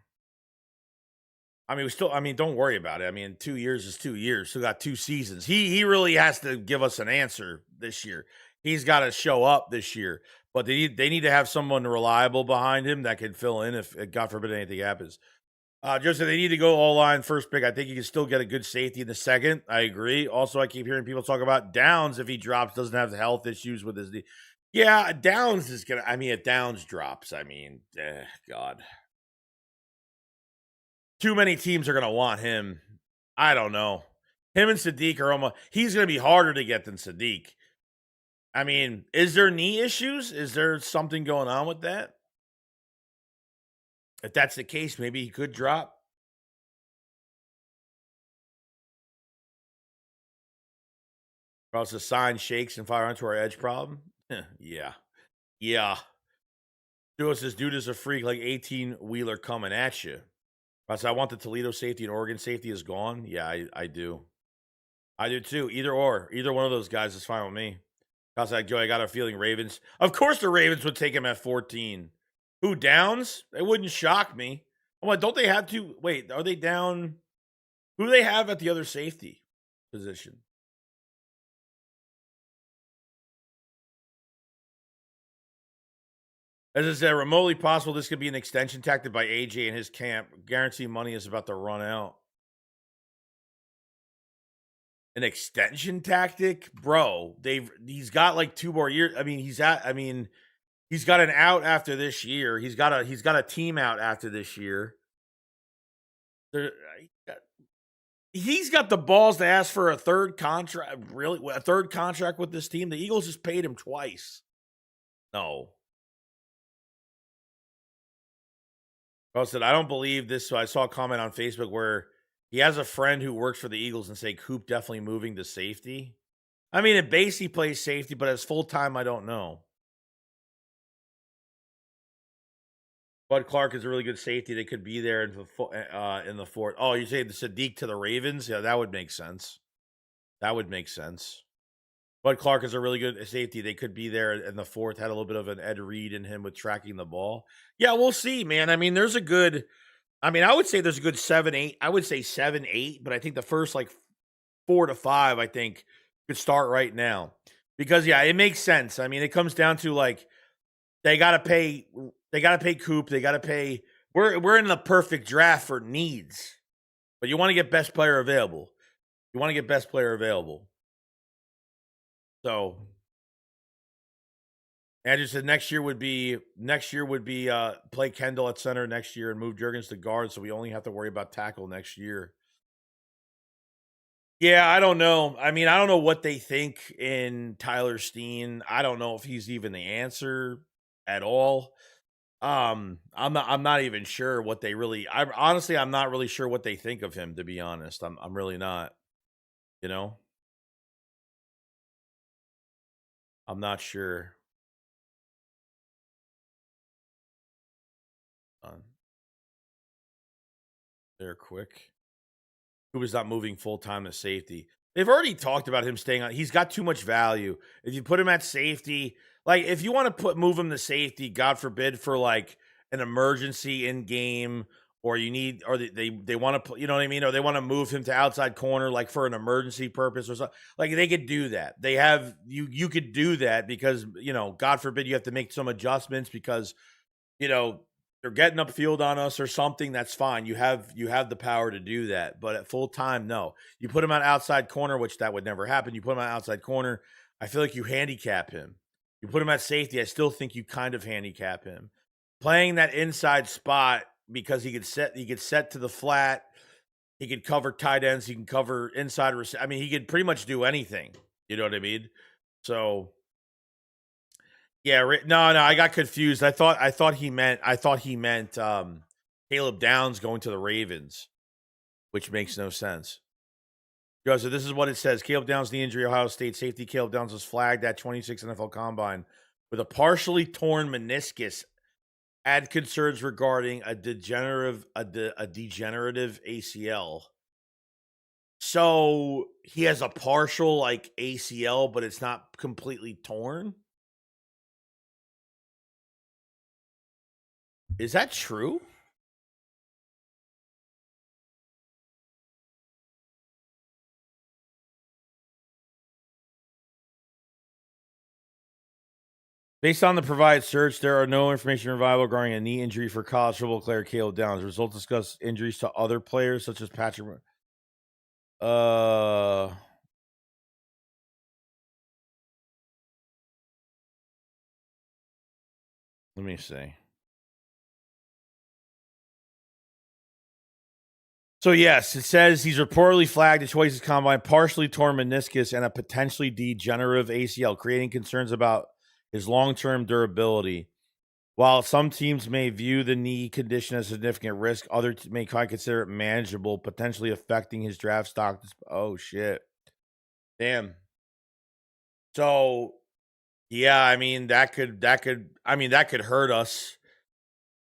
I mean, don't worry about it. I mean, 2 years is 2 years. Still got 2 seasons. He really has to give us an answer this year. He's got to show up this year. But they need to have someone reliable behind him that can fill in if, God forbid, anything happens. Joseph, they need to go all line first pick. I think you can still get a good safety in the second. I agree. Also, I keep hearing people talk about Downs if he drops, doesn't have the health issues with his knee. Yeah, Downs is gonna. I mean, if Downs drops, I mean, God, too many teams are gonna want him. I don't know. Him and Sadiq are almost. He's gonna be harder to get than Sadiq. I mean, is there knee issues? Is there something going on with that? If that's the case, maybe he could drop. Or else the sign shakes and fire onto our edge problem. Yeah. Yeah. Duo says, dude is a freak, like 18-wheeler coming at you. I want the Toledo safety and Oregon safety is gone. Yeah, I do. I do too. Either one of those guys is fine with me. I was like, Joey, I got a feeling Ravens. Of course the Ravens would take him at 14. Who, Downs? It wouldn't shock me. I'm like, don't they have to? Wait, are they down? Who do they have at the other safety position? As I said, remotely possible this could be an extension tactic by AJ and his camp. Guarantee money is about to run out. An extension tactic? Bro, he's got like 2 more years. I mean, he's got an out after this year. He's got a team out after this year. He's got the balls to ask for a third contract. Really, a third contract with this team? The Eagles just paid him twice. No. I said, I don't believe this. So I saw a comment on Facebook where he has a friend who works for the Eagles and say Coop definitely moving to safety. I mean, at base he plays safety, but as full time, I don't know. Bud Clark is a really good safety. They could be there in the fourth. Oh, you say the Sadiq to the Ravens? Yeah, that would make sense. That would make sense. Bud Clark is a really good safety. They could be there in the fourth. Had a little bit of an Ed Reed in him with tracking the ball. Yeah, we'll see, man. I mean, there's a good. I mean, I would say there's a good 7-8. I would say 7-8, but I think the first like 4 to 5, I think, could start right now because yeah, it makes sense. I mean, it comes down to like they gotta pay Coop. They gotta pay. We're in the perfect draft for needs, but you want to get best player available. You want to get best player available. So Andrew said next year would be play Kendall at center next year and move Jurgens to guard, so we only have to worry about tackle next year. Yeah, I don't know. I mean, I don't know what they think in Tyler Steen. I don't know if he's even the answer at all. I'm not even sure what they really. I'm not really sure what they think of him, to be honest. I'm really not. You know, I'm not sure. They're quick. Who was not moving full time to safety. They've already talked about him staying on. He's got too much value. If you put him at safety, like if you want to move him to safety, God forbid, for like an emergency in game, or you need, or they want to, you know what I mean, or they want to move him to outside corner, like for an emergency purpose or something. Like they could do that. They have you could do that because God forbid you have to make some adjustments because they're getting upfield on us or something. That's fine. You have the power to do that. But at full time, no. You put him on outside corner, which that would never happen. You put him on outside corner, I feel like you handicap him. You put him at safety, I still think you kind of handicap him. Playing that inside spot because he could set to the flat. He could cover tight ends. He can cover inside. I mean, he could pretty much do anything. You know what I mean? So yeah, no, I got confused. I thought he meant Caleb Downs going to the Ravens, which makes no sense. So this is what it says. Caleb Downs, the injury, Ohio State safety Caleb Downs was flagged at 26 NFL Combine with a partially torn meniscus. Had concerns regarding a degenerative ACL. So he has a partial like ACL, but it's not completely torn. Is that true? Based on the provided search, there are no information available regarding a knee injury for college football player Caleb Downs. Results discuss injuries to other players such as Patrick. Let me see. So yes, it says he's reportedly flagged at Choices Combine, partially torn meniscus and a potentially degenerative ACL, creating concerns about his long-term durability. While some teams may view the knee condition as a significant risk, others may consider it manageable, potentially affecting his draft stock. Oh shit! Damn. So, yeah, I mean that could hurt us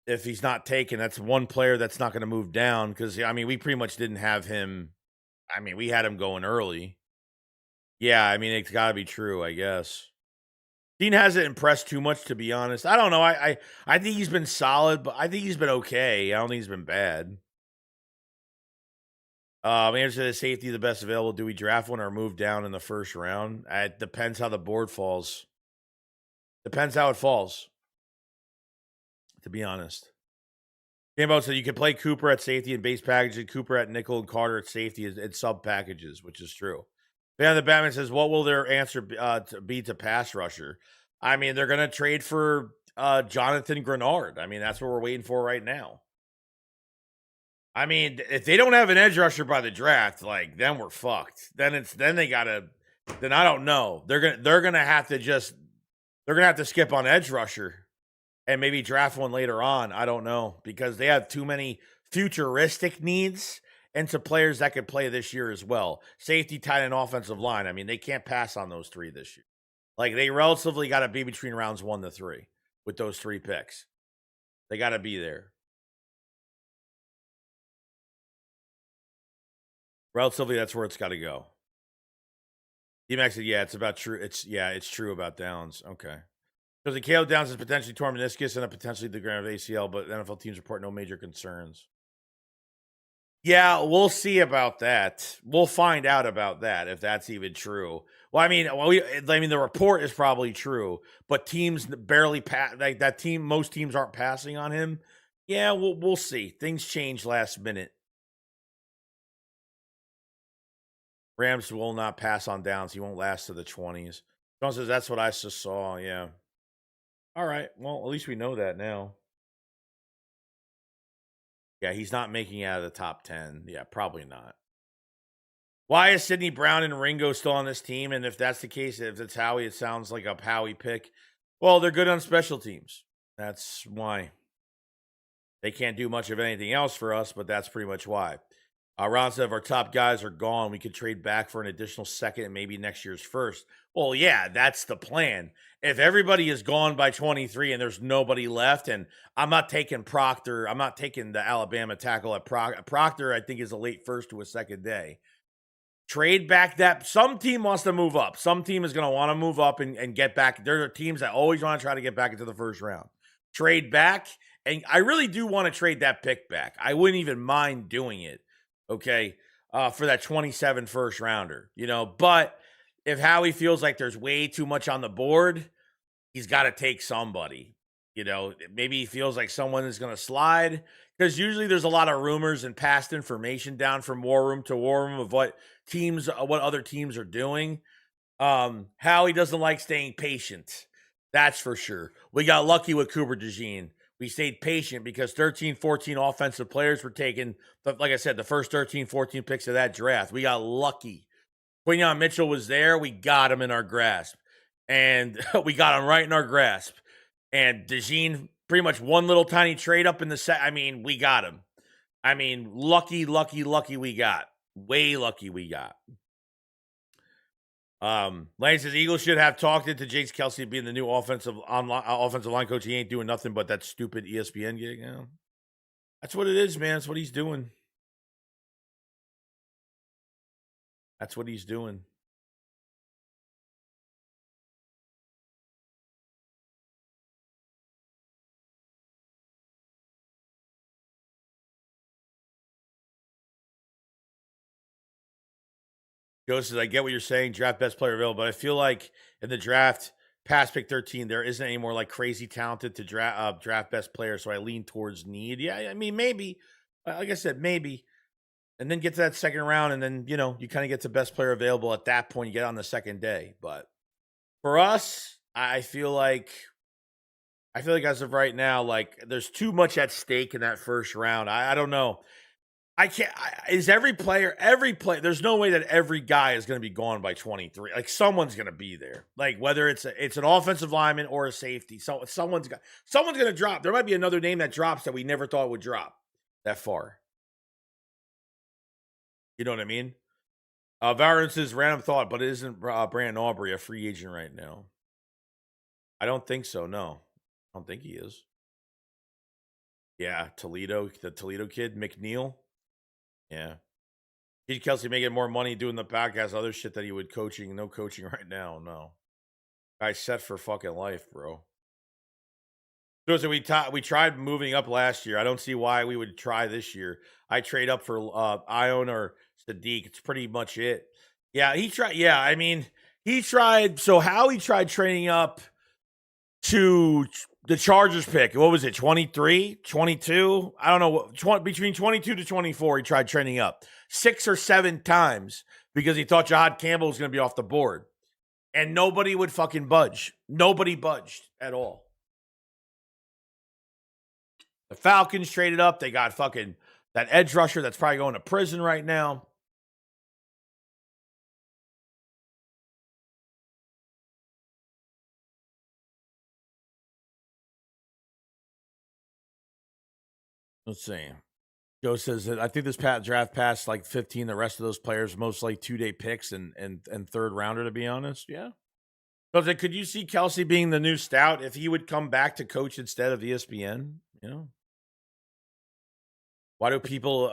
if he's not taken. That's one player that's not going to move down because I mean we pretty much didn't have him. I mean we had him going early. Yeah, I mean it's got to be true, I guess. Dean hasn't impressed too much, to be honest. I don't know. I think he's been solid, but I think he's been okay. I don't think he's been bad. Answer the safety, the best available. Do we draft one or move down in the first round? It depends how the board falls. Depends how it falls, to be honest. Gambo said you can play Cooper at safety and base packages, Cooper at nickel and Carter at safety and sub packages, which is true. Van the Batman says, what will their answer be to pass rusher? I mean, they're going to trade for Jonathan Grenard. I mean, that's what we're waiting for right now. I mean, if they don't have an edge rusher by the draft, like then we're fucked. Then I don't know. They're gonna have to skip on edge rusher and maybe draft one later on. I don't know because they have too many futuristic needs and to players that could play this year as well. Safety, tight end, offensive line. I mean, they can't pass on those three this year. Like they relatively got to be between rounds 1 to 3 with those 3 picks. They got to be there. Relatively, that's where it's got to go. D-Max said, yeah, it's about true. It's true about Downs. Okay. Because the KO Downs is potentially torn meniscus and a potentially degenerative ACL, but NFL teams report no major concerns. Yeah, we'll see about that. We'll find out about that if that's even true. Well, I mean, the report is probably true, but teams barely pass. Like that team, most teams aren't passing on him. Yeah, we'll see. Things change last minute. Rams will not pass on Downs. He won't last to the 20s. John says that's what I just saw. Yeah. All right. Well, at least we know that now. Yeah, he's not making it out of the top 10. Yeah, probably not. Why is Sidney Brown and Ringo still on this team? And if that's the case, if it's Howie, it sounds like a Howie pick. Well, they're good on special teams. That's why. They can't do much of anything else for us, but that's pretty much why. Ron said if our top guys are gone, we could trade back for an additional second and maybe next year's first. Well, yeah, that's the plan. If everybody is gone by 23 and there's nobody left, and I'm not taking Proctor, I'm not taking the Alabama tackle at Proctor, I think is a late first to a second day. Trade back that. Some team wants to move up. Some team is going to want to move up and get back. There are teams that always want to try to get back into the first round. Trade back. And I really do want to trade that pick back. I wouldn't even mind doing it. Okay. For that 27 first rounder, but if Howie feels like there's way too much on the board, he's got to take somebody, maybe he feels like someone is going to slide, because usually there's a lot of rumors and past information down from war room to war room of what other teams are doing. Howie doesn't like staying patient. That's for sure. We got lucky with Cooper DeJean. We stayed patient because 13, 14 offensive players were taken. But like I said, the first 13, 14 picks of that draft, we got lucky. Quinyon Mitchell was there. We got him in our grasp. And we got him right in our grasp. And DeJean, pretty much one little tiny trade up in the set. I mean, we got him. I mean, lucky we got. Way lucky we got. Lane says Eagles should have talked into Jace Kelsey being the new offensive line coach. He ain't doing nothing but that stupid ESPN gig. That's what it is, man. That's what he's doing. That's what he's doing. Joe says, I get what you're saying, draft best player available, but I feel like in the draft, past pick 13, there isn't any more like crazy talented to draft best player, so I lean towards need. Yeah, I mean, maybe. Like I said, maybe. And then get to that second round, and then, you kind of get to best player available at that point. You get on the second day. But for us, I feel like as of right now, like there's too much at stake in that first round. I don't know. I can't. Is every player? There's no way that every guy is going to be gone by 23. Like someone's going to be there. Like whether it's an offensive lineman or a safety. So someone's going to drop. There might be another name that drops that we never thought would drop that far. You know what I mean? Valorant says random thought, but isn't Brandon Aubrey a free agent right now? I don't think so. No, I don't think he is. Yeah, the Toledo kid, McNeil. Yeah. Pete Kelsey making more money doing the podcast, other shit that he would coaching. No coaching right now. No. Guy's set for fucking life, bro. So we tried moving up last year. I don't see why we would try this year. I trade up for Ion or Sadiq. It's pretty much it. Yeah, he tried. Yeah, I mean, he tried. So Howie tried trading up to the Chargers pick. What was it, 23, 22? I don't know. Between 22 to 24, he tried trading up 6 or 7 times because he thought Jahad Campbell was going to be off the board. And nobody would fucking budge. Nobody budged at all. The Falcons traded up. They got fucking that edge rusher that's probably going to prison right now. Let's see. Joe says that I think this draft passed like 15. The rest of those players mostly 2-day picks and third rounder, to be honest. Yeah. So could you see Kelsey being the new Stout if he would come back to coach instead of ESPN? You know, why do people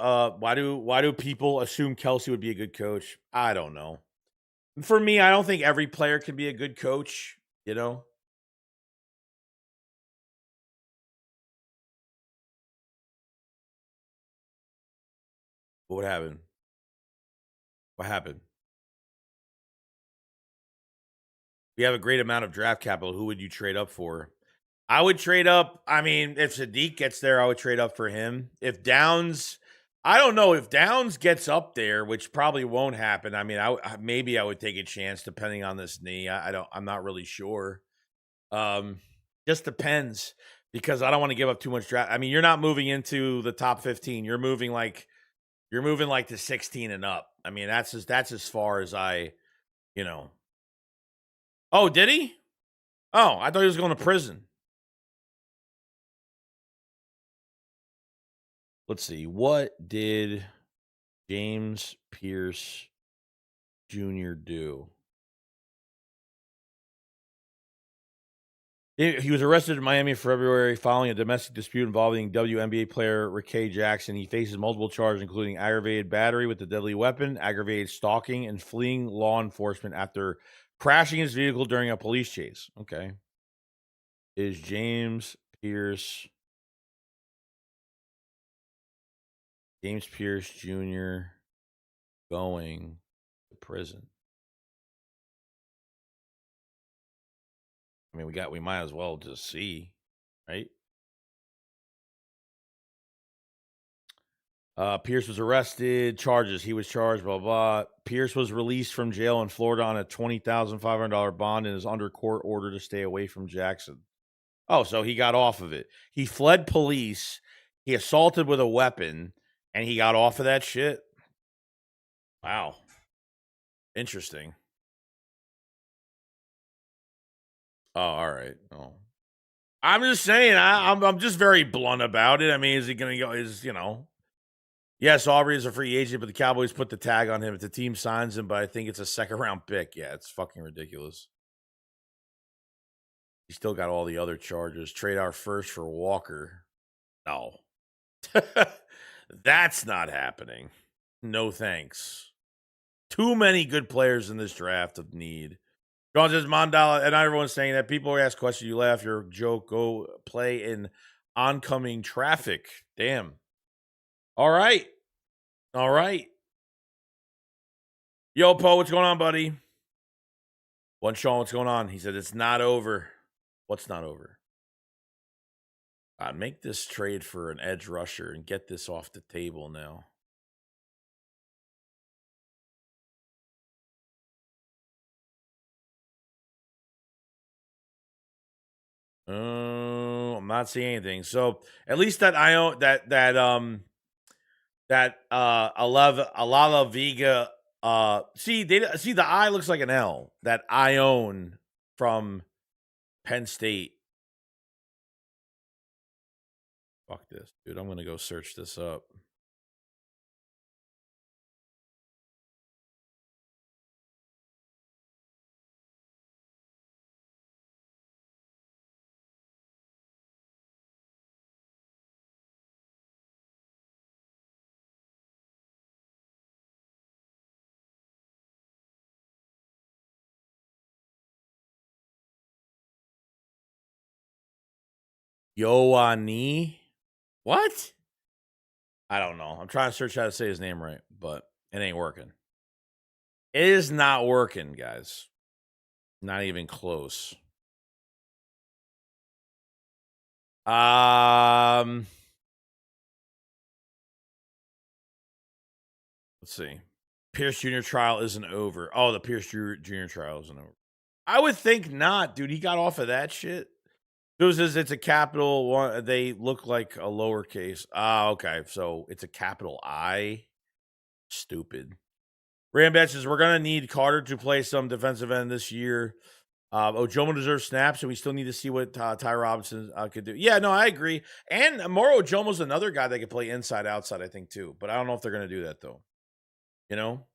assume Kelsey would be a good coach? I don't know. For me, I don't think every player can be a good coach. You know, what happened? What happened? We have a great amount of draft capital. Who would you trade up for? I would trade up. I mean, if Sadiq gets there, I would trade up for him. If Downs, I don't know if Downs gets up there, which probably won't happen. I mean, maybe I would take a chance depending on this knee. I don't. I'm not really sure. Just depends because I don't want to give up too much draft. I mean, you're not moving into the top 15. You're moving like to 16 and up. I mean, that's as far as I, you know. Oh, did he? Oh, I thought he was going to prison. Let's see. What did James Pierce Jr. do? He was arrested in Miami in February following a domestic dispute involving WNBA player Rickey Jackson. He faces multiple charges, including aggravated battery with a deadly weapon, aggravated stalking, and fleeing law enforcement after crashing his vehicle during a police chase. Okay. Is James Pierce Jr. going to prison? I mean, we might as well just see, right? Pierce was arrested, charges. He was charged, blah, blah. Pierce was released from jail in Florida on a $20,500 bond and is under court order to stay away from Jackson. Oh, so he got off of it. He fled police. He assaulted with a weapon, and he got off of that shit. Wow. Interesting. Oh, all right. Oh, I'm just saying. I'm just very blunt about it. I mean, is he going to go? Yes, Aubrey is a free agent, but the Cowboys put the tag on him if the team signs him. But I think it's a second-round pick. Yeah, it's fucking ridiculous. He still got all the other charges. Trade our first for Walker. No, that's not happening. No thanks. Too many good players in this draft of need. John says Mandala, and everyone's saying that people ask questions, you laugh, your joke, go play in oncoming traffic. Damn. All right. All right. Yo, Poe, what's going on, buddy? One Sean, what's going on? He said it's not over. What's not over? Make this trade for an edge rusher and get this off the table now. I'm not seeing anything. So at least that Alala Vega. See the I looks like an L. That Ione from Penn State. Fuck this, dude. I'm gonna go search this up. Yoani. What? I don't know. I'm trying to search how to say his name right, but it ain't working. It is not working, guys. Not even close. Let's see. Pierce Jr. trial isn't over. Oh, the Pierce Jr. trial isn't over. I would think not, dude. He got off of that shit. It's a capital one. They look like a lowercase. Okay. So it's a capital I. Stupid. Rambet says we're gonna need Carter to play some defensive end this year. Ojomo deserves snaps, and we still need to see what Ty Robinson could do. Yeah, no, I agree. And Moro Ojomo's another guy that could play inside, outside, I think, too. But I don't know if they're gonna do that though. You know?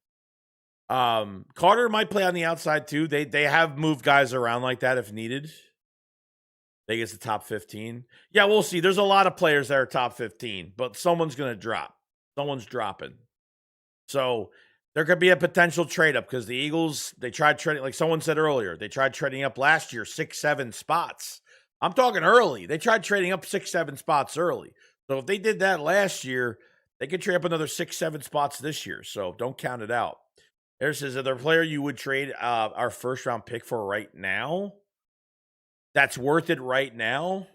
Carter might play on the outside too. They have moved guys around like that if needed. They get the top 15. Yeah, we'll see. There's a lot of players that are top 15, but someone's going to drop. Someone's dropping. So there could be a potential trade up because the Eagles, they tried trading, like someone said earlier, they tried trading up last year 6-7 spots. I'm talking early. They tried trading up 6-7 spots early. So if they did that last year, they could trade up another 6-7 spots this year. So don't count it out. There's is there a player you would trade our first round pick for right now? That's worth it right now?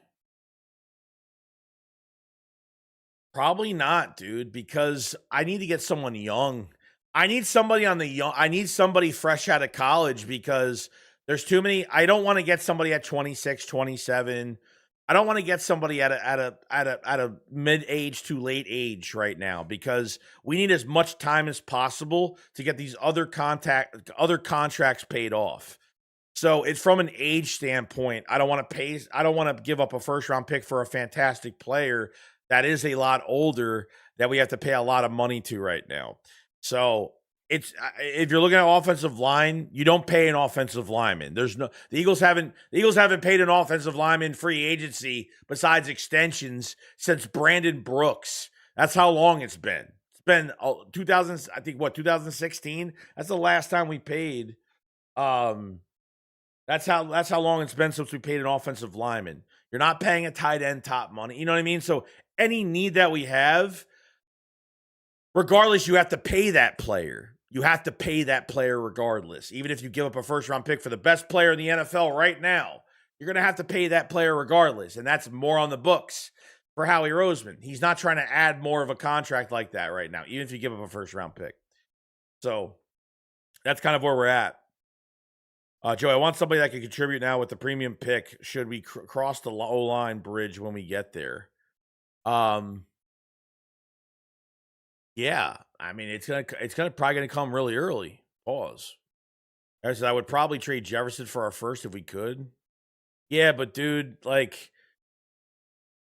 Probably not, dude, because I need to get someone young. I need somebody on the young. I need somebody fresh out of college because there's too many. I don't want to get somebody at 26, 27. I don't want to get somebody at a mid-age to late age right now because we need as much time as possible to get these other contracts paid off. So it's from an age standpoint. I don't want to give up a first round pick for a fantastic player that is a lot older that we have to pay a lot of money to right now. So it's if you're looking at offensive line, you don't pay an offensive lineman. The Eagles haven't paid an offensive lineman free agency besides extensions since Brandon Brooks. That's how long it's been. It's been 2016. That's the last time we paid. That's how long it's been since we paid an offensive lineman. You're not paying a tight end top money. You know what I mean? So any need that we have, regardless, you have to pay that player. You have to pay that player regardless. Even if you give up a first-round pick for the best player in the NFL right now, you're going to have to pay that player regardless, and that's more on the books for Howie Roseman. He's not trying to add more of a contract like that right now, even if you give up a first-round pick. So that's kind of where we're at. Joey, I want somebody that can contribute now with the premium pick should we cross the O-line bridge when we get there. Yeah, I mean it's probably gonna come really early. Pause. I said I would probably trade Jefferson for our first if we could. Yeah, but dude, like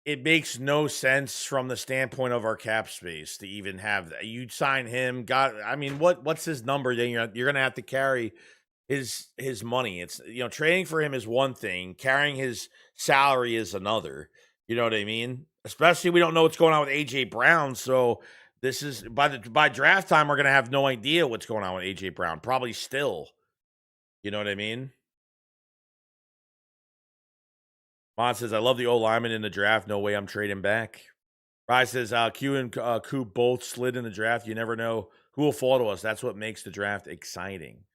it makes no sense from the standpoint of our cap space to even have that. You'd sign him. I mean, what's his number? Then you're gonna have to carry his money. It's trading for him is one thing, carrying his salary is another. You know what I mean? Especially we don't know what's going on with AJ Brown. So this is by draft time we're gonna have no idea what's going on with AJ Brown. Probably still. You know what I mean? Mon says, I love the O-lineman in the draft. No way I'm trading back. Rye says, Q and Coop both slid in the draft. You never know who will fall to us. That's what makes the draft exciting.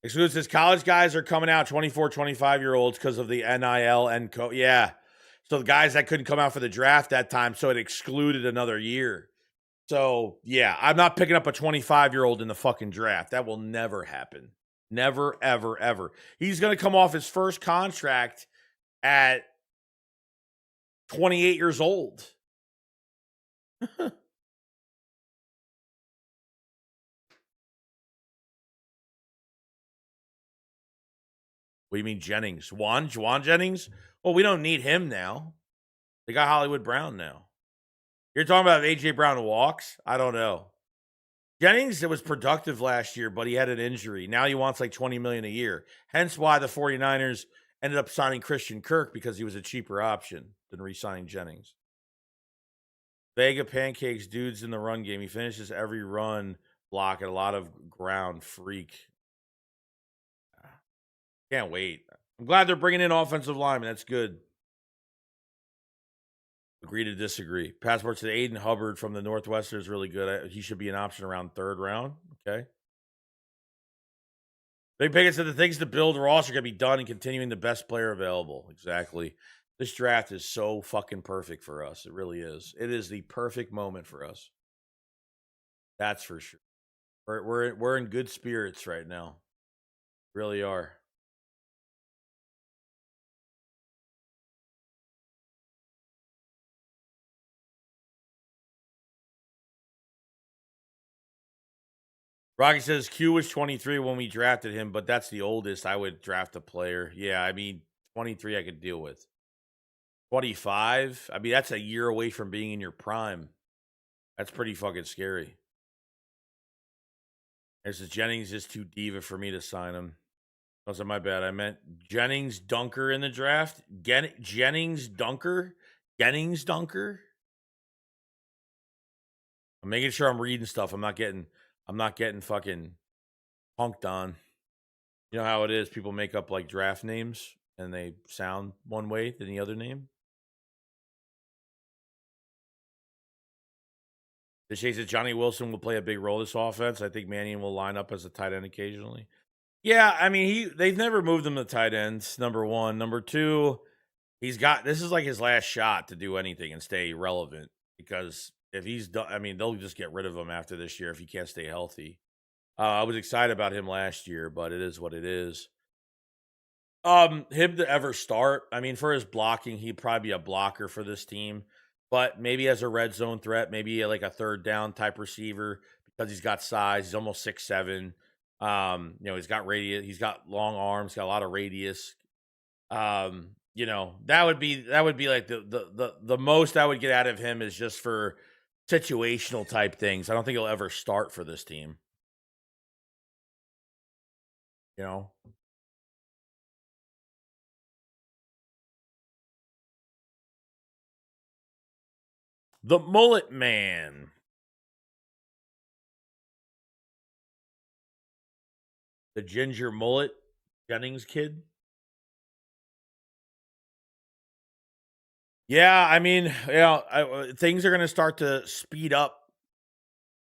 Exclusive says, college guys are coming out, 24, 25-year-olds because of the NIL and yeah. So the guys that couldn't come out for the draft that time, so it excluded another year. So, yeah, I'm not picking up a 25-year-old in the fucking draft. That will never happen. Never, ever, ever. He's going to come off his first contract at 28 years old. What do you mean Jennings? Juan Jennings? Well, we don't need him now. They got Hollywood Brown now. You're talking about AJ Brown walks? I don't know. Jennings, it was productive last year, but he had an injury. Now he wants like $20 million a year. Hence why the 49ers ended up signing Christian Kirk because he was a cheaper option than re-signing Jennings. Vega pancakes dudes in the run game. He finishes every run block at a lot of ground. Freak. Can't wait. I'm glad they're bringing in offensive linemen. That's good. Agree to disagree. Passport to Aiden Hubbard from the Northwestern is really good. He should be an option around third round. Okay. Big Pickett said the things to build roster going to be done and continuing the best player available. Exactly. This draft is so fucking perfect for us. It really is. It is the perfect moment for us. That's for sure. We're in good spirits right now. Really are. Rocky says Q was 23 when we drafted him, but that's the oldest I would draft a player. Yeah, I mean, 23 I could deal with. 25? I mean, that's a year away from being in your prime. That's pretty fucking scary. This is Jennings is too diva for me to sign him. Oh, so my bad. I meant Jennings Dunker in the draft. Jennings Dunker? Jennings Dunker? I'm making sure I'm reading stuff. I'm not getting fucking punked on. You know how it is, people make up like draft names and they sound one way than the other name. The Shade says Johnny Wilson will play a big role this offense. I think Mannion will line up as a tight end occasionally. Yeah, I mean they've never moved him to tight ends, number one. Number two, this is like his last shot to do anything and stay relevant, because if he's done, I mean, they'll just get rid of him after this year if he can't stay healthy. I was excited about him last year, but it is what it is. Him to ever start, I mean, for his blocking, he'd probably be a blocker for this team, but maybe as a red zone threat, maybe like a third down type receiver, because he's got size. He's almost 6'7". He's got radius, he's got long arms, got a lot of radius. That would be like the most I would get out of him is just for situational type things. I don't think he'll ever start for this team. You know? The Mullet Man. The ginger mullet Jennings kid. Yeah, I mean, things are going to start to speed up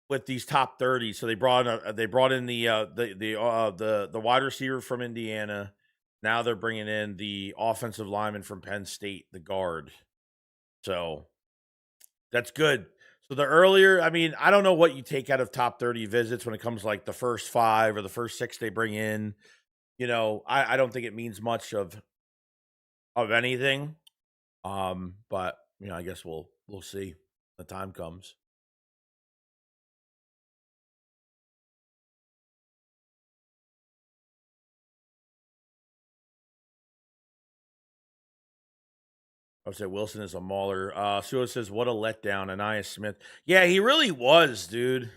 with these top 30. So they brought in the wide receiver from Indiana. Now they're bringing in the offensive lineman from Penn State, the guard. So that's good. So the earlier, I mean, I don't know what you take out of top 30 visits when it comes to like the first 5 or the first 6 they bring in. I don't think it means much of anything. But I guess we'll see when the time comes. I would say Wilson is a mauler. Sua says, what a letdown. Anais Smith. Yeah, he really was, dude.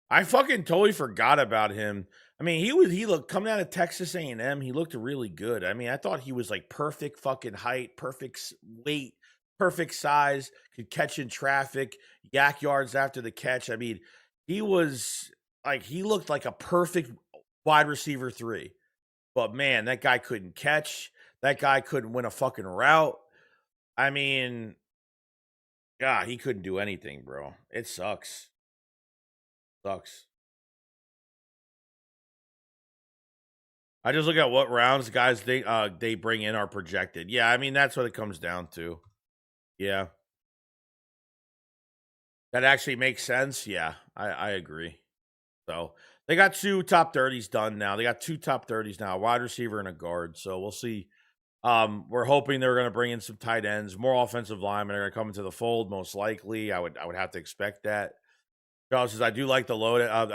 I fucking totally forgot about him. I mean, he looked coming out of Texas A&M. He looked really good. I mean, I thought he was like perfect fucking height, perfect weight, perfect size, could catch in traffic, yak yards after the catch. I mean, he looked like a perfect wide receiver 3. But man, that guy couldn't catch. That guy couldn't win a fucking route. I mean, God, he couldn't do anything, bro. It sucks. Sucks. I just look at what rounds guys they bring in are projected. Yeah, I mean that's what it comes down to. Yeah. That actually makes sense. Yeah, I agree. So they got 2 top 30s done now. They got 2 top 30s now, a wide receiver and a guard. So we'll see. We're hoping they're going to bring in some tight ends, more offensive linemen are going to come into the fold. Most likely, I would have to expect that. Charles says, I do like the load. I'm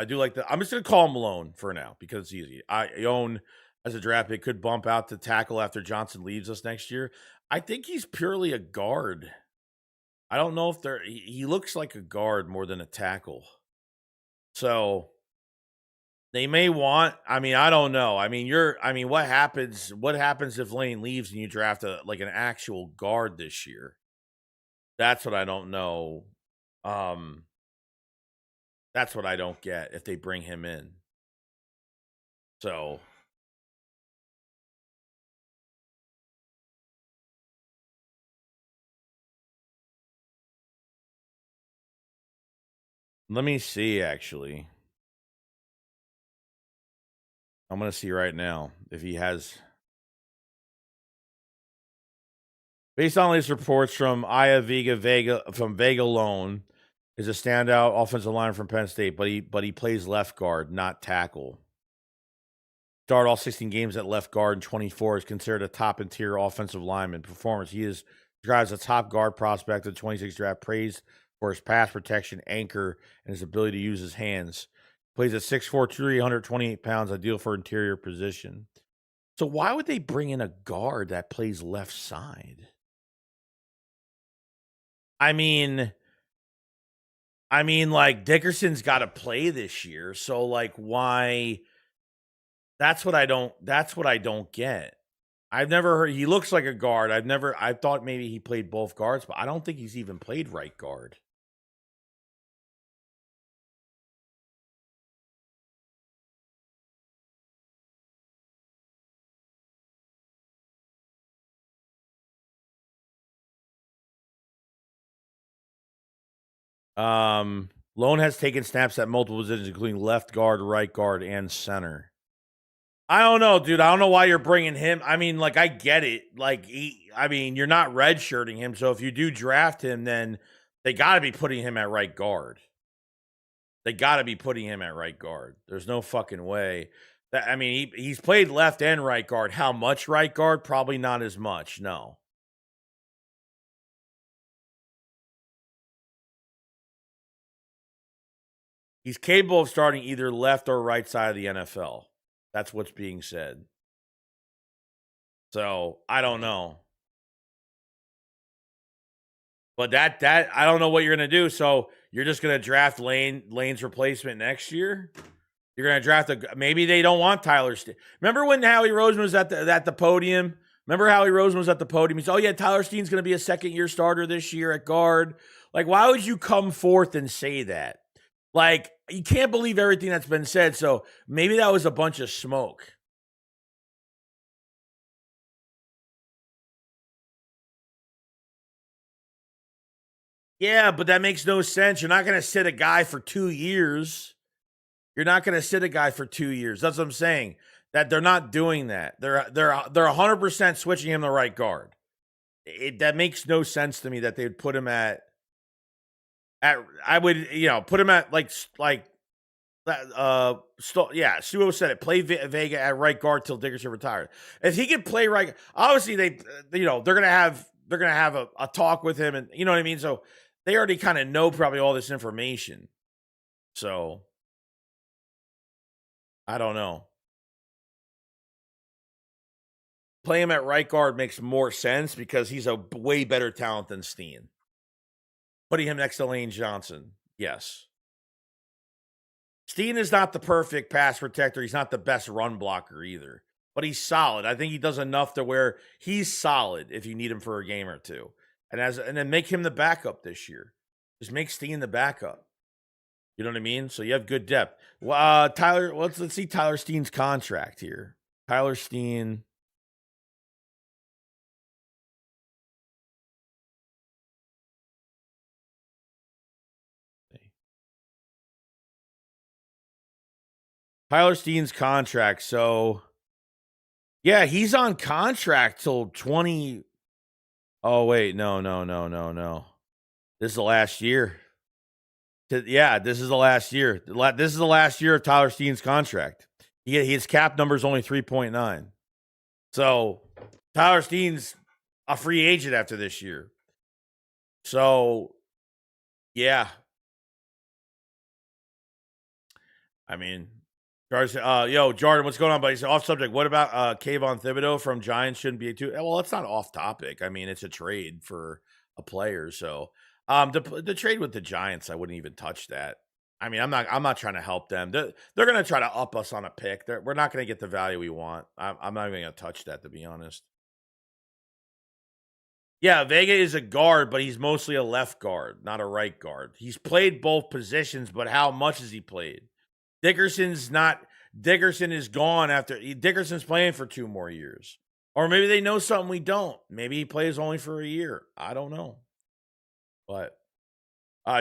just going to call him Malone for now because it's easy. I own as a draft pick, could bump out to tackle after Johnson leaves us next year. I think he's purely a guard. I don't know if he looks like a guard more than a tackle. So they may want, I mean, I don't know. I mean, what happens if Lane leaves and you draft an actual guard this year? That's what I don't know. That's what I don't get if they bring him in. So let me see, actually. I'm going to see right now if he has. Based on these reports from Vega Alone, is a standout offensive line from Penn State, but he plays left guard, not tackle. Started all 16 games at left guard in 24, is considered a top interior offensive lineman performance. He is described as a top guard prospect of the 26 draft, praised for his pass protection, anchor, and his ability to use his hands. Plays at 6'4", 328 pounds, ideal for interior position. So why would they bring in a guard that plays left side? I mean, like Dickerson's got to play this year, so like why? That's what I don't get. I've never heard he looks like a guard. I thought maybe he played both guards, but I don't think he's even played right guard. Lone has taken snaps at multiple positions, including left guard, right guard, and center. I don't know, dude. I don't know why you're bringing him. I mean, like, I get it. Like, you're not redshirting him. So if you do draft him, then they got to be putting him at right guard. They got to be putting him at right guard. There's no fucking way. He's played left and right guard. How much right guard? Probably not as much. No. He's capable of starting either left or right side of the NFL. That's what's being said. So I don't know. But that I don't know what you're gonna do. So you're just gonna draft Lane's replacement next year? You're gonna draft maybe they don't want Tyler. Remember when Howie Roseman was at the podium? Remember Howie Roseman was at the podium? He said, "Oh yeah, Tyler Steen's gonna be a second-year starter this year at guard." Like, why would you come forth and say that? Like, you can't believe everything that's been said. So maybe that was a bunch of smoke. Yeah, but that makes no sense. You're not going to sit a guy for 2 years. You're not going to sit a guy for 2 years. That's what I'm saying. That they're not doing that. They're 100% switching him to right guard. That makes no sense to me that they would put him at I would, put him at Suo said it. Play Vega at right guard till Dickerson retired. If he could play right, obviously they're gonna have a talk with him, and you know what I mean. So they already kind of know probably all this information. So I don't know. Play him at right guard makes more sense because he's a way better talent than Steen. Putting him next to Lane Johnson, yes. Steen is not the perfect pass protector. He's not the best run blocker either, but he's solid. I think he does enough to where he's solid if you need him for a game or two. And then make him the backup this year. Just make Steen the backup. You know what I mean? So you have good depth. Tyler, let's see Tyler Steen's contract here. Tyler Steen. Tyler Steen's contract. So, yeah, he's on contract till 20. Oh, wait. No. This is the last year. Yeah, this is the last year. This is the last year of Tyler Steen's contract. His cap number is only 3.9. So, Tyler Steen's a free agent after this year. So, yeah. I mean, Jordan, what's going on, buddy? So off subject. What about Kayvon Thibodeau from Giants? Shouldn't be too. Well, it's not off topic. I mean, it's a trade for a player. So, the trade with the Giants, I wouldn't even touch that. I mean, I'm not trying to help them. They're going to try to up us on a pick. We're not going to get the value we want. I'm not even going to touch that, to be honest. Yeah, Vega is a guard, but he's mostly a left guard, not a right guard. He's played both positions, but how much has he played? Dickerson is gone Dickerson's playing for 2 more years. Or maybe they know something we don't. Maybe he plays only for a year. I don't know. But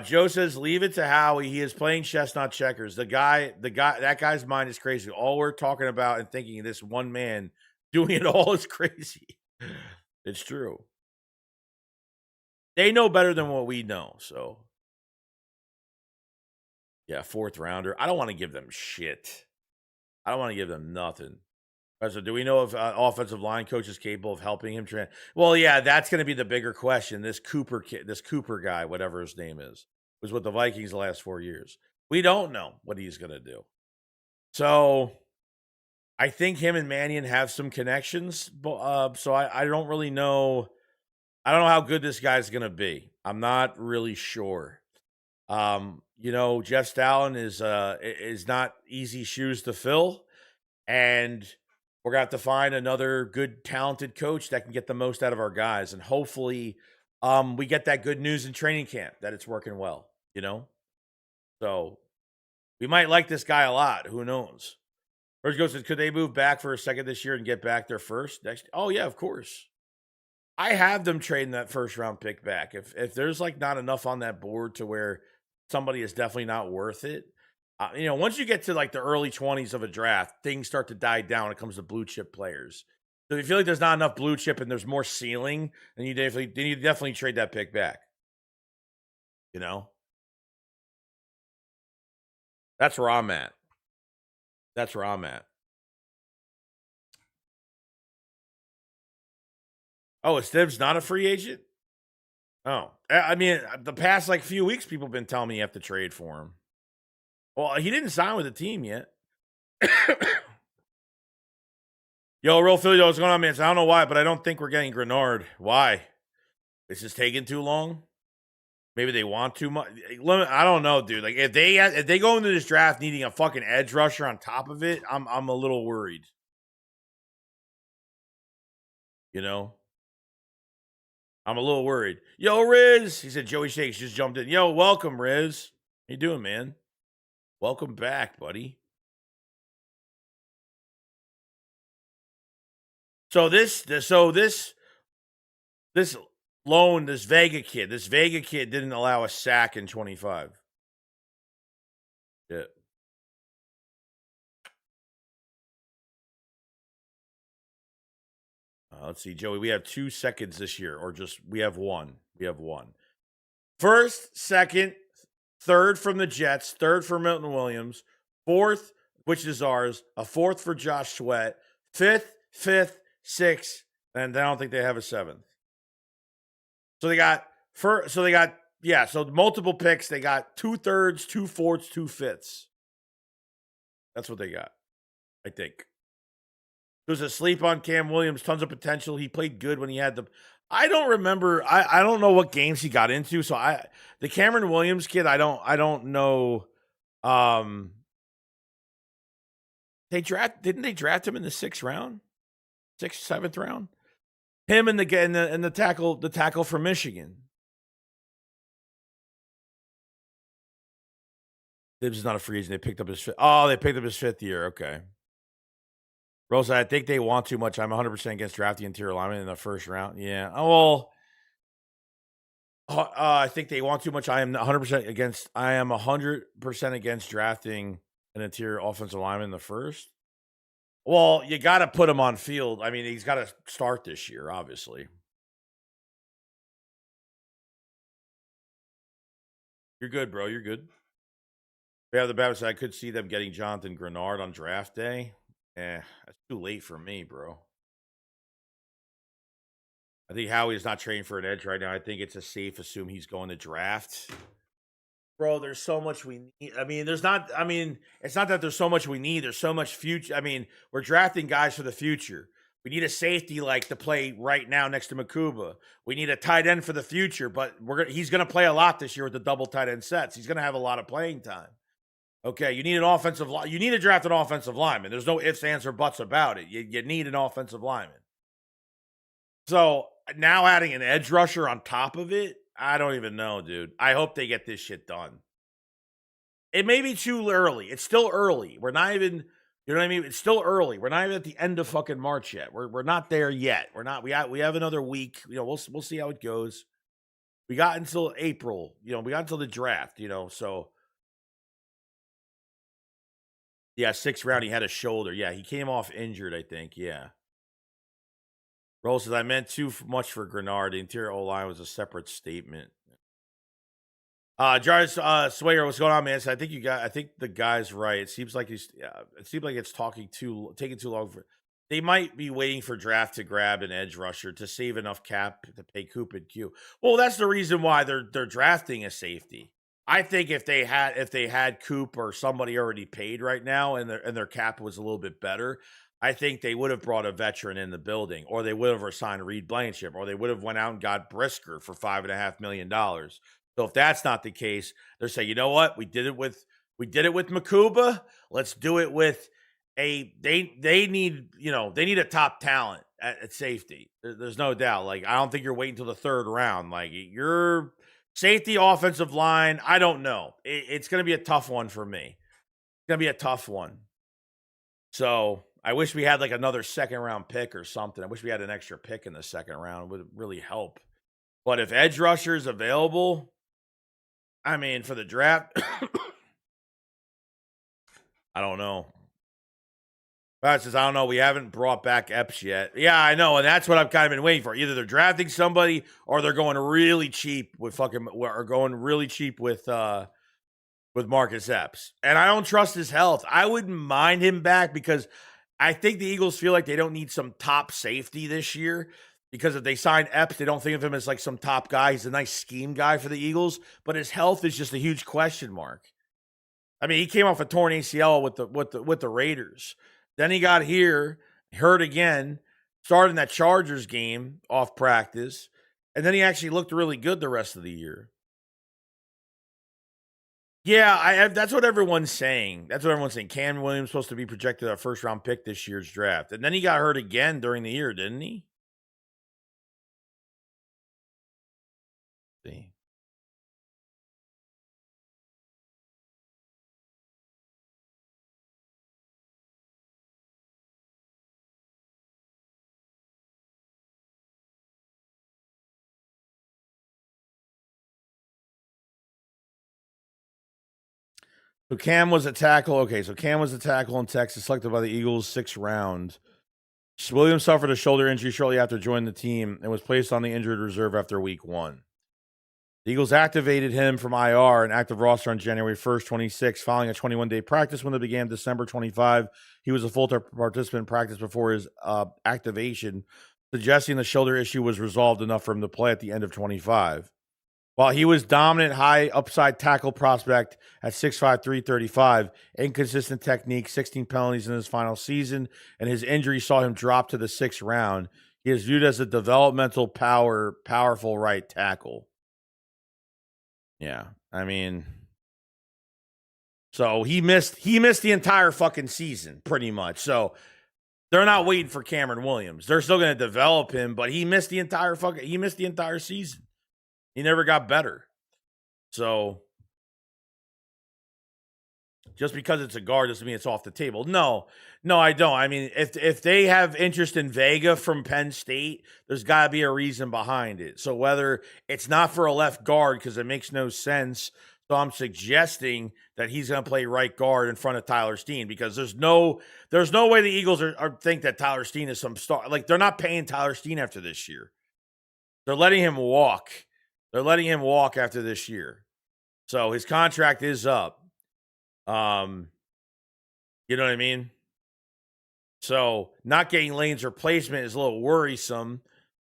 Joe says, leave it to Howie. He is playing chess, not checkers. That guy's mind is crazy. All we're talking about and thinking this one man doing it all is crazy. It's true. They know better than what we know, so. Yeah, 4th rounder. I don't want to give them shit. I don't want to give them nothing. So do we know if offensive line coach is capable of helping him? Well, yeah, that's going to be the bigger question. This Cooper guy, whatever his name is, was with the Vikings the last 4 years. We don't know what he's going to do. So I think him and Mannion have some connections. So I don't really know. I don't know how good this guy's going to be. I'm not really sure. Jeff Stalin is not easy shoes to fill. And we're going to have to find another good, talented coach that can get the most out of our guys. And hopefully we get that good news in training camp that it's working well, you know? So we might like this guy a lot. Who knows? First goes, could they move back for a second this year and get back their first? Next? Oh, yeah, of course. I have them trading that first round pick back. If there's like not enough on that board to where somebody is definitely not worth it, once you get to like the early 20s of a draft, things start to die down when it comes to blue chip players. So if you feel like there's not enough blue chip and there's more ceiling, then you definitely trade that pick back. That's where I'm at. Oh, is Stibbs not a free agent? Oh, I mean, the past like few weeks, people have been telling me you have to trade for him. Well, he didn't sign with the team yet. Yo, Real Philly, what's going on, man? So I don't know why, but I don't think we're getting Grenard. Why? It's just taking too long. Maybe they want too much. I don't know, dude. Like if they go into this draft needing a fucking edge rusher on top of it, I'm a little worried. I'm a little worried. Yo, Riz. He said Joey Shakes just jumped in. Yo, welcome, Riz. How you doing, man? Welcome back, buddy. So this loan, this Vega kid didn't allow a sack in 25. Yeah. Let's see, Joey. We have 2 seconds this year, or just we have one. First, second, third from the Jets, third for Milton Williams, fourth, which is ours, a fourth for Josh Sweat, fifth, sixth, and I don't think they have a seventh. So they got multiple picks. They got 2/3, 2/4, 2/5. That's what they got, I think. There's a sleep on Cam Williams, tons of potential. He played good when he had the. I don't remember. I don't know what games he got into. So the Cameron Williams kid, I don't know. Didn't they draft him in the 6th round, 6th, 7th round? Him and the tackle from Michigan. This is not a free agent. They picked up his fifth. Oh, they picked up his 5th year. Okay. Rosa, I think they want too much. I'm 100% against drafting interior lineman in the 1st round. Yeah. Oh, well, I think they want too much. I am 100% against. I am 100% against drafting an interior offensive lineman in the 1st. Well, you got to put him on field. I mean, he's got to start this year, obviously. You're good, bro. You're good. Yeah, the Babbitt said I could see them getting Jonathan Grenard on draft day. That's too late for me, bro. I think Howie's not trading for an edge right now. I think it's a safe assume he's going to draft. Bro, there's so much we need. It's not that there's so much we need. There's so much future. We're drafting guys for the future. We need a safety like to play right now next to Makuba. We need a tight end for the future, but he's going to play a lot this year with the double tight end sets. He's going to have a lot of playing time. Okay, you need an offensive line. You need to draft an offensive lineman. There's no ifs, ands, or buts about it. You need an offensive lineman. So now adding an edge rusher on top of it, I don't even know, dude. I hope they get this shit done. It may be too early. It's still early. We're not even, you know what I mean? It's still early. We're not even at the end of fucking March yet. We're not there yet. We're not. We have another week. We'll see how it goes. We got until April. We got until the draft. So. Yeah, 6th round, he had a shoulder. Yeah, he came off injured, I think. Yeah. Roll says, I meant too much for Grenard. The interior O-line was a separate statement. Jarvis Swayer, what's going on, man? So I think the guy's right. It seems like it's taking too long they might be waiting for draft to grab an edge rusher to save enough cap to pay Coop and Q. Well, that's the reason why they're drafting a safety. I think if they had Coop or somebody already paid right now and their cap was a little bit better, I think they would have brought a veteran in the building, or they would have assigned Reed Blanchard, or they would have went out and got Brisker for $5.5 million. So if that's not the case, they're saying, you know what? We did it with Makuba. Let's do it with they need, they need a top talent at safety. There's no doubt. Like, I don't think you're waiting until the third round. Like, your safety, offensive line, I don't know. It's going to be a tough one for me. It's going to be a tough one. So I wish we had like another second round pick or something. I wish we had an extra pick in the second round. It would really help. But if edge rusher is available, I mean, for the draft, I don't know. Pat says, I don't know. We haven't brought back Epps yet. Yeah, I know. And that's what I've kind of been waiting for. Either they're drafting somebody or they're going really cheap with Marcus Epps. And I don't trust his health. I wouldn't mind him back because I think the Eagles feel like they don't need some top safety this year. Because if they sign Epps, they don't think of him as like some top guy. He's a nice scheme guy for the Eagles, but his health is just a huge question mark. I mean, he came off a torn ACL with the Raiders. Then he got here, hurt again, started in that Chargers game off practice, and then he actually looked really good the rest of the year. Yeah, that's what everyone's saying. Cam Williams supposed to be projected a first-round pick this year's draft. And then he got hurt again during the year, didn't he? See. So Cam was a tackle. Okay, so Cam was a tackle in Texas, selected by the Eagles, 6th round. Williams suffered a shoulder injury shortly after joining the team and was placed on the injured reserve after week 1. The Eagles activated him from IR and active roster on January 1st, 26, following a 21-day practice window began December 25. He was a full-time participant in practice before his activation, suggesting the shoulder issue was resolved enough for him to play at the end of 25. While he was dominant high upside tackle prospect at 6'5", 335, inconsistent technique, 16 penalties in his final season, and his injury saw him drop to the 6th round, he is viewed as a developmental powerful right tackle. Yeah, I mean, so he missed the entire fucking season, pretty much. So they're not waiting for Cameron Williams. They're still going to develop him, but he missed the entire season. He never got better. So just because it's a guard doesn't mean it's off the table. No, I don't. I mean, if they have interest in Vega from Penn State, there's got to be a reason behind it. So whether it's not for a left guard because it makes no sense, so I'm suggesting that he's going to play right guard in front of Tyler Steen because there's no way the Eagles think that Tyler Steen is some star. Like, they're not paying Tyler Steen after this year. They're letting him walk. They're letting him walk after this year. So his contract is up. You know what I mean? So not getting Lane's replacement is a little worrisome,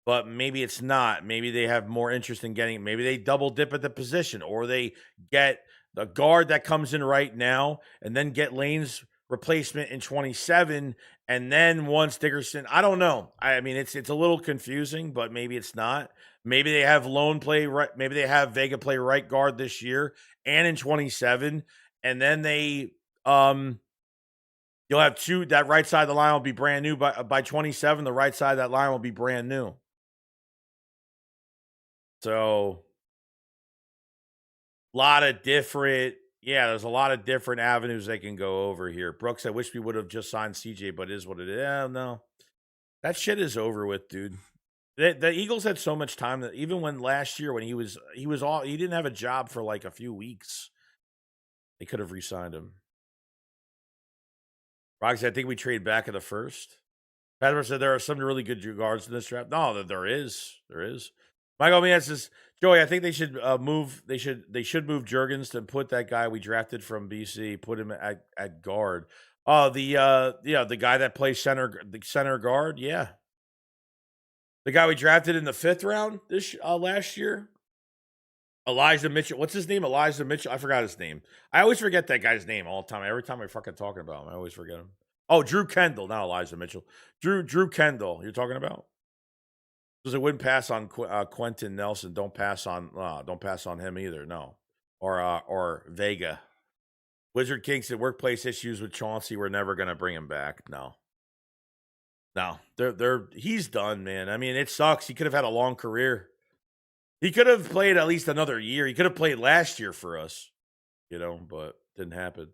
but maybe it's not. Maybe they have more interest in getting, maybe they double dip at the position, or they get the guard that comes in right now and then get Lane's replacement in 27. And then once Dickerson, I don't know. I mean, it's a little confusing, but maybe it's not. Maybe they have Lone play right. Maybe they have Vega play right guard this year and in 27. And then they, you'll have two, that right side of the line will be brand new by 27. The right side of that line will be brand new. So, there's a lot of different avenues they can go over here. Brooks, I wish we would have just signed CJ, but it is what it is. Yeah, no. That shit is over with, dude. The Eagles had so much time that even when last year when he didn't have a job for like a few weeks. They could have re-signed him. Roxy, I think we trade back in the first. Padman said there are some really good guards in this draft. No, there is. Michael Meehan says, Joey, I think they should move. They should move Jurgens to put that guy we drafted from BC, put him at guard. Oh, the guy that plays center guard. Yeah, the guy we drafted in the 5th round last year. Elijah Mitchell. What's his name? Elijah Mitchell. I forgot his name. I always forget that guy's name all the time. Every time I fucking talking about him, I always forget him. Oh, Drew Kendall, not Elijah Mitchell. Drew Kendall. You're talking about? Because I wouldn't pass on Quentin Nelson. Don't pass on him either. No, or Vega. Wizard King said workplace issues with Chauncey. We're never going to bring him back. No. He's done, man. I mean, it sucks. He could have had a long career. He could have played at least another year. He could have played last year for us, but didn't happen.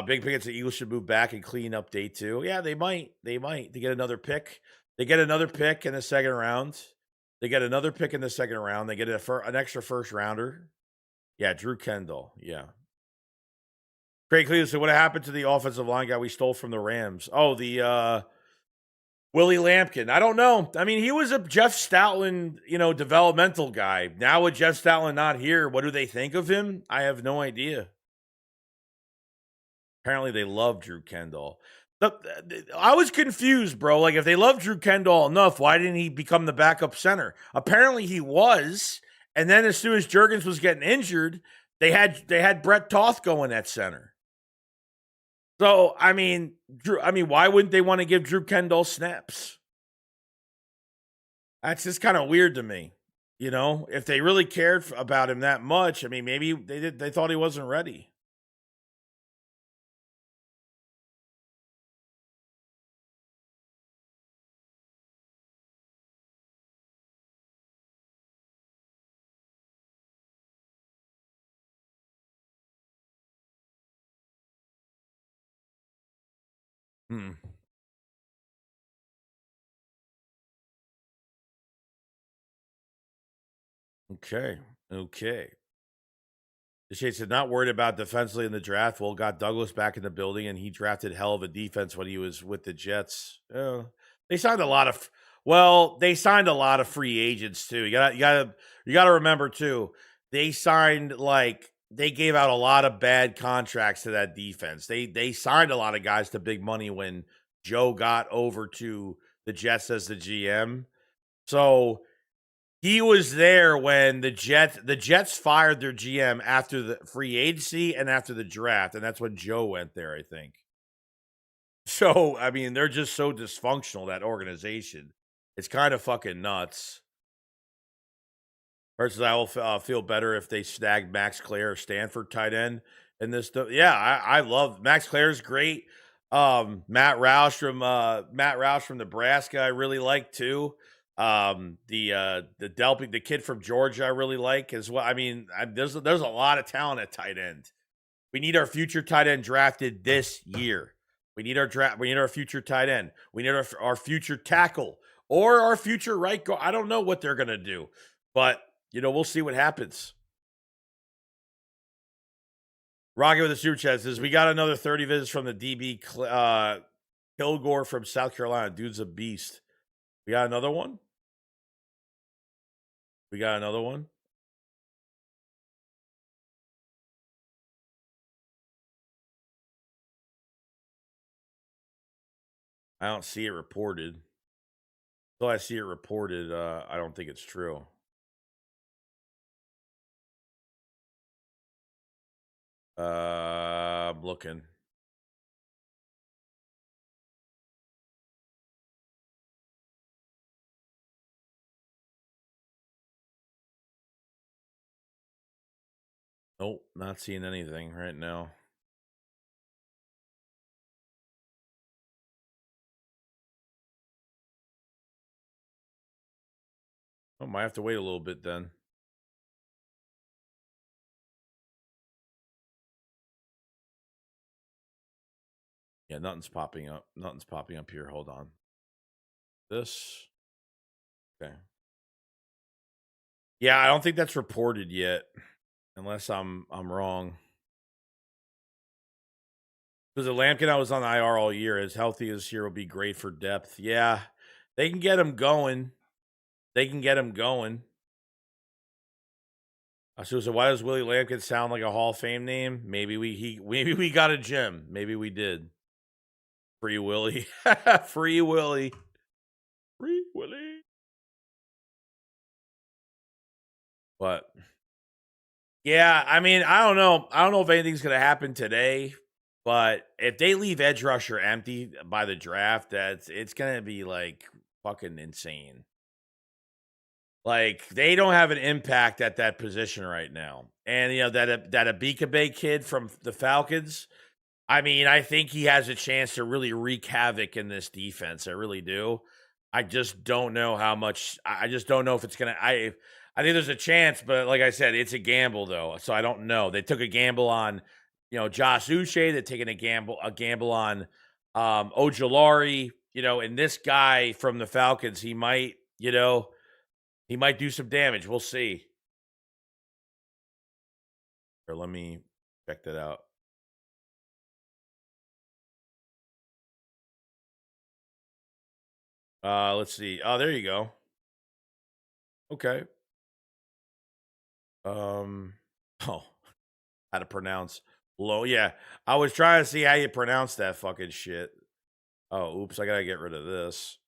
Big Pickets, the Eagles should move back and clean up day 2. Yeah, they might. They get another pick. They get another pick in the second round. They get another pick in the second round. They get an extra first rounder. Yeah, Drew Kendall. Yeah. Craig Cleveland said, what happened to the offensive line guy we stole from the Rams? Oh, the Willie Lampkin. I don't know. I mean, he was a Jeff Stoutland, developmental guy. Now with Jeff Stoutland not here, what do they think of him? I have no idea. Apparently they love Drew Kendall. I was confused, bro. Like, if they love Drew Kendall enough, why didn't he become the backup center? Apparently he was. And then as soon as Juergens was getting injured, they had Brett Toth going at center. So, I mean, why wouldn't they want to give Drew Kendall snaps? That's just kind of weird to me. If they really cared about him that much, I mean, maybe they thought he wasn't ready. Okay. The Shade said, not worried about defensively in the draft. Well, got Douglas back in the building, and he drafted hell of a defense when he was with the Jets. They signed a lot of free agents too. You got to remember too. They signed they gave out a lot of bad contracts to that defense. They signed a lot of guys to big money when Joe got over to the Jets as the GM. So he was there when the Jets fired their GM after the free agency and after the draft, and that's when Joe went there, I think. So, I mean, they're just so dysfunctional, that organization. It's kind of fucking nuts. Personally, I will feel better if they snagged Max Clare or Stanford tight end in this. Yeah, I love Max Clare's great. Matt Roush from Nebraska, I really like too. The kid from Georgia, I really like as well. I mean, there's a lot of talent at tight end. We need our future tight end drafted this year. We need our future tight end. We need our future tackle or our future right guard. I don't know what they're gonna do, but we'll see what happens. Rocky with the super chat says, we got another 30 visits from the DB Kilgore from South Carolina. Dude's a beast. We got another one? I don't see it reported. Until I see it reported, I don't think it's true. I'm looking. Nope, not seeing anything right now. I might have to wait a little bit then. Yeah, nothing's popping up. Nothing's popping up here. Hold on. This. Okay. Yeah, I don't think that's reported yet, unless I'm wrong. Because the Lampkin, I was on the IR all year. As healthy as here will be great for depth. Yeah, they can get him going. So why does Willie Lampkin sound like a Hall of Fame name? Maybe we got a gem. Maybe we did. Free Willie. Free Willie. But yeah, I mean, I don't know if anything's gonna happen today, but if they leave edge rusher empty by the draft, it's gonna be like fucking insane. Like, they don't have an impact at that position right now. And, that Abikabe kid from the Falcons, I mean, I think he has a chance to really wreak havoc in this defense. I really do. I just don't know how much. I just don't know if it's gonna. I think there's a chance, but like I said, it's a gamble though. So I don't know. They took a gamble on, Josh Uche. They're taking a gamble on Ojolari. And this guy from the Falcons, he might do some damage. We'll see. Or let me check that out. Let's see. Oh, there you go. Okay. Oh, how to pronounce low. Yeah, I was trying to see how you pronounce that fucking shit. Oh, oops, I gotta get rid of this.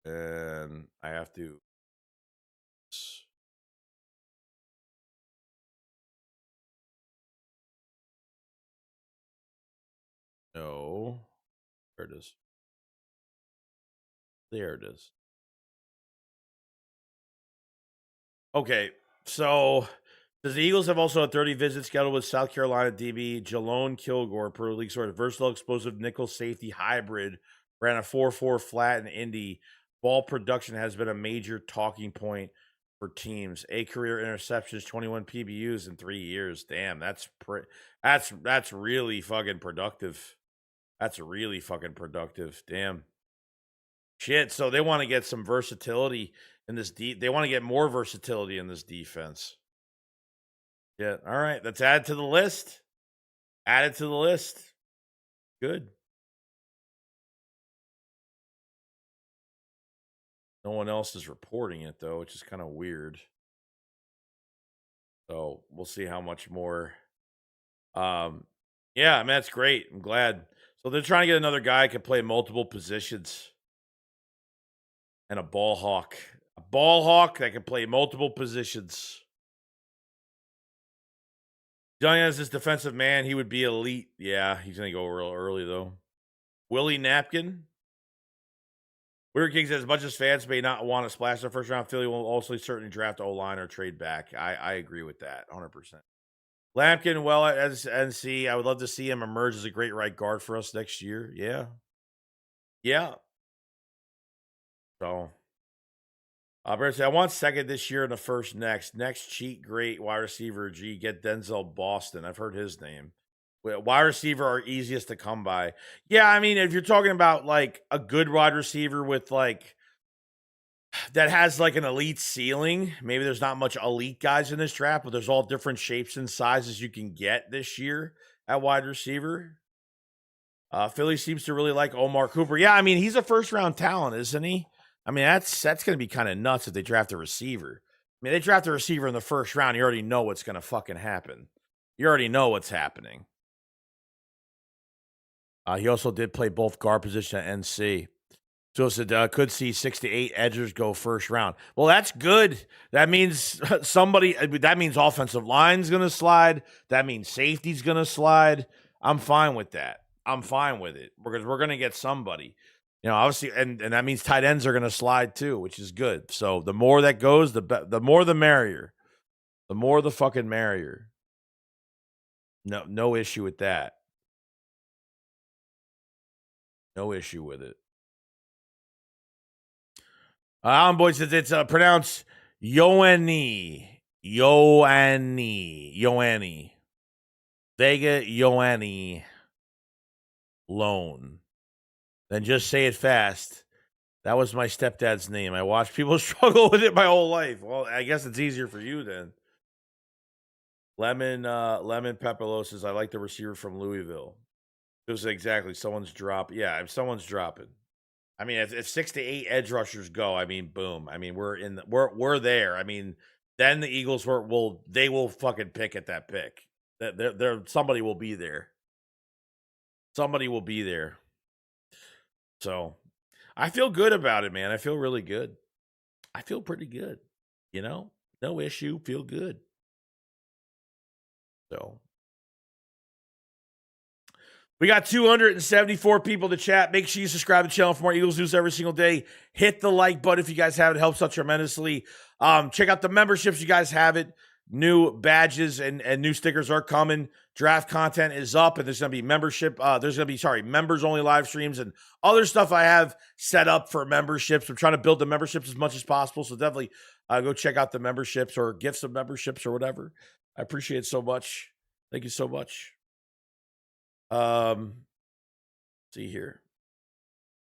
And I have to. No. There it is. There it is. Okay, so does the Eagles have also had 30 visits scheduled with South Carolina DB Jalone Kilgore, Pro League sort of versatile, explosive nickel safety hybrid, ran a 4.4 flat in Indy. Ball production has been a major talking point for teams. 8 career interceptions, 21 PBUs in 3 years. Damn, that's really fucking productive. That's really fucking productive. Damn. Shit. So they want to get some versatility in this they want to get more versatility in this defense. Yeah. All right. Let's add it to the list. Add it to the list. Good. No one else is reporting it though, which is kind of weird. So we'll see how much more. Yeah, I mean, that's great. I'm glad. So they're trying to get another guy who can play multiple positions. And a ball hawk. A ball hawk that can play multiple positions. Young as this defensive man, he would be elite. Yeah, he's going to go real early, though. Willie Napkin. Weird King says, as much as fans may not want to splash their first round, Philly will also certainly draft O-line or trade back. I agree with that, 100%. Lampkin, well, as NC, I would love to see him emerge as a great right guard for us next year. Yeah. Yeah. So, Brett said, I want second this year and the first next. Next, cheat great wide receiver. G, get Denzel Boston. I've heard his name. Wide receiver are easiest to come by. Yeah, I mean, if you're talking about like a good wide receiver with like that has like an elite ceiling, maybe there's not much elite guys in this draft, but there's all different shapes and sizes you can get this year at wide receiver. Philly seems to really like Omar Cooper. Yeah, I mean, he's a first round talent, isn't he? I mean, that's going to be kind of nuts if they draft a receiver. I mean, they draft a receiver in the first round. You already know what's going to fucking happen. You already know what's happening. He also did play both guard position at NC. So it said could see 6 to 8 edgers go first round. Well, that's good. That means that means offensive line's going to slide. That means safety's going to slide. I'm fine with that. I'm fine with it because we're going to get somebody. Obviously, and that means tight ends are going to slide too, which is good. So the more that goes, the more the merrier. The more the fucking merrier. No issue with that. No issue with it. Alan Boyd says it's pronounced Ioanni. Vega Ioanni. Loan. Then just say it fast. That was my stepdad's name. I watched people struggle with it my whole life. Well, I guess it's easier for you then. Lemon Pepperlo says, I like the receiver from Louisville. Just exactly. Someone's dropping. Yeah, if someone's dropping. I mean, if 6 to 8 edge rushers go, I mean, boom. I mean, we're there. I mean, then the Eagles will fucking pick at that pick. Somebody will be there. Somebody will be there. So I feel good about it, man. I feel really good. I feel pretty good. No issue. Feel good. So We got 274 people to chat. Make sure you subscribe to the channel for more Eagles news every single day. Hit the like button if you guys have it. It helps out tremendously. Check out the memberships. You guys have it. New badges and new stickers are coming. Draft content is up, and there's going to be members only live streams and other stuff I have set up for memberships. I'm trying to build the memberships as much as possible, so definitely go check out the memberships or gifts of memberships or whatever. I appreciate it so much. Thank you so much. See here.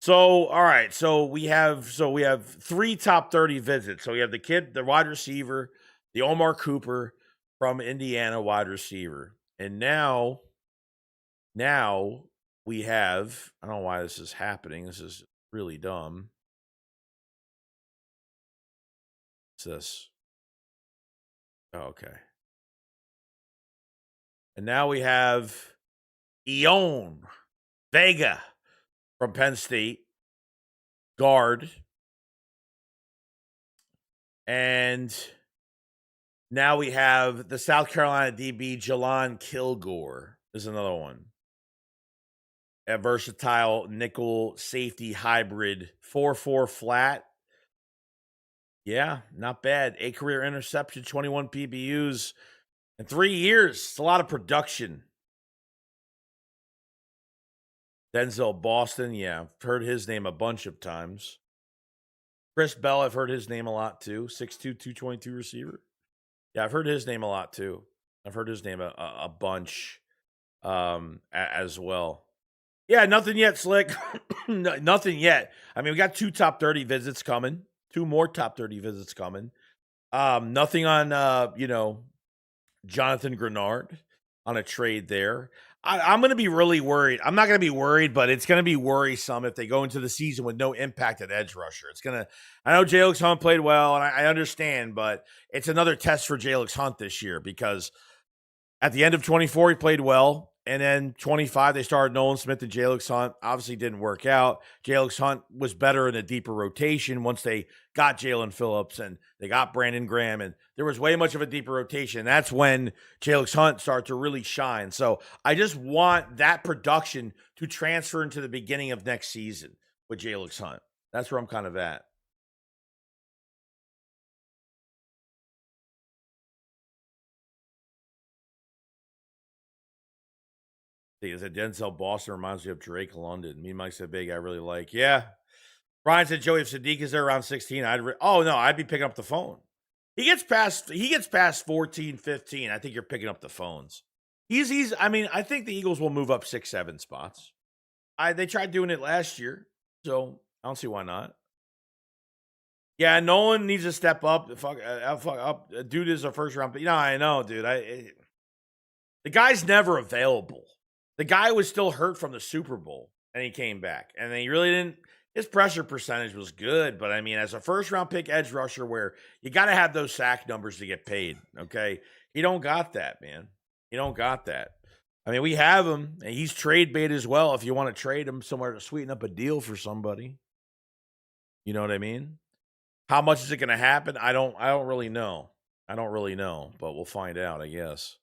So, all right. So we have 3 top 30 visits. So we have the wide receiver, the Omar Cooper from Indiana wide receiver. And now we have, I don't know why this is happening. This is really dumb. What's this? Oh, okay. And now we have Ion Vega from Penn State, guard. And now we have the South Carolina DB, Jelon Kilgore, is another one. A versatile nickel safety hybrid, 4.4 flat. Yeah, not bad. 8 career interception, 21 PBUs in 3 years. It's a lot of production. Denzel Boston, yeah, I've heard his name a bunch of times. Chris Bell, I've heard his name a lot too. 6'2", 222 receiver. Yeah, I've heard his name a lot too. I've heard his name a bunch as well. Yeah, nothing yet, Slick. Nothing yet. I mean, we got 2 top 30 visits coming. 2 more top 30 visits coming. Nothing on, Jonathan Grenard on a trade there. I'm going to be really worried. I'm not going to be worried, but it's going to be worrisome if they go into the season with no impact at edge rusher. I know Jalix Hunt played well, and I understand, but it's another test for Jalix Hunt this year because at the end of 24, he played well. And then 25, they started Nolan Smith and Jalix Hunt. Obviously didn't work out. Jalix Hunt was better in a deeper rotation once they got Jalen Phillips and they got Brandon Graham. And there was way much of a deeper rotation. That's when Jalix Hunt started to really shine. So I just want that production to transfer into the beginning of next season with Jalix Hunt. That's where I'm kind of at. Is it Denzel Boston reminds me of Drake London? Me and Mike's a big I really like. Yeah. Brian said Joey, if Sadiq is there around 16, I'd be picking up the phone. He gets past 14, 15. I think you're picking up the phones. I think the Eagles will move up 6, 7 spots. They tried doing it last year, so I don't see why not. Yeah, Nolan needs to step up. Fuck up. Dude is a first round. But I know, dude. The guy's never available. The guy was still hurt from the Super Bowl, and he came back. And he really didn't. His pressure percentage was good, but I mean, as a first-round pick edge rusher where you got to have those sack numbers to get paid, okay? He don't got that, man. He don't got that. I mean, we have him, and he's trade bait as well if you want to trade him somewhere to sweeten up a deal for somebody. You know what I mean? How much is it going to happen? I don't really know. But we'll find out, I guess.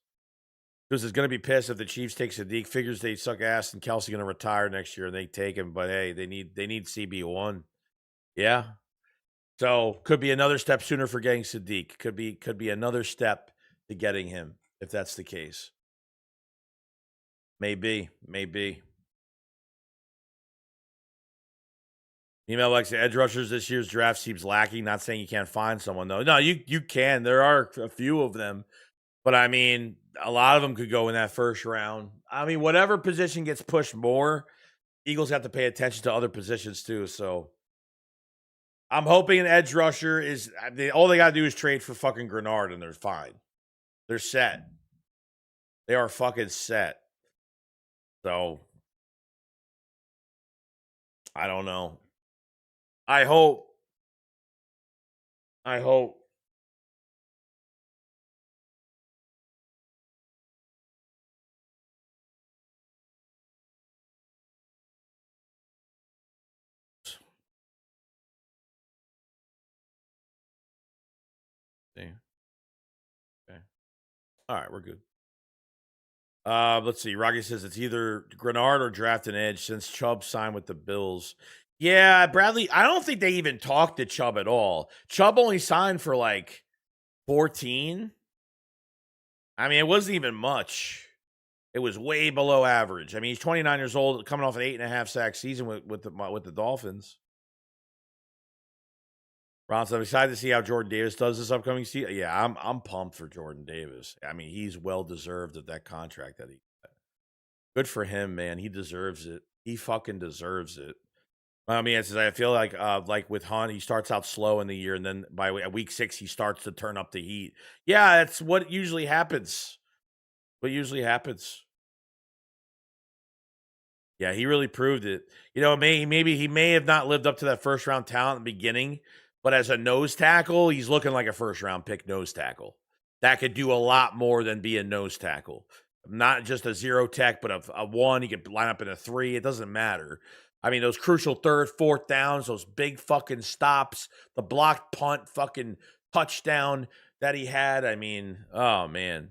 Because is going to be pissed if the Chiefs take Sadiq, figures they suck ass, and Kelsey going to retire next year, and they take him. But hey, they need CB1. Yeah. So could be another step sooner for getting Sadiq. Could be another step to getting him if that's the case. Maybe. Email like the edge rushers this year's draft seems lacking. Not saying you can't find someone though. No, you can. There are a few of them. But I mean, a lot of them could go in that first round. I mean, whatever position gets pushed more, Eagles have to pay attention to other positions too. So I'm hoping an edge rusher is all they got to do is trade for fucking Grenard and they're fine. They're set. They are fucking set. So I don't know. I hope. See. Okay. All right, we're good. Let's see. Rocky says it's either Grenard or draft an edge since Chubb signed with the Bills. Yeah, Bradley, I don't think they even talked to Chubb at all. Chubb only signed for like 14. I mean, it wasn't even much. It was way below average. I mean, he's 29 years old, coming off an 8.5 sack season with the Dolphins. Ron, so I'm excited to see how Jordan Davis does this upcoming season. Yeah, I'm pumped for Jordan Davis. I mean, he's well deserved of that contract that he got. Good for him, man. He deserves it. He fucking deserves it. I mean, I feel like with Hunt, he starts out slow in the year, and then by week 6, he starts to turn up the heat. Yeah, that's what usually happens. What usually happens. Yeah, he really proved it. You know, maybe he may have not lived up to that first round talent in the beginning, but as a nose tackle, he's looking like a first round pick nose tackle. That could do a lot more than be a nose tackle. Not just a 0 tech, but a 1. He could line up in a 3. It doesn't matter. I mean, those crucial 3rd, 4th downs, those big fucking stops, the blocked punt fucking touchdown that he had. I mean, oh, man.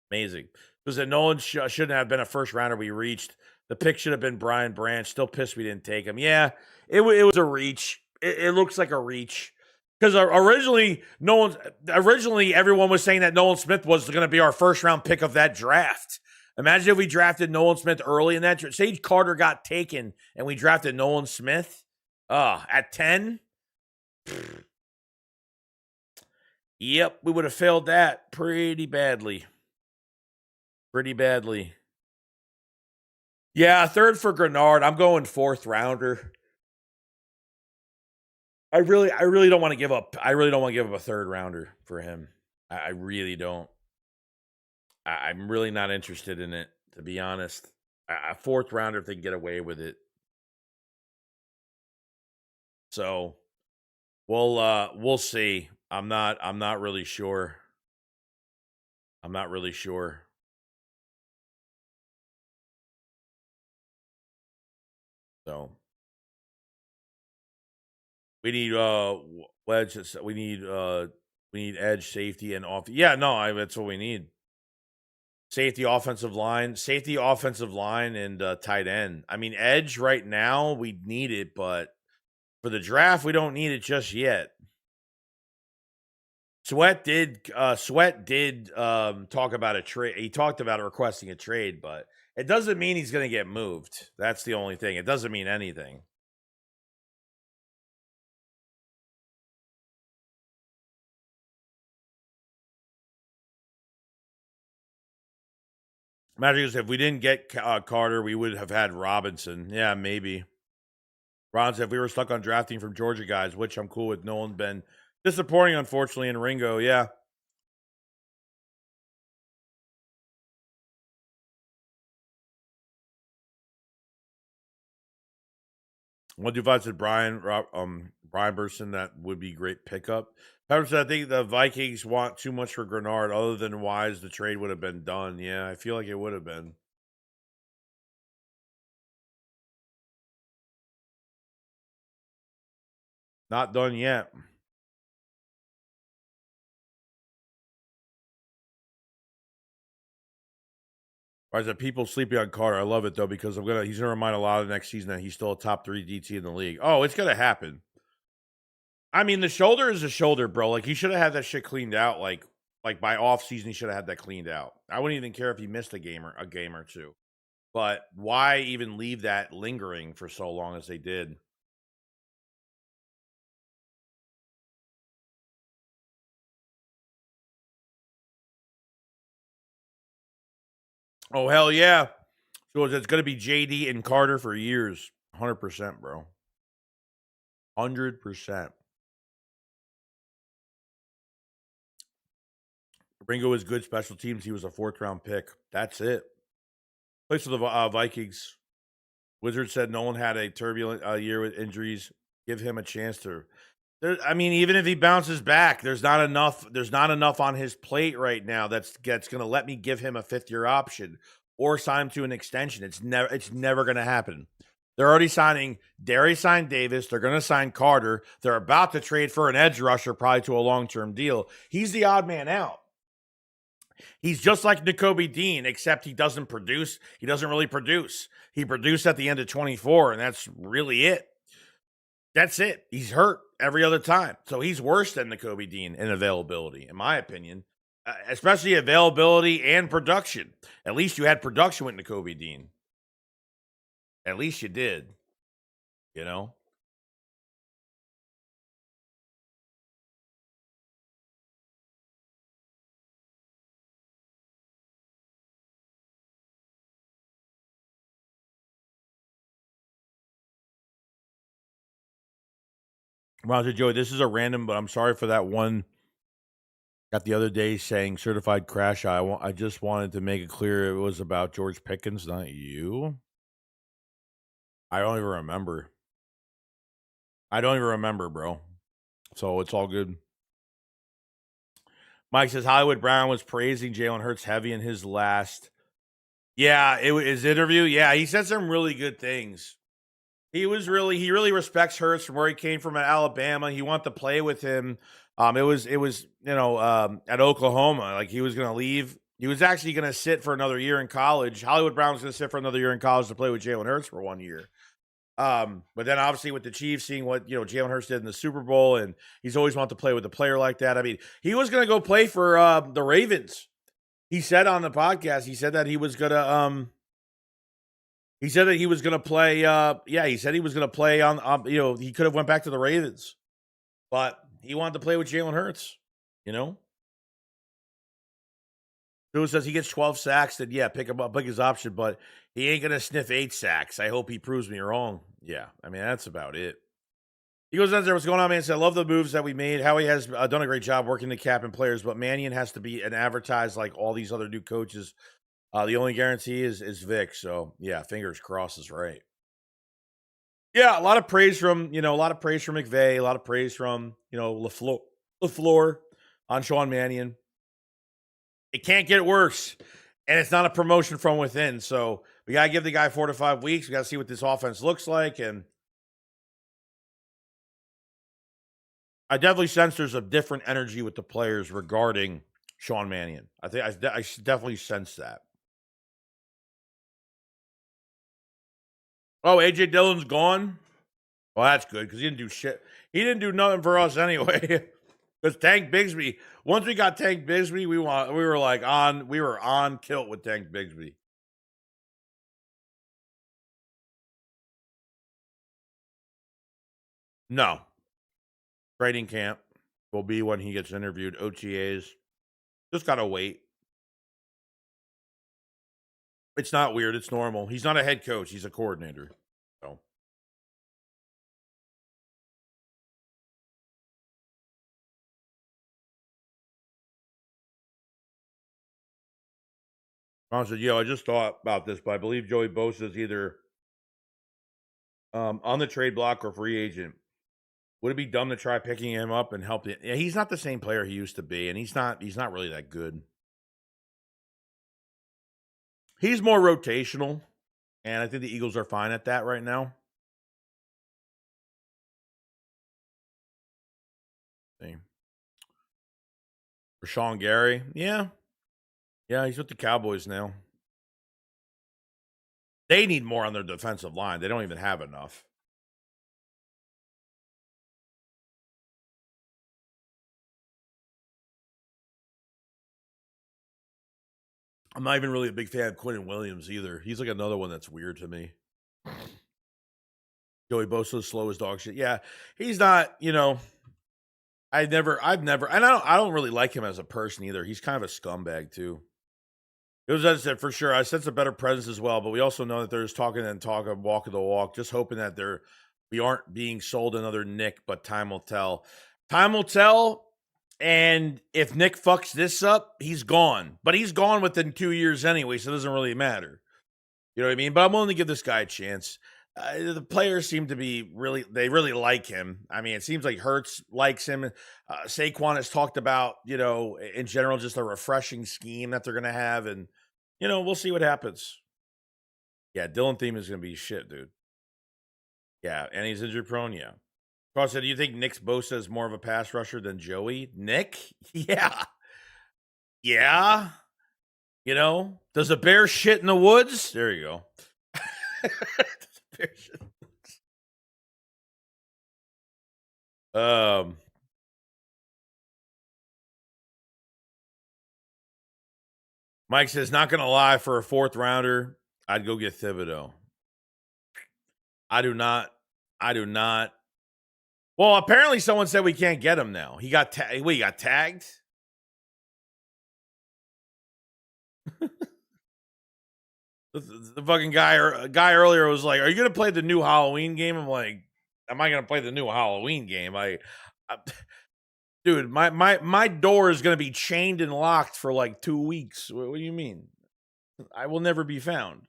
Amazing. Because Nolan shouldn't have been a first rounder we reached. The pick should have been Brian Branch. Still pissed we didn't take him. Yeah, it was a reach. It looks like a reach. Because originally everyone was saying that Nolan Smith was going to be our first round pick of that draft. Imagine if we drafted Nolan Smith early in that draft. Sage Carter got taken and we drafted Nolan Smith at 10. Yep, we would have failed that pretty badly. Pretty badly. Yeah, 3rd for Grenard. I'm going 4th rounder. I really don't want to give up. I really don't want to give up a 3rd rounder for him. I really don't. I'm really not interested in it, to be honest. A 4th rounder if they can get away with it. So we'll see. I'm not really sure. I'm not really sure. So we need wedge. We need edge, safety, and off. Yeah, no, that's what we need. Safety, offensive line, and tight end. I mean, edge right now we need it, but for the draft we don't need it just yet. Sweat did talk about a trade. He talked about requesting a trade, but it doesn't mean he's going to get moved. That's the only thing. It doesn't mean anything. Imagine if we didn't get Carter, we would have had Robinson. Yeah, maybe. Ron said if we were stuck on drafting from Georgia guys, which I'm cool with. Nolan's been disappointing, unfortunately, in Ringo. Yeah. What if I said Brian Burson? That would be great pickup. Pepper said I think the Vikings want too much for Grenard. Other than Wise, the trade would have been done. Yeah, I feel like it would have been. Not done yet. Why is that people sleeping on Carter? I love it though because he's gonna remind a lot of the next season that he's still a top 3 DT in the league. Oh, it's gonna happen. I mean, the shoulder is a shoulder, bro. Like he should have had that shit cleaned out. Like by off season, he should have had that cleaned out. I wouldn't even care if he missed a game or two. But why even leave that lingering for so long as they did? Oh hell yeah! So it's going to be JD and Carter for years. 100%, bro. 100%. Ringo is good special teams. He was a 4th round pick. That's it. Plays for the Vikings. Wizard said Nolan had a turbulent year with injuries. Give him a chance to. I mean, even if he bounces back, there's not enough. There's not enough on his plate right now that's going to let me give him a 5th-year option or sign him to an extension. It's never going to happen. They're already signing. Derry signed Davis. They're going to sign Carter. They're about to trade for an edge rusher, probably to a long-term deal. He's the odd man out. He's just like Nakobe Dean, except he doesn't produce. He doesn't really produce. He produced at the end of 24, and that's really it. That's it. He's hurt every other time. So he's worse than Nakobe Dean in availability, in my opinion, especially availability and production. At least you had production with Nakobe Dean. At least you did, you know? Roger Joey, this is a random, but I'm sorry for that one. Got the other day saying certified crash. I just wanted to make it clear it was about George Pickens, not you. I don't even remember. I don't even remember, bro. So it's all good. Mike says Hollywood Brown was praising Jalen Hurts heavy in his last. Yeah, his interview. Yeah, he said some really good things. He really respects Hurts from where he came from at Alabama. He wanted to play with him. It was at Oklahoma. Like he was going to leave. He was actually going to sit for another year in college. Hollywood Brown was going to sit for another year in college to play with Jalen Hurts for 1 year. But then obviously with the Chiefs, seeing what Jalen Hurts did in the Super Bowl, and he's always wanted to play with a player like that. I mean, he was going to go play for the Ravens. He said on the podcast, he said that he was gonna he said that he was gonna play. He said he was gonna play on. He could have went back to the Ravens, but he wanted to play with Jalen Hurts. Who says he gets 12 sacks? Then pick him up, pick his option, but he ain't gonna sniff 8 sacks. I hope he proves me wrong. Yeah, I mean that's about it. He goes on there. What's going on, man? He said, I love the moves that we made. Howie has done a great job working the cap and players, but Mannion has to be an advertised like all these other new coaches. The only guarantee is Vic. So yeah, fingers crossed is right. Yeah, a lot of praise from McVay, a lot of praise from LaFleur on Sean Mannion. It can't get worse, and it's not a promotion from within. So we gotta give the guy 4 to 5 weeks. We gotta see what this offense looks like, and I definitely sense there's a different energy with the players regarding Sean Mannion. I think I definitely sense that. Oh, AJ Dillon's gone. Well, that's good because he didn't do shit. He didn't do nothing for us anyway. Because Tank Bigsby, once we got Tank Bigsby, we were on kilt with Tank Bigsby. No, training camp will be when he gets interviewed. OTAs, just gotta wait. It's not weird. It's normal. He's not a head coach. He's a coordinator. So. Honestly, I just thought about this, but I believe Joey Bosa is either on the trade block or free agent. Would it be dumb to try picking him up and help it? Yeah, he's not the same player he used to be, and he's not really that good. He's more rotational, and I think the Eagles are fine at that right now. See. Rashawn Gary, yeah, he's with the Cowboys now. They need more on their defensive line. They don't even have enough. I'm not even really a big fan of Quentin Williams either. He's like another one that's weird to me. Joey Bosa's slow as dog shit. Yeah, he's not. I've never, and I don't really like him as a person either. He's kind of a scumbag too. It was as for sure. I sense a better presence as well, but we also know that there's talking and talk of walking the walk. Just hoping that we aren't being sold another Nick, but time will tell. Time will tell. And if Nick fucks this up, he's gone. But he's gone within 2 years anyway, so it doesn't really matter. You know what I mean? But I'm willing to give this guy a chance. The players seem to be they really like him. I mean, it seems like Hurts likes him. Saquon has talked about, in general, just a refreshing scheme that they're going to have. And, we'll see what happens. Yeah, Dylan Thiem is going to be shit, dude. Yeah, and he's injury prone, yeah. Carl said, do you think Nick Bosa is more of a pass rusher than Joey? Nick? Yeah. Yeah. You know, does a bear shit in the woods? There you go. Bear shit. Mike says, not gonna lie, for a 4th rounder, I'd go get Thibodeau. I do not. Well, apparently someone said we can't get him now. He got he got tagged. The fucking guy earlier was like, "Are you gonna play the new Halloween game?" I'm like, "Am I gonna play the new Halloween game?" Dude, my door is gonna be chained and locked for like 2 weeks. What do you mean? I will never be found.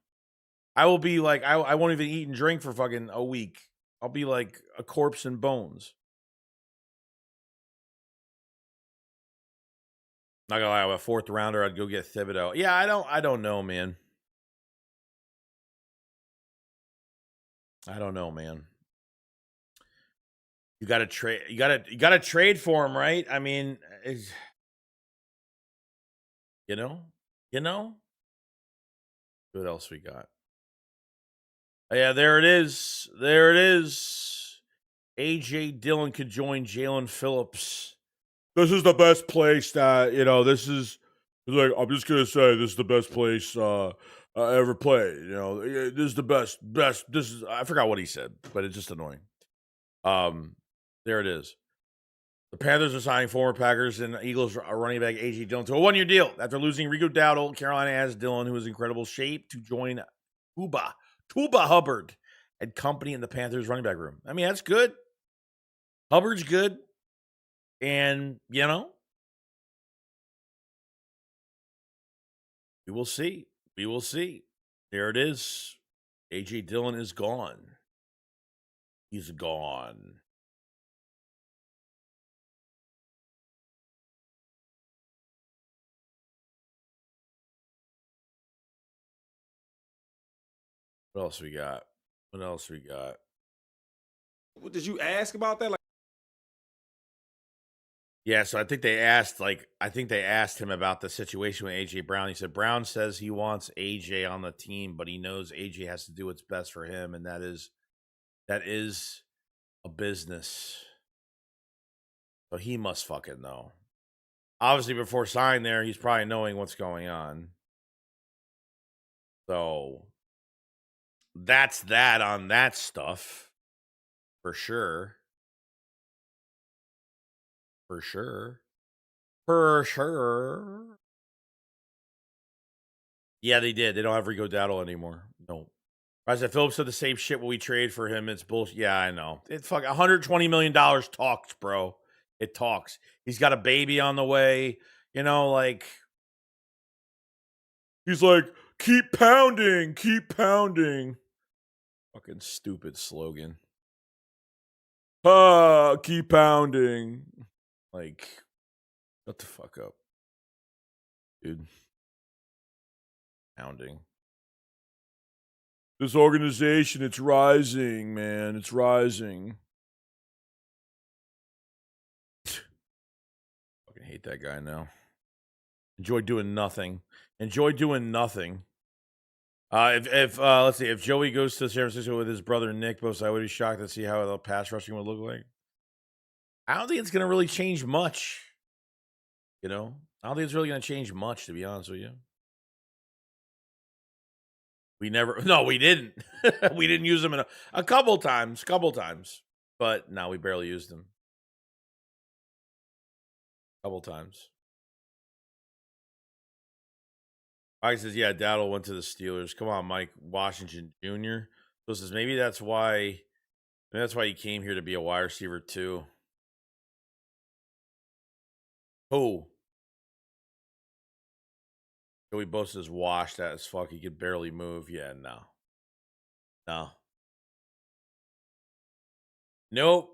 I will be like, I won't even eat and drink for fucking a week. I'll be like a corpse and bones. Not gonna lie, I'm a 4th rounder. I'd go get Thibodeau. Yeah, I don't know, man. I don't know, man. You got to trade. You got to trade for him, right? I mean, you know. What else we got? Yeah, there it is. There it is. AJ Dillon could join Jalen Phillips. This is the best place that This is like, I'm just gonna say this is the best place I ever played. This is the best. This is. I forgot what he said, but it's just annoying. There it is. The Panthers are signing former Packers and Eagles running back A.J. Dillon to a 1-year deal. After losing Rico Dowdle, Carolina has Dillon, who is in incredible shape, to join Tuba Hubbard and company in the Panthers running back room. I mean, that's good. Hubbard's good. And, we will see. We will see. There it is. A.J. Dillon is gone. He's gone. What else we got? What did you ask about that? Yeah, so I think they asked him about the situation with AJ Brown. He said Brown says he wants AJ on the team, but he knows AJ has to do what's best for him, and that is a business. So he must fucking know. Obviously, before signing there, he's probably knowing what's going on. So that's that on that stuff. For sure. Yeah, they did. They don't have Rico Dowdle anymore. No. I said Phillips said the same shit when we trade for him. It's bullshit. Yeah, I know. It's fuck $120 million talks, bro. It talks. He's got a baby on the way. Like he's like, keep pounding. Fucking stupid slogan. Keep pounding. Like, shut the fuck up, dude. Pounding. This organization, it's rising, man. It's rising. Fucking hate that guy now. Enjoy doing nothing. If let's see, if Joey goes to San Francisco with his brother Nick, I would be shocked to see how the pass rushing would look like. I don't think it's gonna really change much. I don't think it's really gonna change much, to be honest with you. We didn't. We didn't use him in a couple times, but no, we barely used him. A couple times. Mike says, yeah, Dowdle went to the Steelers. Come on, Mike. Washington Jr. So says maybe that's why he came here to be a wide receiver too. Who? Joey Bosa is washed as fuck. He could barely move. Yeah, no. Nope.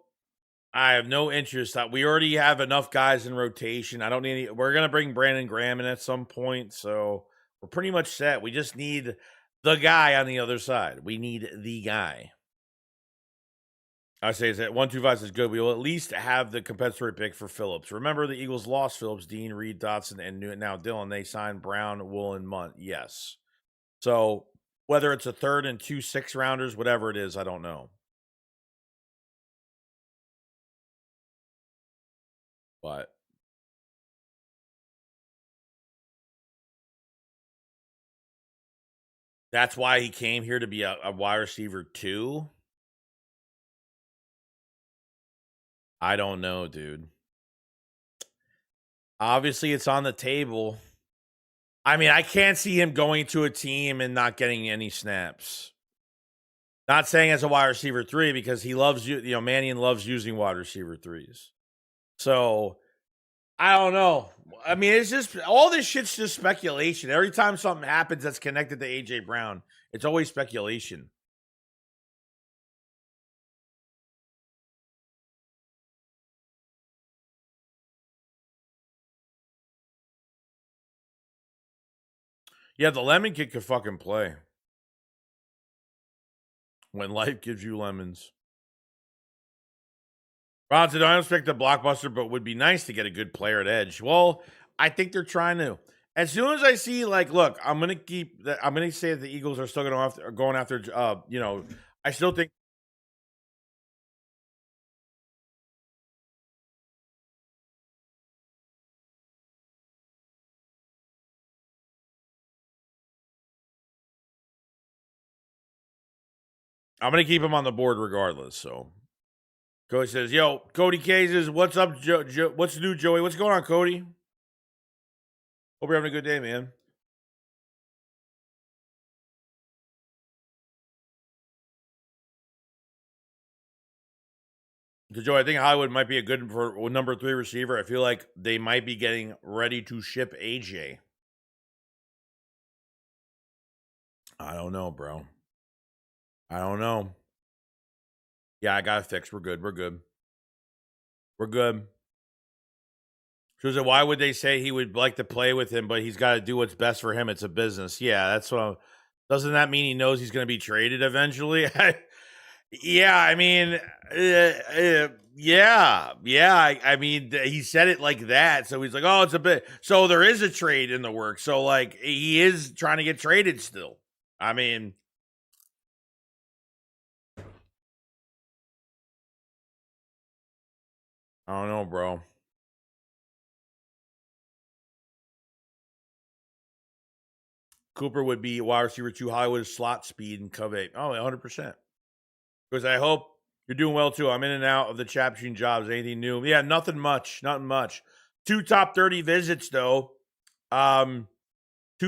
I have no interest. We already have enough guys in rotation. I don't need any. We're gonna bring Brandon Graham in at some point, so we're pretty much set. We just need the guy on the other side. We need the guy. I say that 125 is good. We will at least have the compensatory pick for Phillips. Remember, the Eagles lost Phillips, Dean, Reed, Dotson, and now Dillon. They signed Brown, Woolen, Munt. Yes. So whether it's a third and 2 6-rounders, whatever it is, I don't know. But that's why he came here to be a wide receiver too. I don't know, dude. Obviously, it's on the table. I mean, I can't see him going to a team and not getting any snaps. Not saying as a wide receiver 3 because he loves Mannion loves using wide receiver 3s. So I don't know. I mean, it's just all this shit's just speculation. Every time something happens that's connected to AJ Brown, it's always speculation. Yeah, the lemon kid could fucking play. When life gives you lemons. Ron said, I don't expect a blockbuster, but would be nice to get a good player at edge. Well, I think they're trying to. As soon as I see, look, I'm gonna say that the Eagles are still going after. I still think. I'm gonna keep him on the board regardless. So, Cody says, "Yo, Cody K says, what's up, what's new, Joey? What's going on, Cody? Hope you're having a good day, man." So, Joey, I think Hollywood might be a good for number 3 receiver. I feel like they might be getting ready to ship AJ. I don't know, bro. I don't know. Yeah, I got it fixed. We're good. We're good. We're good. She said, why would they say he would like to play with him, but he's got to do what's best for him? It's a business. Yeah, that's what doesn't that mean he knows he's going to be traded eventually? Yeah, I mean, yeah. I mean, he said it like that. So he's like, oh, it's a bit. So there is a trade in the works. So, he is trying to get traded still. I mean, I don't know, bro. Cooper would be wide receiver 2, Hollywood slot speed and covet. Oh, 100%. Because I hope you're doing well too. I'm in and out of the chat machine jobs. Anything new? Yeah, nothing much. Nothing much. 2 top 30 visits though. 2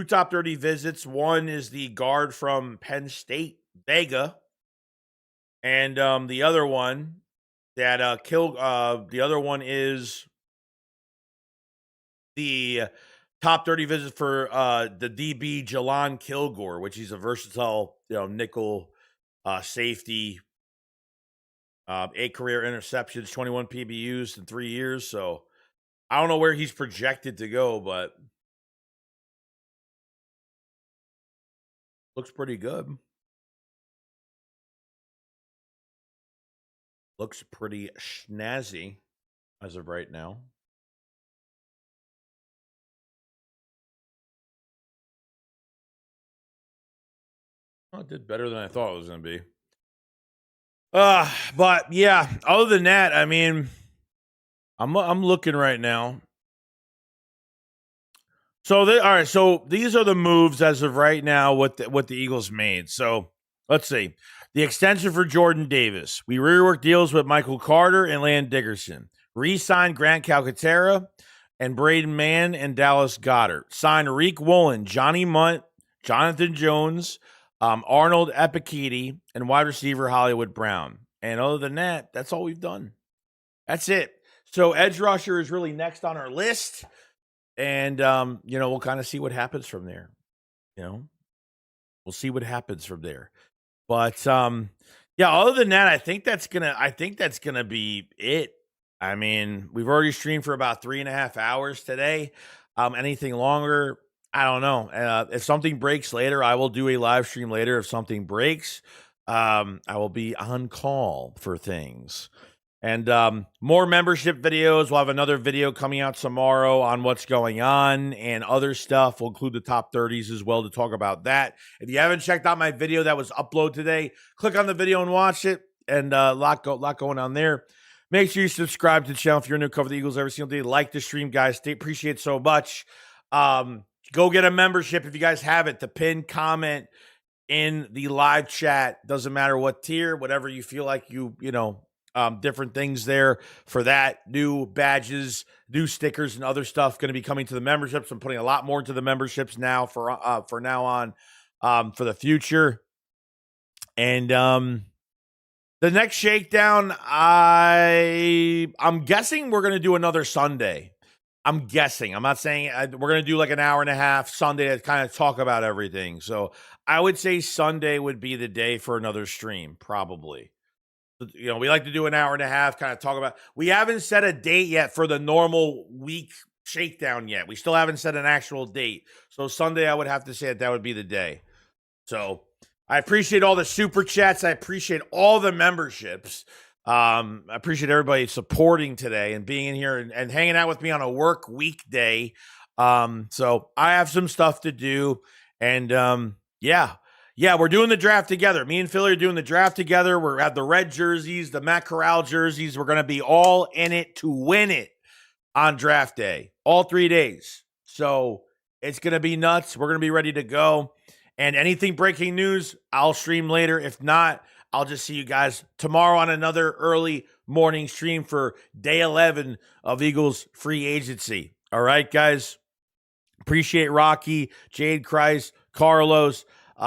top 30 visits. One is the guard from Penn State, Vega, and the other one that the other one is the top 30 visits for the DB Jelon Kilgore, which he's a versatile, nickel safety. 8 career interceptions, 21 PBUs in 3 years. So I don't know where he's projected to go, but looks pretty good. Looks pretty snazzy as of right now. Well, it did better than I thought it was going to be. But yeah, other than that, I mean, I'm looking right now. So all right, so these are the moves as of right now what the Eagles made. So let's see. The extension for Jordan Davis. We reworked deals with Michael Carter and Land Dickerson. Re-signed Grant Calcaterra and Braden Mann and Dallas Goddard. Signed Reek Woolen, Johnny Munt, Jonathan Jones, Arnold Epikidi, and wide receiver Hollywood Brown. And other than that, that's all we've done. That's it. So edge rusher is really next on our list. And, we'll kind of see what happens from there. We'll see what happens from there. But, other than that, I think that's gonna be it. I mean, we've already streamed for about 3.5 hours today. Anything longer, I don't know. If something breaks later, I will do a live stream later if something breaks. I will be on call for things. And more membership videos. We'll have another video coming out tomorrow on what's going on and other stuff. We'll include the top 30s as well to talk about that. If you haven't checked out my video that was uploaded today, click on the video and watch it. And a lot going on there. Make sure you subscribe to the channel if you're new. Cover the Eagles every single day. Like the stream, guys. Appreciate it so much. Go get a membership if you guys have it. The pinned comment in the live chat. Doesn't matter what tier, whatever you feel like different things there for that. New badges, new stickers, and other stuff going to be coming to the memberships. I'm putting a lot more into the memberships now for now on for the future. And the next shakedown, I'm guessing we're going to do another Sunday. I'm guessing. I'm not saying we're going to do like an hour and a half Sunday to kind of talk about everything. So I would say Sunday would be the day for another stream, probably. We like to do an hour and a half, kind of talk about. We haven't set a date yet for the normal week shakedown yet. We still haven't set an actual date. So Sunday, I would have to say that would be the day. So I appreciate all the super chats. I appreciate all the memberships. I appreciate everybody supporting today and being in here and hanging out with me on a work weekday. So I have some stuff to do. And yeah, we're doing the draft together. Me and Philly are doing the draft together. We're at the red jerseys, the Matt Corral jerseys. We're going to be all in it to win it on draft day, all 3 days. So it's going to be nuts. We're going to be ready to go. And anything breaking news, I'll stream later. If not, I'll just see you guys tomorrow on another early morning stream for day 11 of Eagles free agency. All right, guys. Appreciate Rocky, Jade Christ, Carlos,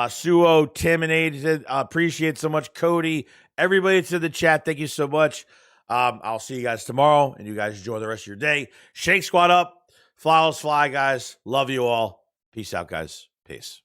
Suo, Tim, and Aiden. Appreciate so much Cody. Everybody that's in the chat, thank you so much. I'll see you guys tomorrow, and you guys enjoy the rest of your day. Shake squad up. Flowers fly, guys. Love you all. Peace out, guys. Peace.